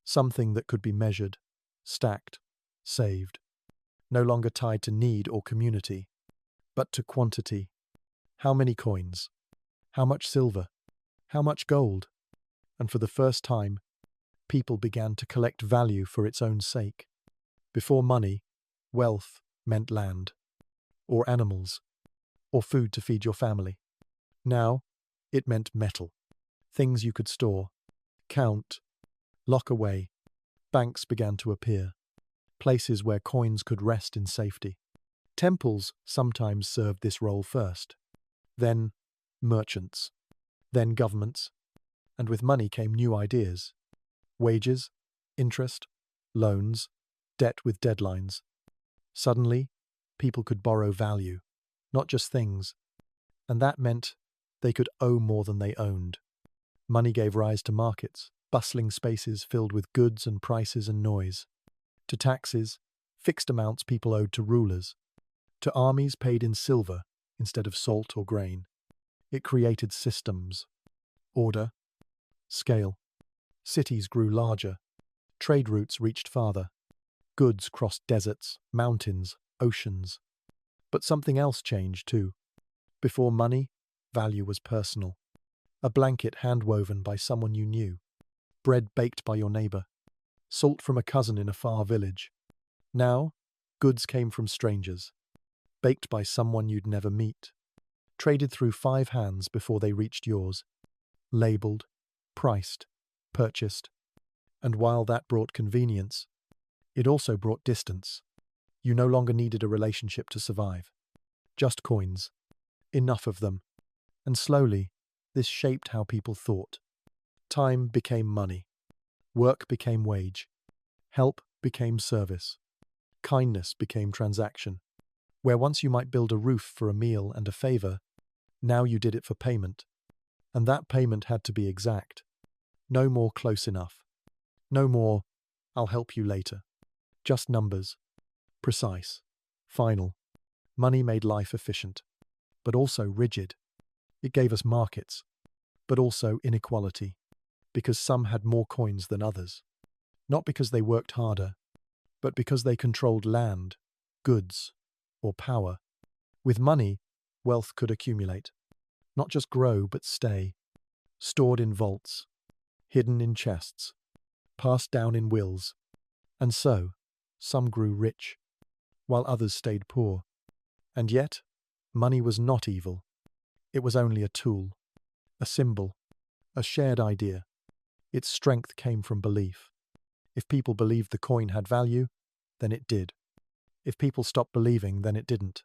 Something that could be measured, stacked, saved. No longer tied to need or community, but to quantity. How many coins? How much silver? How much gold? And for the first time, people began to collect value for its own sake. Before money, wealth meant land, or animals, or food to feed your family. Now, it meant metal. Things you could store, count, lock away. Banks began to appear. Places where coins could rest in safety. Temples sometimes served this role first. Then, merchants. Then governments. And with money came new ideas. Wages, interest, loans, debt with deadlines. Suddenly, people could borrow value, not just things. And that meant they could owe more than they owned. Money gave rise to markets, bustling spaces filled with goods and prices and noise. To taxes, fixed amounts people owed to rulers. To armies paid in silver instead of salt or grain. It created systems. Order. Scale. Cities grew larger. Trade routes reached farther. Goods crossed deserts, mountains, oceans. But something else changed too. Before money, value was personal. A blanket hand-woven by someone you knew. Bread baked by your neighbor. Salt from a cousin in a far village. Now, goods came from strangers. Baked by someone you'd never meet. Traded through 5 hands before they reached yours. Labeled, priced, purchased. And while that brought convenience, it also brought distance. You no longer needed a relationship to survive. Just coins. Enough of them. And slowly, this shaped how people thought. Time became money. Work became wage. Help became service. Kindness became transaction. Where once you might build a roof for a meal and a favor, now you did it for payment. And that payment had to be exact. No more close enough. No more, I'll help you later. Just numbers. Precise. Final. Money made life efficient, but also rigid. It gave us markets, but also inequality, because some had more coins than others. Not because they worked harder, but because they controlled land, goods, or power. With money, wealth could accumulate. Not just grow, but stay. Stored in vaults, hidden in chests, passed down in wills. And so, some grew rich, while others stayed poor. And yet, Money was not evil. It was only a tool, a symbol, a shared idea. Its strength came from belief. If people believed the coin had value, then it did. If people stopped believing, then it didn't.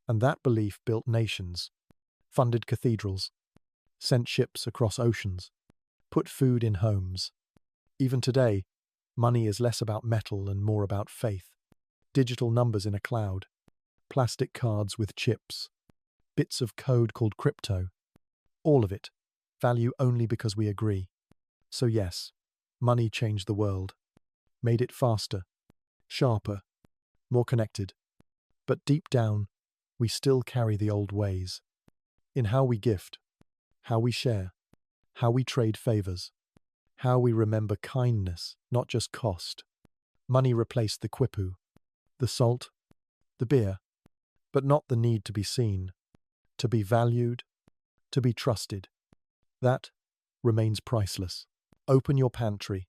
And that belief built nations, funded cathedrals, sent ships across oceans, put food in homes. Even today, money is less about metal and more about faith. Digital numbers in a cloud, plastic cards with chips, bits of code called crypto. All of it, value only because we agree. So yes, money changed the world, made it faster, sharper, more connected. But deep down, we still carry the old ways. In how we gift, how we share, how we trade favors, how we remember kindness, not just cost. Money replaced the quipu, the salt, the beer, but not the need to be seen, to be valued, to be trusted. That remains priceless. Open your pantry,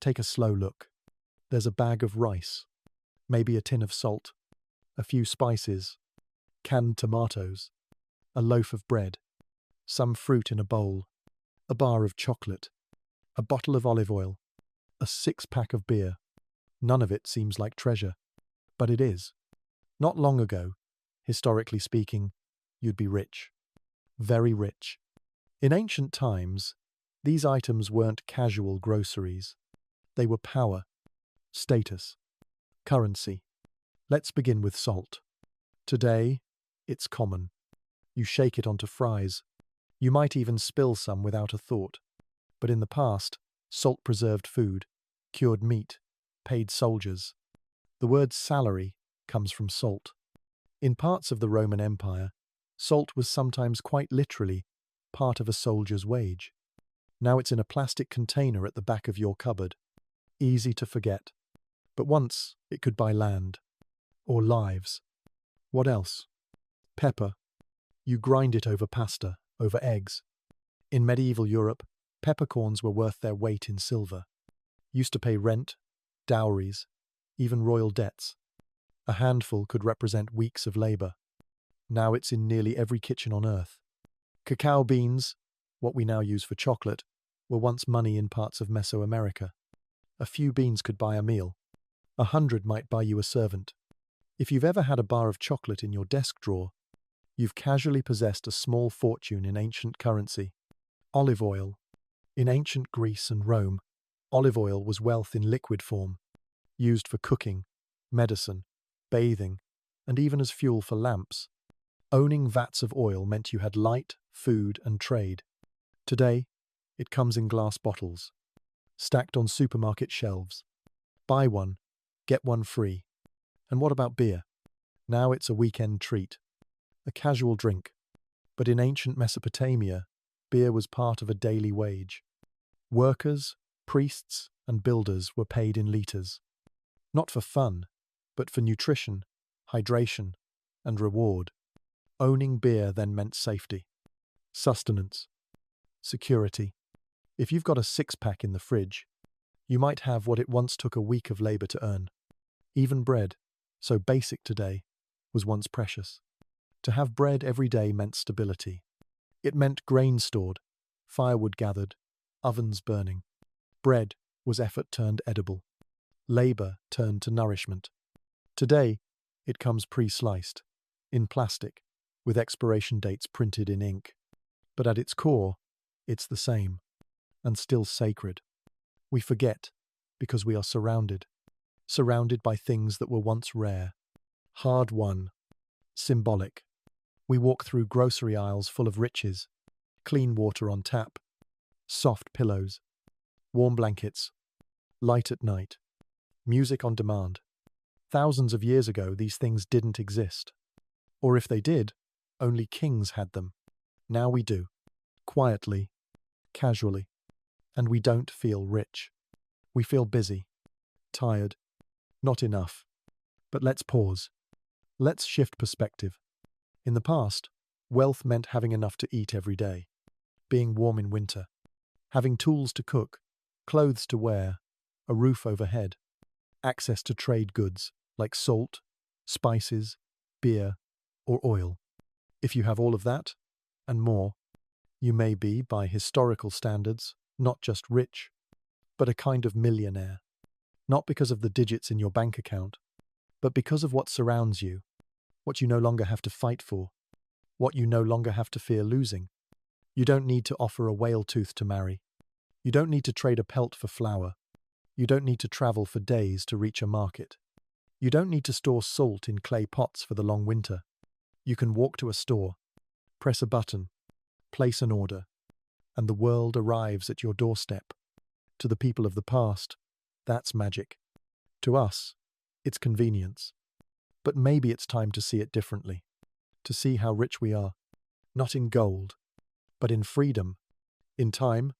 take a slow look. There's a bag of rice, maybe a tin of salt, a few spices, canned tomatoes, a loaf of bread, some fruit in a bowl, a bar of chocolate, a bottle of olive oil, a six-pack of beer. None of it seems like treasure, but it is. Not long ago, historically speaking, you'd be rich. Very rich. In ancient times, these items weren't casual groceries. They were power, status, currency. Let's begin with salt. Today, it's common. You shake it onto fries. You might even spill some without a thought. But in the past, salt preserved food, cured meat, paid soldiers. The word salary comes from salt. In parts of the Roman Empire, salt was sometimes quite literally part of a soldier's wage. Now it's in a plastic container at the back of your cupboard. Easy to forget. But once it could buy land. Or lives. What else? Pepper. You grind it over pasta, over eggs. In medieval Europe, peppercorns were worth their weight in silver. Used to pay rent, dowries, even royal debts. A handful could represent weeks of labor. Now it's in nearly every kitchen on earth. Cacao beans, what we now use for chocolate, were once money in parts of Mesoamerica. A few beans could buy a meal. 100 might buy you a servant. If you've ever had a bar of chocolate in your desk drawer, you've casually possessed a small fortune in ancient currency. Olive oil. In ancient Greece and Rome, olive oil was wealth in liquid form, used for cooking, medicine, bathing, and even as fuel for lamps. Owning vats of oil meant you had light, food, and trade. Today, it comes in glass bottles, stacked on supermarket shelves. Buy one, get one free. And what about beer? Now it's a weekend treat, a casual drink. But in ancient Mesopotamia, beer was part of a daily wage. Workers, priests, and builders were paid in liters. Not for fun, but for nutrition, hydration, and reward. Owning beer then meant safety, sustenance, security. If you've got a six-pack in the fridge, you might have what it once took a week of labor to earn. Even bread, so basic today, was once precious. To have bread every day meant stability. It meant grain stored, firewood gathered, ovens burning. Bread was effort turned edible. Labor turned to nourishment. Today, it comes pre-sliced, in plastic, with expiration dates printed in ink. But at its core, it's the same, and still sacred. We forget, because we are surrounded by things that were once rare, hard-won, symbolic. We walk through grocery aisles full of riches, clean water on tap, soft pillows, warm blankets, light at night, music on demand. Thousands of years ago, these things didn't exist. Or if they did, only kings had them. Now we do, quietly, casually, and we don't feel rich. We feel busy, tired, not enough. But let's pause. Let's shift perspective. In the past, wealth meant having enough to eat every day, being warm in winter, having tools to cook, clothes to wear, a roof overhead, access to trade goods like salt, spices, beer, or oil. If you have all of that, and more, you may be, by historical standards, not just rich, but a kind of millionaire. Not because of the digits in your bank account, but because of what surrounds you, what you no longer have to fight for, what you no longer have to fear losing. You don't need to offer a whale tooth to marry. You don't need to trade a pelt for flour. You don't need to travel for days to reach a market. You don't need to store salt in clay pots for the long winter. You can walk to a store, press a button, place an order, and the world arrives at your doorstep. To the people of the past, that's magic. To us, it's convenience. But maybe it's time to see it differently, to see how rich we are, not in gold, but in freedom, in time,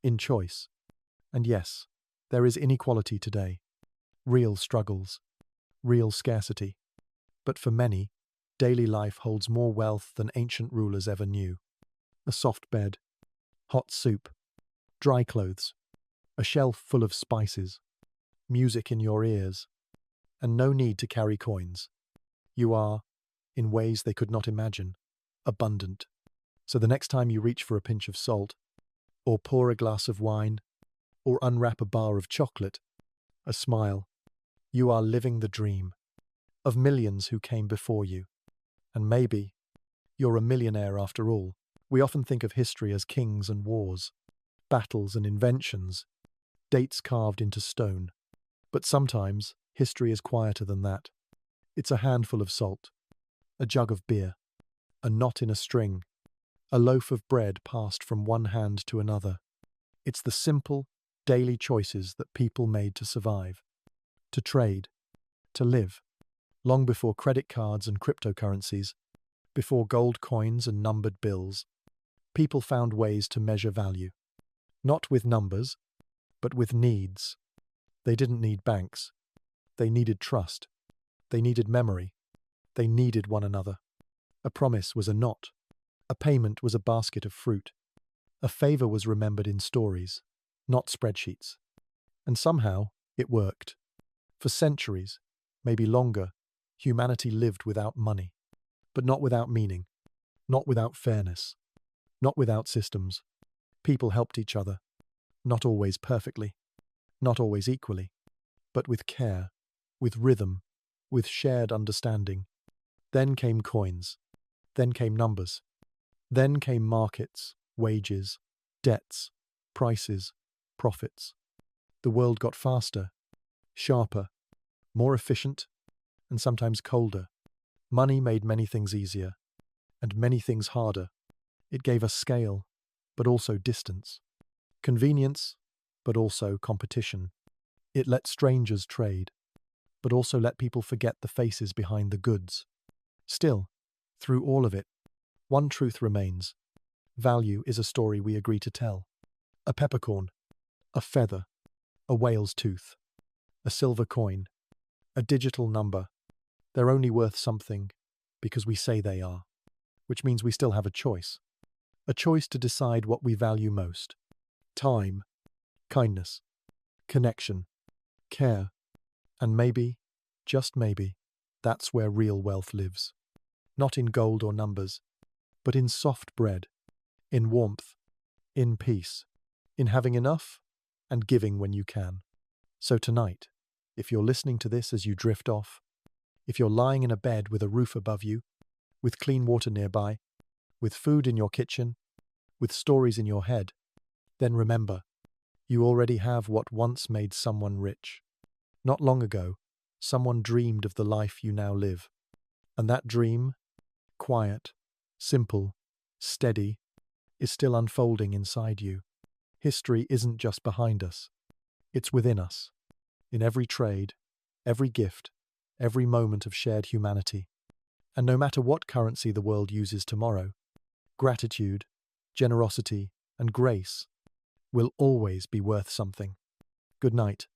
in choice. And yes, there is inequality today, real struggles, real scarcity. But for many, daily life holds more wealth than ancient rulers ever knew. A soft bed, hot soup, dry clothes, a shelf full of spices, music in your ears, and no need to carry coins. You are, in ways they could not imagine, abundant. So the next time you reach for a pinch of salt, or pour a glass of wine, or unwrap a bar of chocolate, a smile, you are living the dream of millions who came before you. And maybe you're a millionaire after all. We often think of history as kings and wars, battles and inventions, dates carved into stone. But sometimes history is quieter than that. It's a handful of salt, a jug of beer, a knot in a string, a loaf of bread passed from one hand to another. It's the simple, daily choices that people made to survive, to trade, to live. Long before credit cards and cryptocurrencies, before gold coins and numbered bills, people found ways to measure value. Not with numbers, but with needs. They didn't need banks. They needed trust. They needed memory. They needed one another. A promise was a knot. A payment was a basket of fruit. A favor was remembered in stories, not spreadsheets. And somehow, it worked. For centuries, maybe longer, humanity lived without money. But not without meaning. Not without fairness. Not without systems. People helped each other. Not always perfectly. Not always equally. But with care, with rhythm, with shared understanding. Then came coins. Then came numbers. Then came markets, wages, debts, prices, profits. The world got faster, sharper, more efficient, and sometimes colder. Money made many things easier, and many things harder. It gave us scale, but also distance. Convenience, but also competition. It let strangers trade, but also let people forget the faces behind the goods. Still, through all of it, one truth remains. Value is a story we agree to tell. A peppercorn, a feather, a whale's tooth, a silver coin, a digital number. They're only worth something because we say they are, which means we still have a choice. A choice to decide what we value most. Time, kindness, connection, care, and maybe, just maybe, that's where real wealth lives. Not in gold or numbers, but in soft bread, in warmth, in peace, in having enough and giving when you can. So tonight, if you're listening to this as you drift off, if you're lying in a bed with a roof above you, with clean water nearby, with food in your kitchen, with stories in your head, then remember, you already have what once made someone rich. Not long ago, someone dreamed of the life you now live. And that dream, quiet, simple, steady, is still unfolding inside you. History isn't just behind us. It's within us. In every trade, every gift, every moment of shared humanity. And no matter what currency the world uses tomorrow, gratitude, generosity, and grace will always be worth something. Good night.